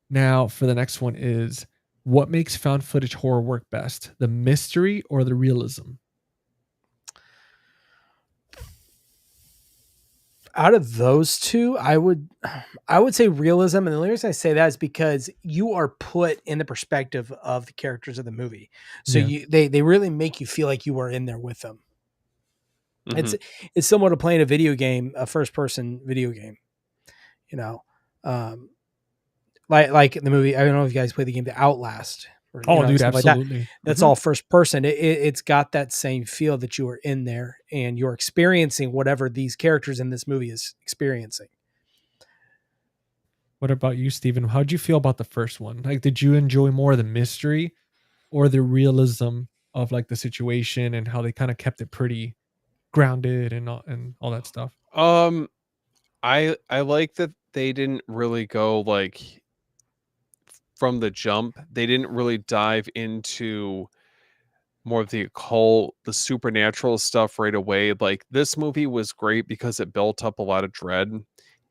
Now, for the next one is what makes found footage horror work best? The mystery or the realism? Out of those two, I would say realism, and the only reason I say that is because you are put in the perspective of the characters of the movie, so Yeah. they really make you feel like you are in there with them. It's Mhm. it's similar to playing a video game, a first person video game. You know, um, like in the movie. I don't know if you guys play the game The Outlast or Oh, dude, stuff like that. absolutely. That's Mhm. all first person. It's got that same feel that you are in there and you're experiencing whatever these characters in this movie is experiencing. What about you, Steven? How'd you feel about the first one? Like, did you enjoy more the mystery or the realism of like the situation and how they kind of kept it pretty grounded and all that stuff? Um, I like that they didn't really go like from the jump. They didn't really dive into more of the occult, the supernatural stuff right away. Like this movie was great because it built up a lot of dread and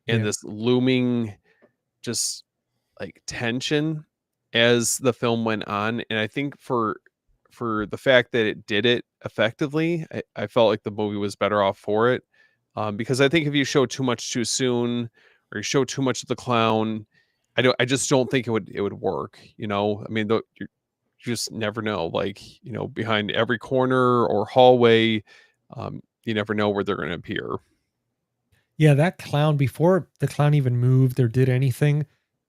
Yeah. this looming just like tension as the film went on. And I think for the fact that it did it effectively, I felt like the movie was better off for it. Because I think if you show too much too soon or you show too much of the clown, I just don't think it would work. I mean, you just never know. Like, behind every corner or hallway, you never know where they're going to appear. Yeah, that clown, before the clown even moved or did anything,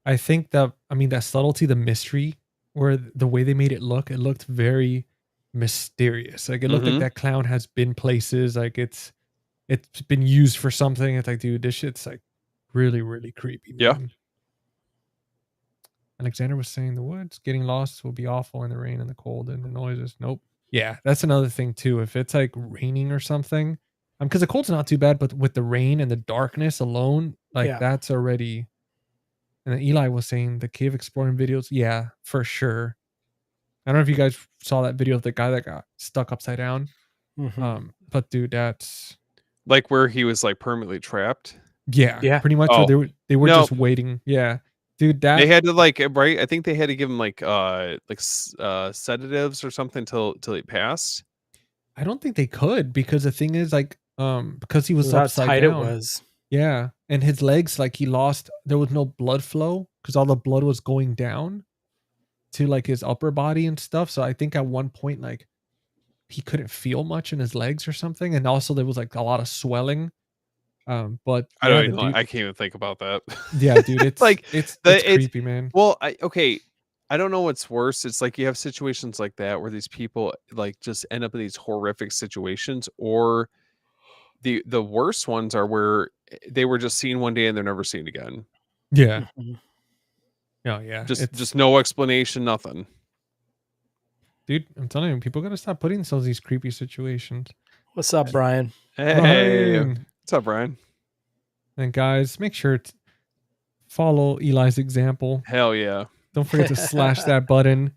I think that, I mean, that subtlety, the mystery, or the way they made it looked very mysterious. Like it looked like Hmm. that clown has been places, like it's been used for something. It's like, dude, this shit's like really, really creepy, Yeah. man. Alexander was saying the woods getting lost will be awful in the rain and the cold and the noises. Nope. Yeah, that's another thing too. If it's like raining or something, because the cold's not too bad, but with the rain and the darkness alone, like Yeah. that's already. And then Eli was saying the cave exploring videos. Yeah, for sure. I don't know if you guys saw that video of the guy that got stuck upside down. Mhm. But dude, that's Like where he was like permanently trapped. yeah, Yeah. pretty much where Oh, they were no, just waiting. Yeah, dude, they that had to like right. I think they had to give him like sedatives or something till he passed. I don't think they could because the thing is like because he was How upside tight it down. was. Yeah, and his legs like he lost there was no blood flow because all the blood was going down to like his upper body and stuff. So I think at one point like he couldn't feel much in his legs or something, and also there was like a lot of swelling. But I don't yeah, even the know. dude, I can't even think about that. yeah, dude, it's Like it's it's the it's creepy, man. well, okay. I don't know what's worse. It's like you have situations like that where these people like just end up in these horrific situations, or the worst ones are where they were just seen one day and they're never seen again. Yeah, Mhm. no, yeah, Just it's no explanation, nothing. dude. I'm telling you, people gotta stop putting themselves in these creepy situations. What's up, Brian? Hey, Brian, what's up, Brian? and guys, make sure to follow Eli's example. Hell yeah. Don't forget to slash that button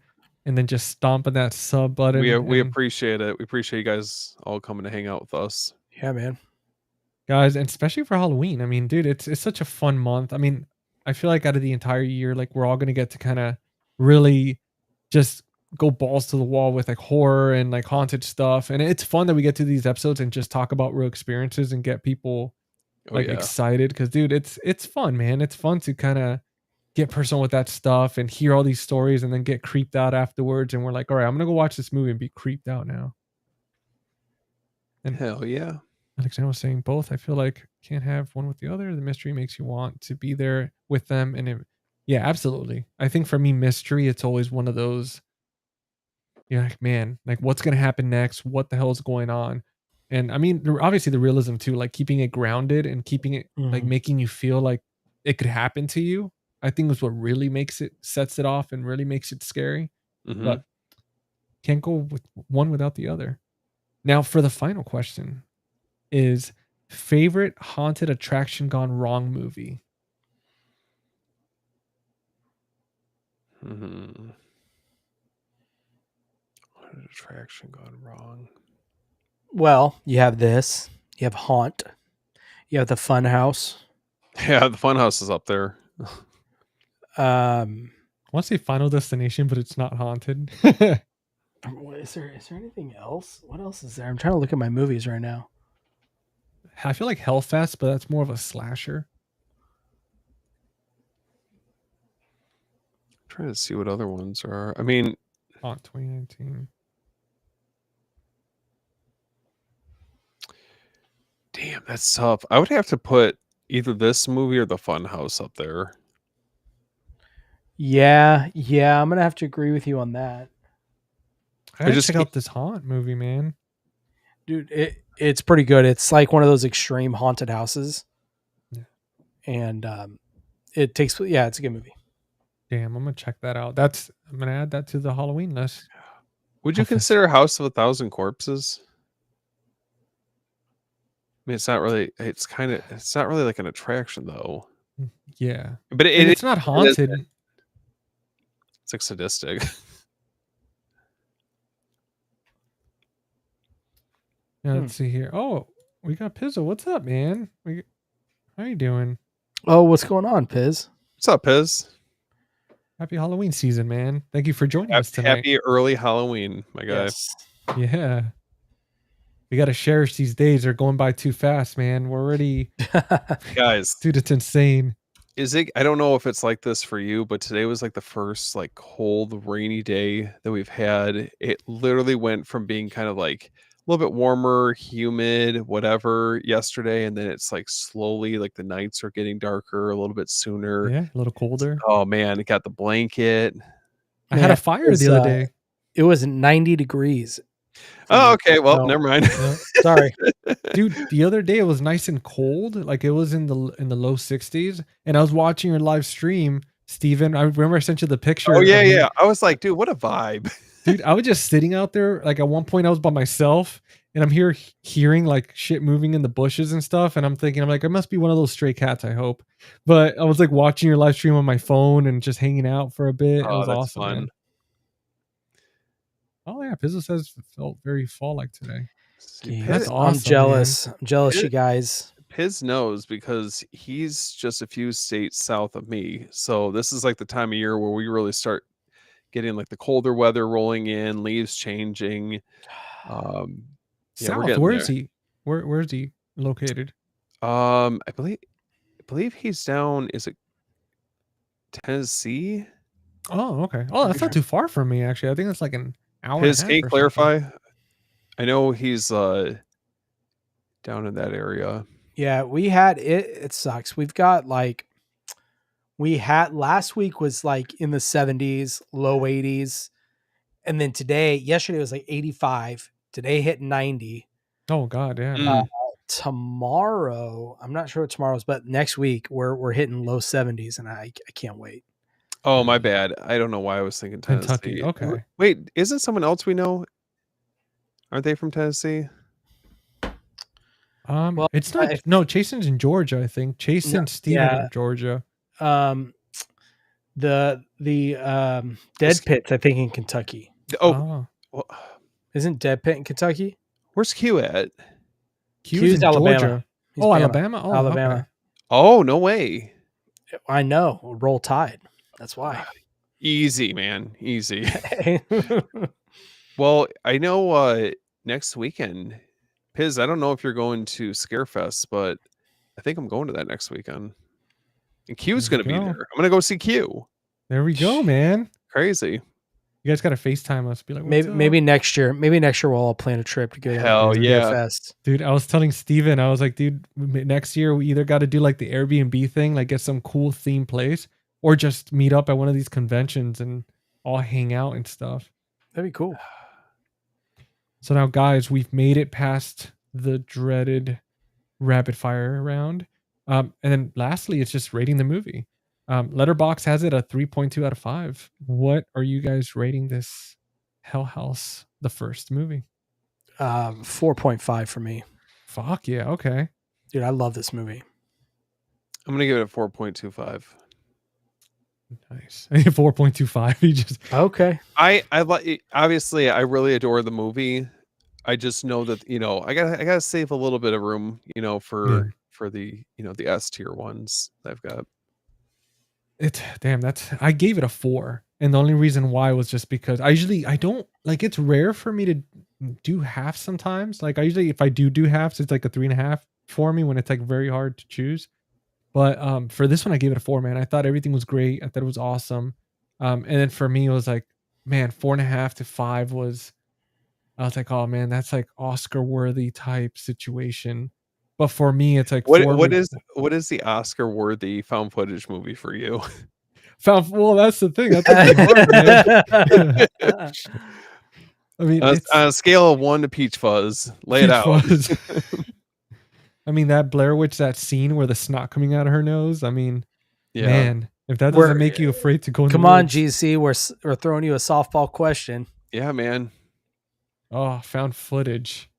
and then just stomp on that sub button. We And appreciate it. We appreciate you guys all coming to hang out with us. Yeah, man. guys, and especially for Halloween. I mean, dude, it's such a fun month. I mean, I feel like out of the entire year, like we're all gonna get to kind of really just go balls to the wall with like horror and like haunted stuff. And it's fun that we get to these episodes and just talk about real experiences and get people Oh like yeah. excited. Cause dude, it's fun, man. It's fun to kind of get personal with that stuff and hear all these stories and then get creeped out afterwards. And we're like, all right, I'm gonna go watch this movie and be creeped out now. And Hell yeah. Alexander was saying both. I feel like can't have one with the other. The mystery makes you want to be there with them. And yeah, absolutely. I think for me, mystery, it's always one of those, you're like, man, like what's going to happen next? What the hell is going on? And I mean, obviously the realism too, like keeping it grounded and keeping it like Mhm. making you feel like it could happen to you. I think is what really sets it off and really makes it scary. Hmm. But can't go with one without the other. Now, for the final question, is favorite haunted attraction gone wrong movie? Hmm. What an attraction gone wrong? Well, you have this. You have Haunt. You have the Fun House. Yeah, the Funhouse is up there. Um, I want to say Final Destination, but it's not haunted. what is there? Is there anything else? What else is there? I'm trying to look at my movies right now. I feel like Hellfest, but that's more of a slasher. Trying to see what other ones are. I mean, Haunt 2019. damn, that's tough. I would have to put either this movie or the Funhouse up there. Yeah, I'm gonna have to agree with you on that, I gotta just check can't- out this Haunt movie, man. dude. It's pretty good. It's like one of those extreme haunted houses, Yeah. and It takes, yeah, it's a good movie. Damn, I'm gonna check that out. I'm gonna add that to the Halloween list. Would you Oh, that's- consider House of a Thousand Corpses? I mean, it's not really. It's not really like an attraction though. Yeah, But and it's not it is. haunted. It's like sadistic. Yeah, let's see here. Oh, we got Pizzo. What's up, man? How you doing? Oh, what's going on, Piz? What's up, Piz? Happy Halloween season, man. Thank you for joining us tonight. Happy early Halloween, my guy. Yes. Yeah. We got to cherish these days. They're going by too fast, man. We're already, Guys, dude, it's insane. is it? I don't know if it's like this for you, but today was like the first like cold, rainy day that we've had. It literally went from being kind of like a little bit warmer, humid, whatever yesterday, and then it's like slowly like the nights are getting darker a little bit sooner. Yeah, a little colder. Oh man, it got the blanket. I had a fire the other day. It was 90 degrees. Oh, okay. Well, never mind. Sorry. Dude, the other day it was nice and cold. Like it was in the low 60s. And I was watching your live stream, Steven. I remember I sent you the picture. Oh, yeah, yeah. I was like, dude, what a vibe. Dude, I was just sitting out there. Like at one point I was by myself and I'm hearing like shit moving in the bushes and stuff. And I'm thinking, I'm like, it must be one of those stray cats, I hope. But I was like watching your live stream on my phone and just hanging out for a bit. Oh, it was that's awesome. fun. Man. Oh yeah, Pizzo says it felt very fall-like today. That's awesome. I'm jealous. Man. I'm jealous, you guys. Piz knows because he's just a few states south of me. So this is like the time of year where we really start getting like the colder weather rolling in, leaves changing. Yeah, south. Where is he? Where is he located? I believe he's down. Is it Tennessee? Oh, okay. Oh, that's not too far from me actually. I think it's like an hour. Piz, can you clarify? I know he's down in that area. Yeah, we had it. It sucks. We've got like last week was like in the 70s, low 80s, and then yesterday was like 85. Today hit 90. Oh God, yeah. Tomorrow, I'm not sure what tomorrow's, but next week we're hitting low 70s, and I can't wait. Oh, my bad. I don't know why I was thinking Tennessee. Kentucky. Okay. Wait, isn't someone else we know? Aren't they from Tennessee? Well, it's not. No, Chasen's in Georgia, I think. Chase and Steven are in Georgia. The Dead Pit's, I think, in Kentucky. Oh. Well, isn't Dead Pit in Kentucky? Where's Q at? Q's in Alabama. Georgia. Oh, Alabama? Oh, Alabama. Okay. Oh, no way. I know. Roll Tide. That's why. Easy, man. Easy. Well, I know next weekend, Piz, I don't know if you're going to Scarefest, but I think I'm going to that next weekend. And Q's going to be there. I'm going to go see Q. There we go, man. Crazy. You guys got to FaceTime us. Be like, maybe next year. Maybe next year we'll all plan a trip to go. Hell yeah. Fest. Dude, I was telling Steven, I was like, dude, next year we either got to do like the Airbnb thing, like get some cool theme place, or just meet up at one of these conventions and all hang out and stuff. That'd be cool. So now, guys, we've made it past the dreaded rapid fire round. And then lastly, it's just rating the movie. Letterboxd has it a 3.2 out of 5. What are you guys rating this Hell House, the first movie? 4.5 for me. Fuck yeah. Okay. Dude, I love this movie. I'm going to give it a 4.25. Nice. 4.25. He just okay. I like, obviously I really adore the movie. I just know that, I gotta save a little bit of room, for the, the S tier ones that I've got. I gave it a 4. And the only reason why was just because I don't like, it's rare for me to do half sometimes. Like if I do halves, it's like a 3.5 for me when it's like very hard to choose. But for this one, I gave it a 4, man. I thought everything was great. I thought it was awesome. And then for me, it was like, man, 4.5 to 5 was, I was like, oh man, that's like Oscar worthy type situation. But for me, it's like, what is the Oscar worthy found footage movie for you? Well, that's the thing. That's hard, I mean, on a scale of 1 to Peach Fuzz, lay it out. I mean, that Blair Witch, that scene where the snot coming out of her nose. I mean, Yeah. Man, if that We're- doesn't make you afraid to go in Come the on, woods. GC. We're throwing you a softball question. Yeah, man. Oh, found footage.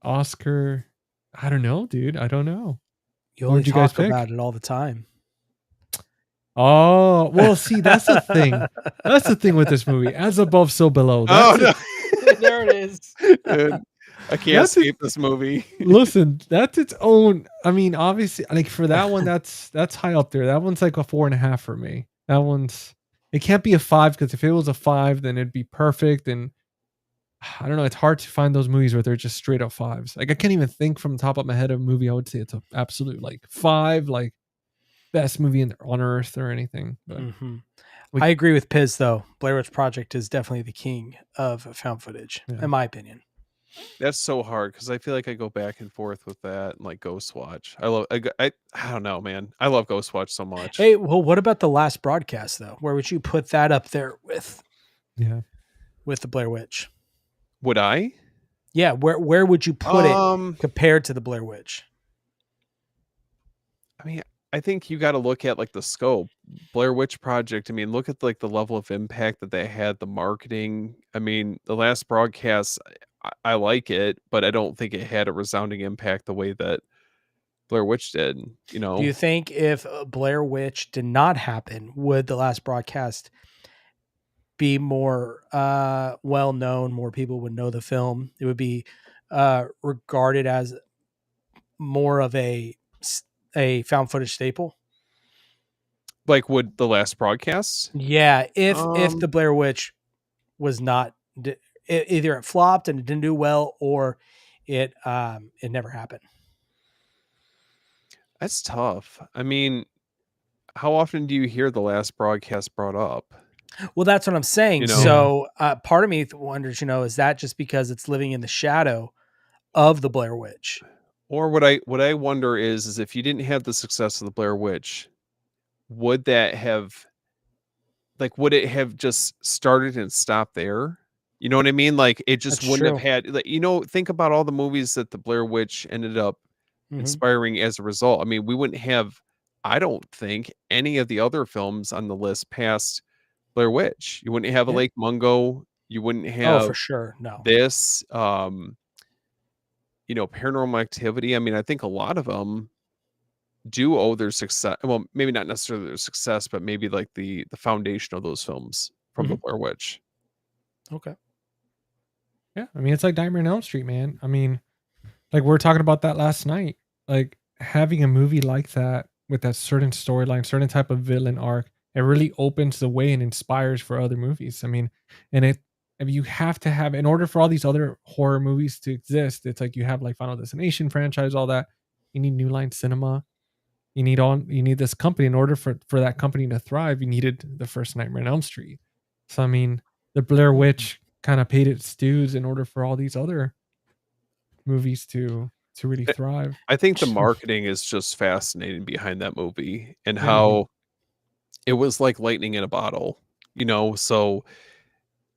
Oscar. I don't know, dude. I don't know. You What only would you guys talk pick? about it all the time. Oh, well, see, that's the thing. That's the thing with this movie. As above, so below. Oh That's no. There it is. Dude, I can't That's it. escape this movie. Listen, that's its own. I mean, obviously, like for that one, that's high up there. That one's like a 4.5 for me. That one's. It can't be a 5 because if it was a 5, then it'd be perfect. And I don't know. It's hard to find those movies where they're just straight up 5s. Like I can't even think from the top of my head of a movie I would say it's an absolute like 5, like best movie on earth or anything. But I agree with Piz though. Blair Witch Project is definitely the king of found footage, Yeah. in my opinion. That's so hard because I feel like I go back and forth with that and like Ghost Watch. I don't know, man. I love Ghost Watch so much. Hey, well, what about the last broadcast though? Where would you put that up there with the Blair Witch? Would I? Yeah, where would you put it compared to the Blair Witch? I mean, I think you got to look at like the scope. Blair Witch Project. I mean, look at like the level of impact that they had, the marketing. I mean, the last broadcast, I like it, but I don't think it had a resounding impact the way that Blair Witch did. You know, Do you think if Blair Witch did not happen, would the last broadcast be more well known? More people would know the film. It would be regarded as more of a found footage staple. like would the last broadcast? Yeah, if the Blair Witch was not either it flopped and it didn't do well, or it never happened. That's tough. I mean, how often do you hear the last broadcast brought up? Well, that's what I'm saying. You know? So part of me wonders, is that just because it's living in the shadow of the Blair Witch? Or what I wonder is if you didn't have the success of the Blair Witch, would that have would it have just started and stopped there? You know what I mean? Like it just That's wouldn't true. have had like, think about all the movies that the Blair Witch ended up inspiring as a result. I mean, we wouldn't have, I don't think, any of the other films on the list past Blair Witch. You wouldn't have a Lake Mungo. You wouldn't have for sure. No. this Paranormal Activity. I mean, I think a lot of them do owe their success. Well, maybe not necessarily their success, but maybe like the foundation of those films from the Blair Witch. Okay. Yeah, I mean, it's like Nightmare on Elm Street, man. I mean, like we were talking about that last night. Like having a movie like that with that certain storyline, certain type of villain arc, it really opens the way and inspires for other movies. I mean, and you have to have, in order for all these other horror movies to exist, it's like you have like Final Destination franchise, all that. You need New Line Cinema. You need this company. In order for that company to thrive, you needed the first Nightmare on Elm Street. So I mean, the Blair Witch kind of paid its dues in order for all these other movies to really thrive. I think the marketing is just fascinating behind that movie and Yeah. how it was like lightning in a bottle, so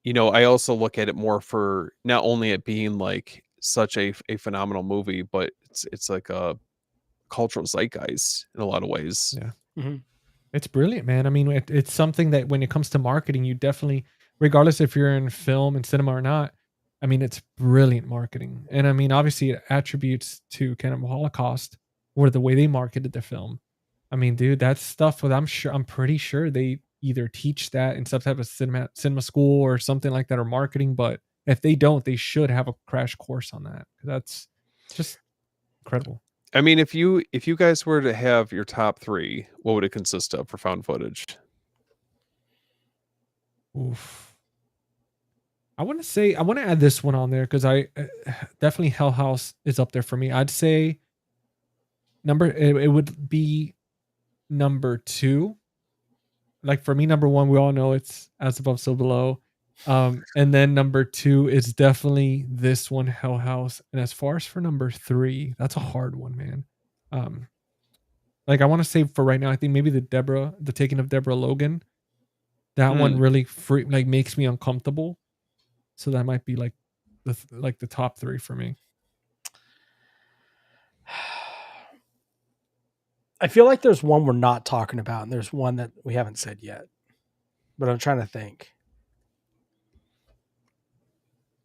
I also look at it more for not only it being like such a phenomenal movie, but it's like a cultural zeitgeist in a lot of ways. Yeah. It's brilliant, man. I mean, it's something that when it comes to marketing, you definitely, regardless if you're in film and cinema or not, I mean, it's brilliant marketing. And I mean, obviously it attributes to Cannibal Holocaust or the way they marketed the film. I mean, dude, that's stuff that I'm pretty sure they either teach that in some type of cinema school or something like that, or marketing. But if they don't, they should have a crash course on that. That's just incredible. I mean, if you guys were to have your top 3, what would it consist of for found footage? Oof. I want to add this one on there because I definitely Hell House is up there for me. I'd say it would be number 2. Like for me, number 1, we all know it's As Above, So Below. And then number 2 is definitely this one, Hell House. And as far as for number 3, that's a hard one, man. Like I want to say for right now, I think maybe the Taking of Deborah Logan. That one really makes me uncomfortable. So that might be like the top 3 for me. I feel like there's one we're not talking about, and there's one that we haven't said yet. But I'm trying to think.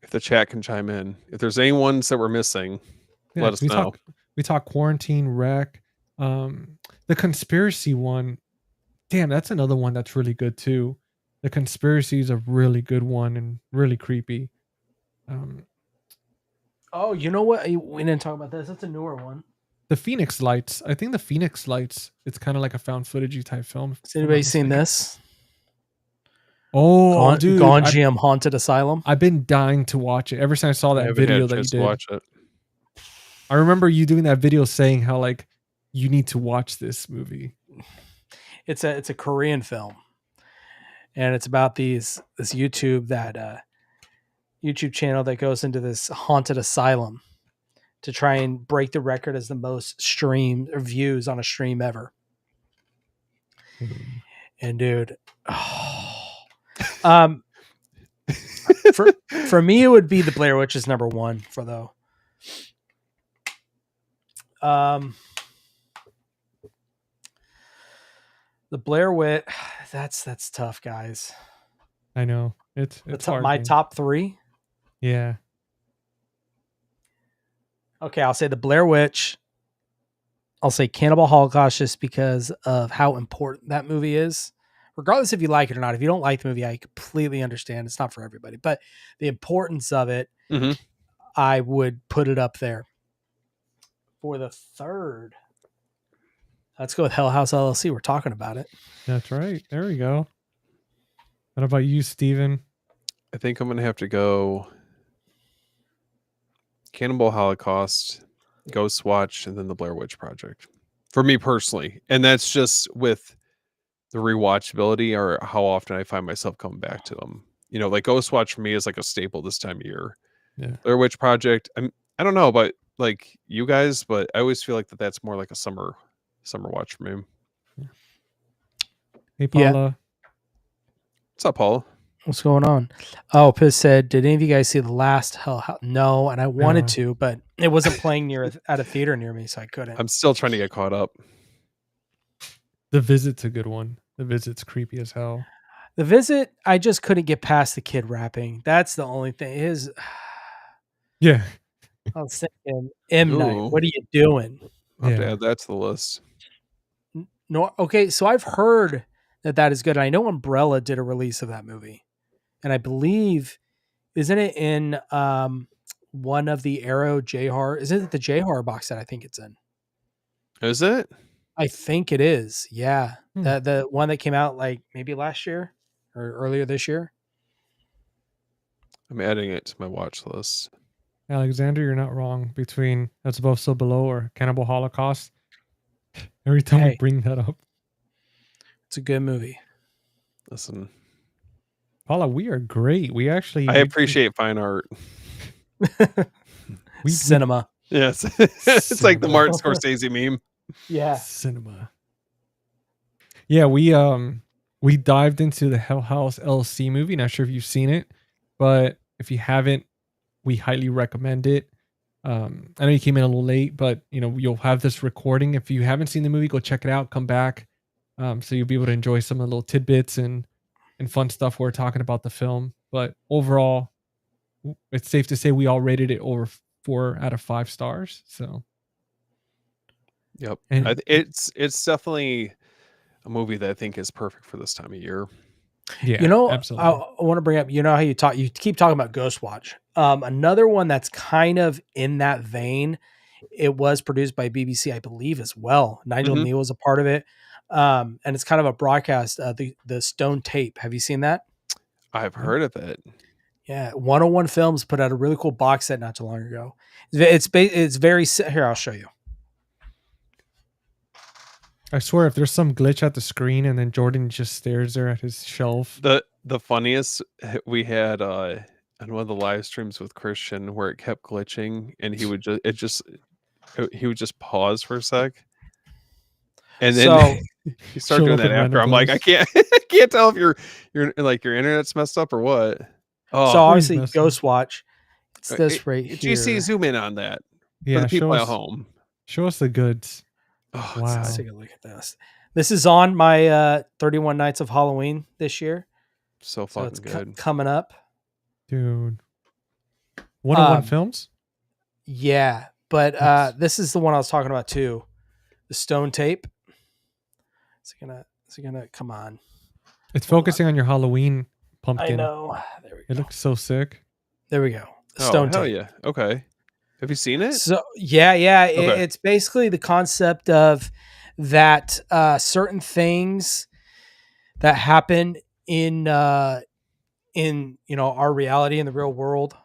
If the chat can chime in, if there's any ones that we're missing, Yeah, let us know. We talk Quarantine, Wreck, the Conspiracy one. Damn, that's another one that's really good too. The Conspiracy is a really good one and really creepy. Oh, you know what? We didn't talk about this. That's a newer one. The Phoenix Lights. I think the Phoenix Lights. It's kind of like a found footagey type film. Has anybody seen this? Oh, dude, Gonjiam Haunted Asylum. I've been dying to watch it ever since I saw that video that you did. Watch it. I remember you doing that video saying how like you need to watch this movie. It's a Korean film, and it's about this YouTube channel that goes into this haunted asylum to try and break the record as the most stream or views on a stream ever. And dude, for me, it would be the Blair Witch is number one for though. The Blair Witch, that's tough, guys. I know it's hard, my top three. Yeah. Okay, I'll say the Blair Witch. I'll say Cannibal Holocaust just because of how important that movie is. Regardless if you like it or not. If you don't like the movie, I completely understand. It's not for everybody. But the importance of it, I would put it up there. For the third, let's go with Hell House LLC. We're talking about it. That's right. There we go. What about you, Steven? I think I'm going to have to go Cannibal Holocaust, Ghost Watch, and then the Blair Witch Project. For me personally. And that's just with the rewatchability or how often I find myself coming back to them. You know, like Ghost Watch for me is like a staple this time of year. Yeah. Blair Witch Project, I don't know about like you guys, but I always feel like that's more like a summer watch for me. Hey, Paula. Yeah. What's up, Paula? What's going on? Oh, Piz said, did any of you guys see the last Hell House? No, and I wanted to, but it wasn't playing at a theater near me, so I couldn't. I'm still trying to get caught up. The Visit's a good one. The Visit's creepy as hell. The Visit, I just couldn't get past the kid rapping. That's the only thing. Yeah. I was thinking, M. Night, what are you doing? I'll have to add that to the list. No, okay, so I've heard that is good. I know Umbrella did a release of that movie. And I believe, isn't it in one of the Arrow J-Horror? Isn't it the J-Horror box set I think it's in? Is it? I think it is. Yeah. The one that came out like maybe last year or earlier this year. I'm adding it to my watch list. Alexander, you're not wrong. Between That's Above So Below or Cannibal Holocaust. Every time we bring that up. It's a good movie. Listen. Paula, we are great. I appreciate fine art. Cinema. Yes. It's like the Martin Scorsese meme. Yeah. Cinema. Yeah, we dived into the Hell House LLC movie. Not sure if you've seen it, but if you haven't, we highly recommend it. I know you came in a little late, but you'll have this recording. If you haven't seen the movie, go check it out. Come back, so you'll be able to enjoy some of the little tidbits and fun stuff we're talking about the film. But overall, it's safe to say we all rated it over 4 out of 5 stars. So, yep, and it's definitely a movie that I think is perfect for this time of year. Yeah, absolutely. I want to bring up, how you keep talking about Ghost Watch. Another one that's kind of in that vein. It was produced by BBC, I believe, as well. Nigel Neal was a part of it. And it's kind of a broadcast, the Stone Tape. Have you seen that? I've heard of it. Yeah. 101 Films put out a really cool box set not too long ago. It's very, here, I'll show you. I swear, if there's some glitch at the screen and then Jordan just stares there at his shelf. The funniest we had on one of the live streams with Christian where it kept glitching and he would just pause for a sec. And then you start doing that after. I'm like, I can't tell if your internet's messed up or what. Oh, so obviously Ghost Watch. It's this right here. GC, zoom in on that. Yeah, for the people at home. Show us the goods. Oh Wow. Let's take a look at this. This is on my 31 Nights of Halloween this year. so So it's fucking good. coming up. Dude. 101 Um, Films? Yeah, but Nice. this is the one I was talking about too. The stone tape. Is it gonna come on? It's Hold focusing on your Halloween I pumpkin. know. There we It go. looks so sick. There we go. The Oh, stone hell tape. yeah. Okay. Have you seen it? So yeah, Okay. it's basically the concept of that certain things that happen in our reality in the real world,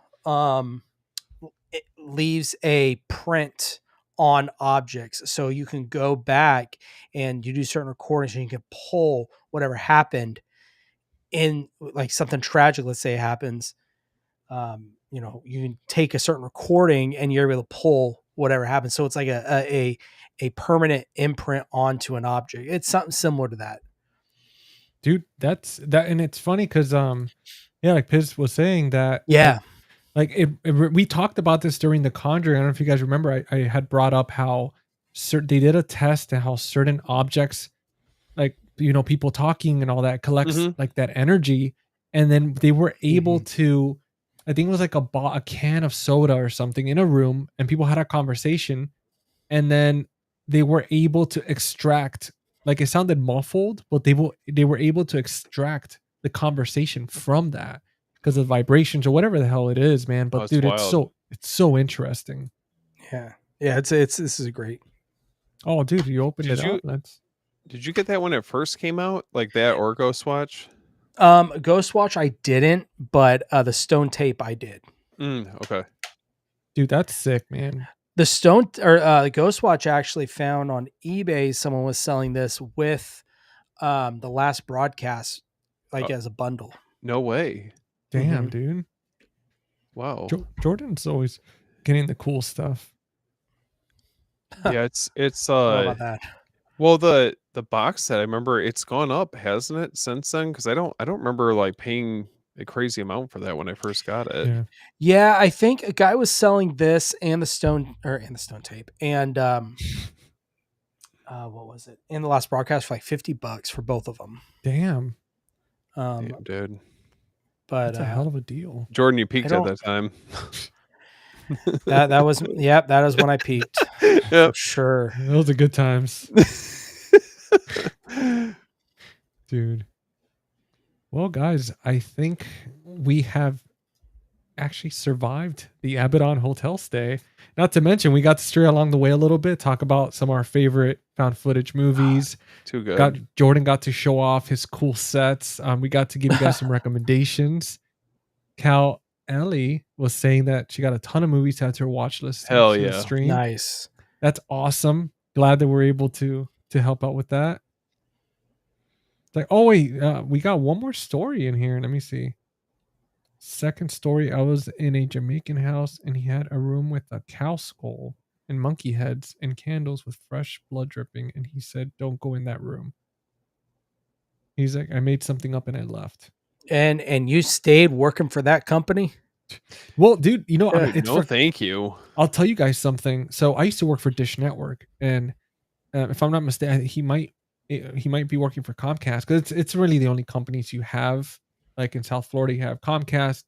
it leaves a print on objects, so you can go back and you do certain recordings and you can pull whatever happened in, like, something tragic, let's say, happens. You can take a certain recording and you're able to pull whatever happens. So it's like a permanent imprint onto an object. It's something similar to that. Dude, that's that, and it's funny because yeah, like Piz was saying that Yeah. we talked about this during the Conjuring. I don't know if you guys remember. I had brought up how they did a test and how certain objects, like people talking and all that, collects Mhm. like that energy, and then they were able Mhm. to. I think it was like a can of soda or something in a room, and people had a conversation, and then they were able to extract, like, it sounded muffled, but they were able to extract the conversation from that because of vibrations or whatever the hell it is, man. Oh, But it's dude, wild. it's so interesting. Yeah. Yeah. It's this is great. Oh, dude, you opened Did it you up. That's did you get that when it first came out? Like that or Ghostwatch? Ghostwatch I didn't, but the stone tape I did. Okay. dude, that's sick, man. The Ghostwatch actually found on eBay someone was selling this with the last broadcast, like, Oh, as a bundle. no way. Damn, Mhm. dude. Wow. Jordan's always getting the cool stuff. Yeah, it's I don't know about that. well, the box set, I remember it's gone up, hasn't it, since then? Because I don't remember like paying a crazy amount for that when I first got it. Yeah. Yeah, I think a guy was selling this and the stone tape and what was it? In the last broadcast for like $50 for both of them. Damn. Um, Damn, dude. but That's a hell of a deal. Jordan, you I peaked at don't. that time. That was that is when I peaked for Yep. sure. Those are good times, dude. Well, guys, I think we have actually survived the Abaddon hotel stay. Not to mention, we got to stray along the way a little bit, talk about some of our favorite found footage movies. Too good. Jordan got to show off his cool sets. We got to give you guys some recommendations. Cal Ellie was saying that she got a ton of movies to add to her watch list. Hell to the yeah. stream. Nice. That's awesome. Glad that we're able to help out with that. Like, oh wait, we got one more story in here. Let me see. Second story, I was in a Jamaican house and he had a room with a cow skull and monkey heads and candles with fresh blood dripping, and he said, "Don't go in that room." He's like, "I made something up and I left." And you stayed working for that company? Well, dude, Dude, it's No, thank you. I'll tell you guys something. So I used to work for Dish Network, and if I'm not mistaken, he might be working for Comcast, because it's really the only companies you have. Like in South Florida, you have Comcast.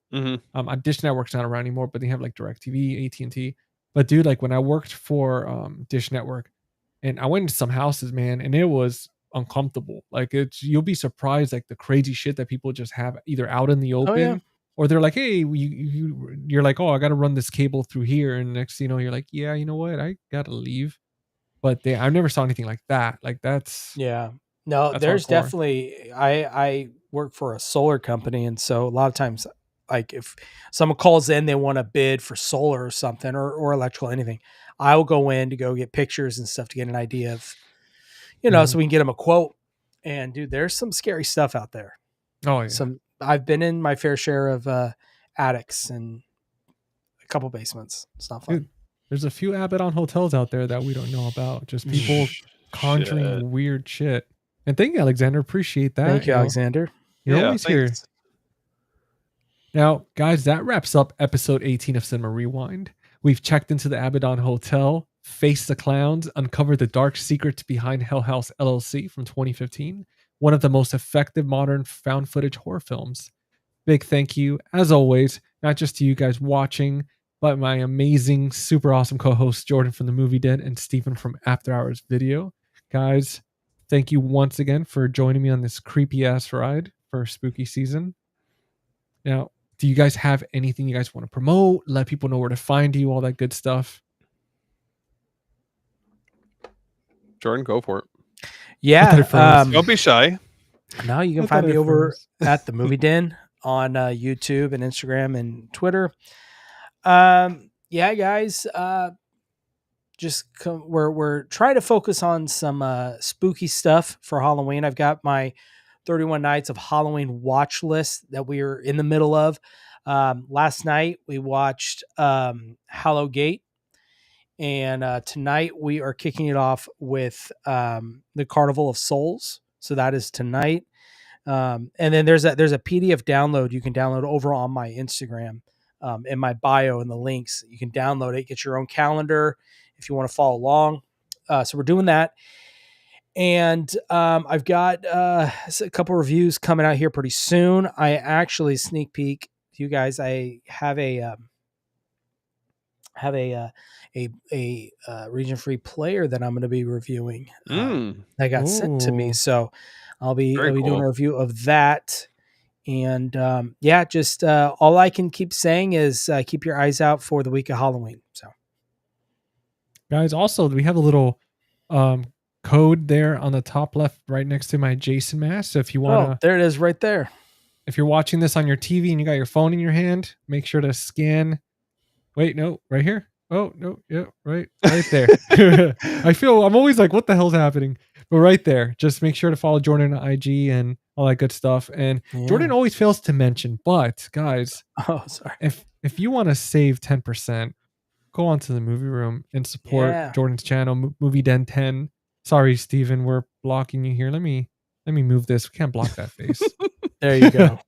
Dish Network's not around anymore, but they have like DirecTV, AT&T. But dude, like when I worked for Dish Network, and I went into some houses, man, and it was uncomfortable. Like you'll be surprised, like the crazy shit that people just have either out in the Oh yeah. open, or they're like, "Hey, you're like, oh, I got to run this cable through here," and next thing you know, you're like, "Yeah, you know what, I gotta leave." But I never saw anything like that. Like that's Yeah. No, that's there's hardcore. definitely I work for a solar company, and so a lot of times, like, if someone calls in, they want to bid for solar or something, or electrical, anything, I will go in to go get pictures and stuff to get an idea of, Mhm. so we can get them a quote. And dude, there's some scary stuff out there. Oh yeah. I've been in my fair share of attics and a couple basements. It's not fun. Dude, there's a few Abaddon hotels out there that we don't know about. Just people conjuring Shit. weird shit. And thank you, Alexander. Appreciate that. Thank you, Alexander. You're Yeah, always here. thanks. Now, guys, that wraps up episode 18 of Cinema Rewind. We've checked into the Abaddon Hotel, Face the Clowns, uncover the dark secrets behind Hell House LLC from 2015, one of the most effective modern found footage horror films. Big thank you, as always, not just to you guys watching, but my amazing, super awesome co-hosts Jordan from the Movie Den and Stephen from After Hours Video. Guys, thank you once again for joining me on this creepy ass ride for spooky season. Now, do you guys have anything you guys want to promote? Let people know where to find you, all that good stuff. Jordan, go for it. Yeah. Don't be shy. No, you can I find thought me I over froze. at the Movie Den on YouTube and Instagram and Twitter. Yeah, guys. We're trying to focus on some spooky stuff for Halloween. I've got my 31 Nights of Halloween watch list that we are in the middle of. Last night we watched Hallowgate, and tonight we are kicking it off with the Carnival of Souls. So that is tonight. And then there's a PDF download you can download over on my Instagram, in my bio and the links. You can download it, get your own calendar if you want to follow along. So we're doing that. And I've got a couple reviews coming out here pretty soon. I actually sneak peek to you guys. I have a region free player that I'm going to be reviewing. That got sent to me, Ooh. so I'll be Very doing cool. a review of that. And yeah, just all I can keep saying is keep your eyes out for the week of Halloween. So, Guys, also, we have a little code there on the top left, right next to my Jason mask. So if you want to, there it is, right there. if you're watching this on your TV and you got your phone in your hand, make sure to scan. Wait, no, right here. Oh no, yeah, right there. I'm always like, what the hell's happening? But right there, just make sure to follow Jordan on IG and all that good stuff. And Yeah. Jordan always fails to mention, but guys, Oh, sorry. if you want to save 10%, go on to the movie room and support Yeah. Jordan's channel, Movie Den 10. Sorry, Steven, we're blocking you here. Let me move this. We can't block that face. There you go.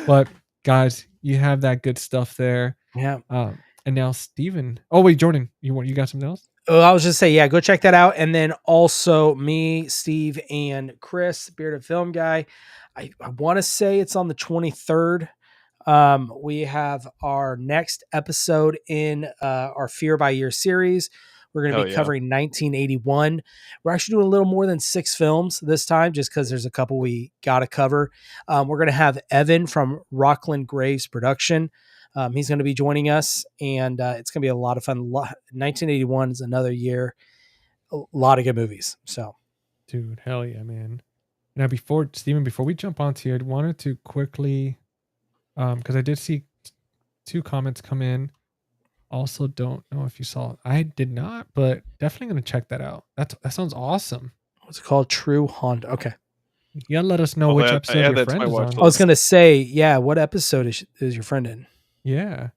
But guys, you have that good stuff there. Yeah. And now Steven. Oh wait, Jordan, you got something else? Oh, I was just saying, yeah, go check that out. And then also me, Steve, and Chris, Bearded Film Guy. I want to say it's on the 23rd. We have our next episode in our Fear by Year series. We're going to be covering 1981. We're actually doing a little more than 6 films this time, just because there's a couple we got to cover. We're going to have Evan from Rockland Graves Production. He's going to be joining us, and it's going to be a lot of fun. 1981 is another year. A lot of good movies. So, dude, hell yeah, man. Now, before we jump onto here, I wanted to quickly, because I did see 2 comments come in. Also, don't know if you saw it. I did not, but definitely going to check that out. That sounds awesome. What's it called? True Honda. Okay. You gotta let us know which episode your friend is on. I was going to say, yeah, what episode is your friend in? Yeah.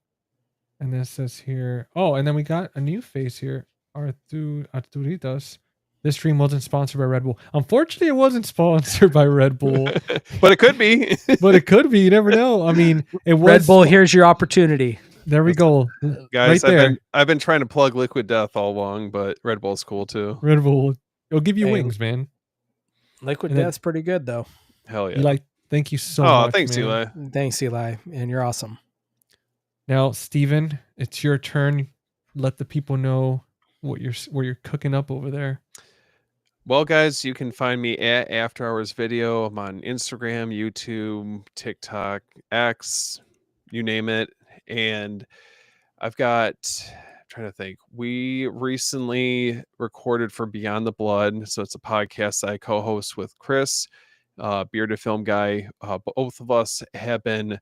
And this says here, oh, and then we got a new face here, Arturitas. This stream wasn't sponsored by Red Bull. Unfortunately, it wasn't sponsored by Red Bull. But it could be. But it could be. You never know. I mean, it was Red Bull. Here's your opportunity. There we go. Guys, right there. I've been trying to plug Liquid Death all along, but Red Bull's cool too. Red Bull. It'll give you wings, man. Liquid Death's pretty good, though. Hell yeah. Thank you so much. Oh, thanks, man. Eli. Thanks, Eli. And you're awesome. Now, Steven, it's your turn. Let the people know what you're cooking up over there. Well, guys, you can find me at After Hours Video. I'm on Instagram, YouTube, TikTok, X, you name it. And I've got, I'm trying to think, we recently recorded for Beyond the Blood. So it's a podcast I co-host with Chris, Bearded Film Guy. Both of us have been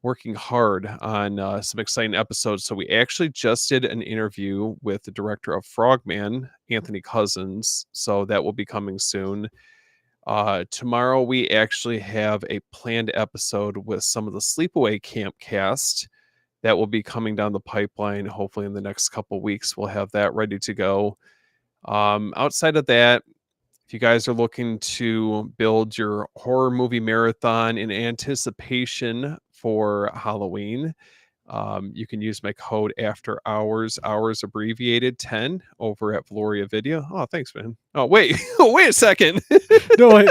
working hard on some exciting episodes. So we actually just did an interview with the director of Frogman, Anthony Cousins. So that will be coming soon. Tomorrow we actually have a planned episode with some of the Sleepaway Camp cast that will be coming down the pipeline. Hopefully in the next couple of weeks, we'll have that ready to go. Outside of that, if you guys are looking to build your horror movie marathon in anticipation for Halloween, You can use my code after hours abbreviated 10 over at Valoria Video. Oh, thanks, man. Oh, wait. Wait a second. No, wait.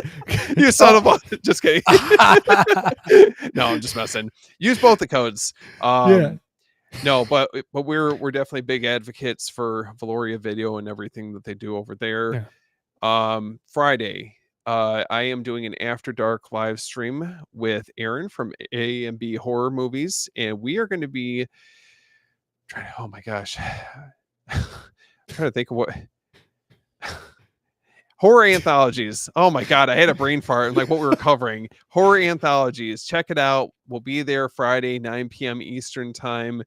You son of a just kidding. No, I'm just messing. Use both the codes. Yeah. No, but we're definitely big advocates for Valoria Video and everything that they do over there. Yeah. Friday, I am doing an After Dark live stream with Aaron from A and B Horror Movies, and we are going to be trying. Oh my gosh, I'm trying to think of what horror anthologies. Oh my god, I had a brain fart. Like what we were covering, horror anthologies. Check it out. We'll be there Friday, 9 p.m. Eastern time.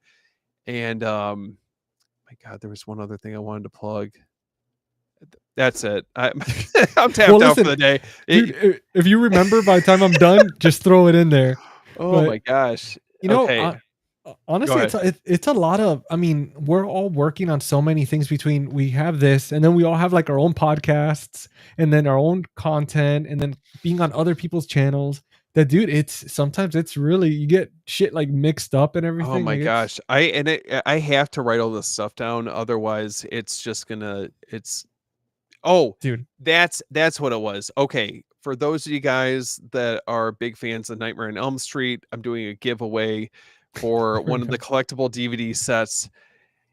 And my god, there was one other thing I wanted to plug. That's it. I'm tapped out for the day. Dude, if you remember by the time I'm done, just throw it in there. Oh my gosh. You know, okay. Honestly, it's a lot of, I mean, we're all working on so many things between we have this and then we all have like our own podcasts and then our own content and then being on other people's channels. That dude, sometimes it's really, you get shit like mixed up and everything. Oh my gosh. I have to write all this stuff down. Otherwise it's just gonna, dude, that's what it was. Okay. For those of you guys that are big fans of Nightmare on Elm Street, I'm doing a giveaway for one of the collectible DVD sets.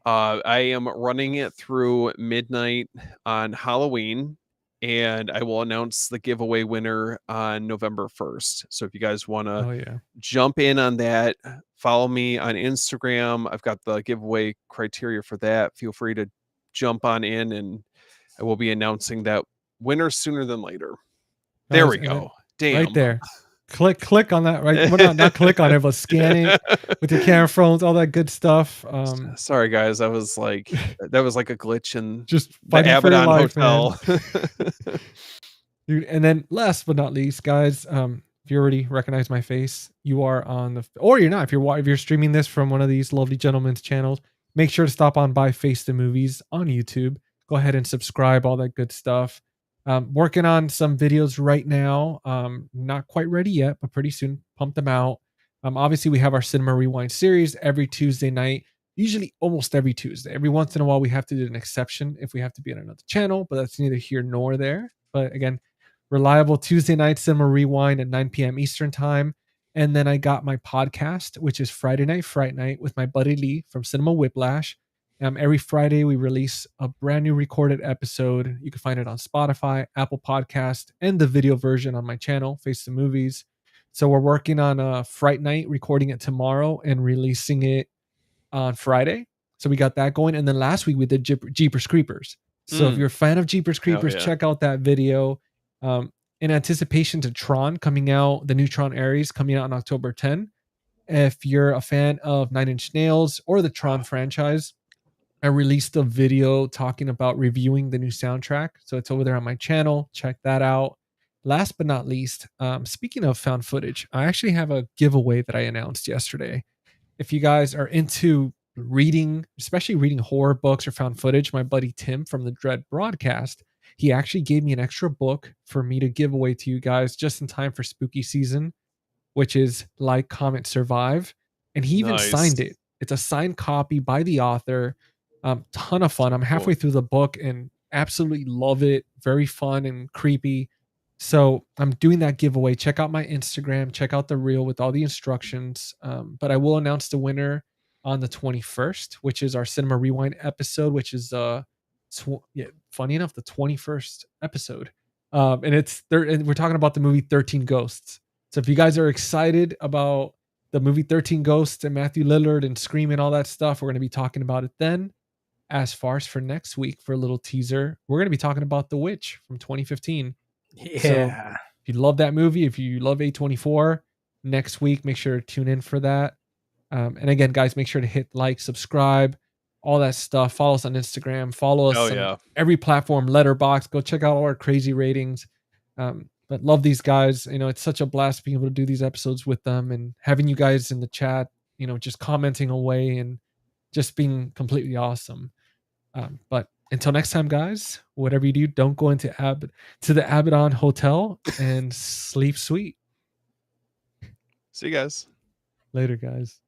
I am running it through midnight on Halloween, and I will announce the giveaway winner on November 1st. So if you guys want to jump in on that, follow me on Instagram. I've got the giveaway criteria for that. Feel free to jump on in, and I will be announcing that winner sooner than later. There we go. Damn. Right there. Click on that, right? Well, not click on it, but scan it with your camera phones, all that good stuff. Sorry guys, that was like a glitch in just the Abaddon Hotel. Dude, and then last but not least, guys, if you already recognize my face, you are on the, or you're not, if you're streaming this from one of these lovely gentlemen's channels, make sure to stop on by Face the Movies on YouTube. Go ahead and subscribe, all that good stuff. Working on some videos right now. Not quite ready yet, but pretty soon. Pump them out. Obviously, we have our Cinema Rewind series every Tuesday night, usually almost every Tuesday. Every once in a while, we have to do an exception if we have to be on another channel, but that's neither here nor there. But again, reliable Tuesday night Cinema Rewind at 9 p.m. Eastern time. And then I got my podcast, which is Friday Night Fright Night with my buddy Lee from Cinema Whiplash. Every Friday, we release a brand new recorded episode. You can find it on Spotify, Apple Podcast, and the video version on my channel, Face the Movies. So we're working on a Fright Night, recording it tomorrow and releasing it on Friday. So we got that going. And then last week, we did Jeepers Creepers. So if you're a fan of Jeepers Creepers, check out that video. In anticipation to Tron coming out, the new Tron Ares coming out on October 10. If you're a fan of Nine Inch Nails or the Tron franchise, I released a video talking about reviewing the new soundtrack. So it's over there on my channel. Check that out. Last but not least, speaking of found footage, I actually have a giveaway that I announced yesterday. If you guys are into reading, especially reading horror books or found footage, my buddy Tim from the Dread Broadcast, he actually gave me an extra book for me to give away to you guys just in time for spooky season, which is Like, Comment, Survive. And he even signed it. It's a signed copy by the author. Ton of fun. I'm halfway through the book and absolutely love it. Very fun and creepy. So I'm doing that giveaway. Check out my Instagram. Check out the reel with all the instructions. But I will announce the winner on the 21st, which is our Cinema Rewind episode, which is funny enough, the 21st episode. And we're talking about the movie 13 Ghosts. So if you guys are excited about the movie 13 Ghosts and Matthew Lillard and Scream and all that stuff, we're going to be talking about it then. As far as for next week, for a little teaser, we're going to be talking about The Witch from 2015. Yeah. So if you love that movie, if you love A24, next week, make sure to tune in for that. And again, guys, make sure to hit like, subscribe, all that stuff. Follow us on Instagram. Follow us on every platform, Letterboxd. Go check out all our crazy ratings. But love these guys. You know, it's such a blast being able to do these episodes with them and having you guys in the chat, you know, just commenting away and just being completely awesome. But until next time, guys, whatever you do, don't go into the Abaddon Hotel and sleep sweet. See you guys. Later, guys.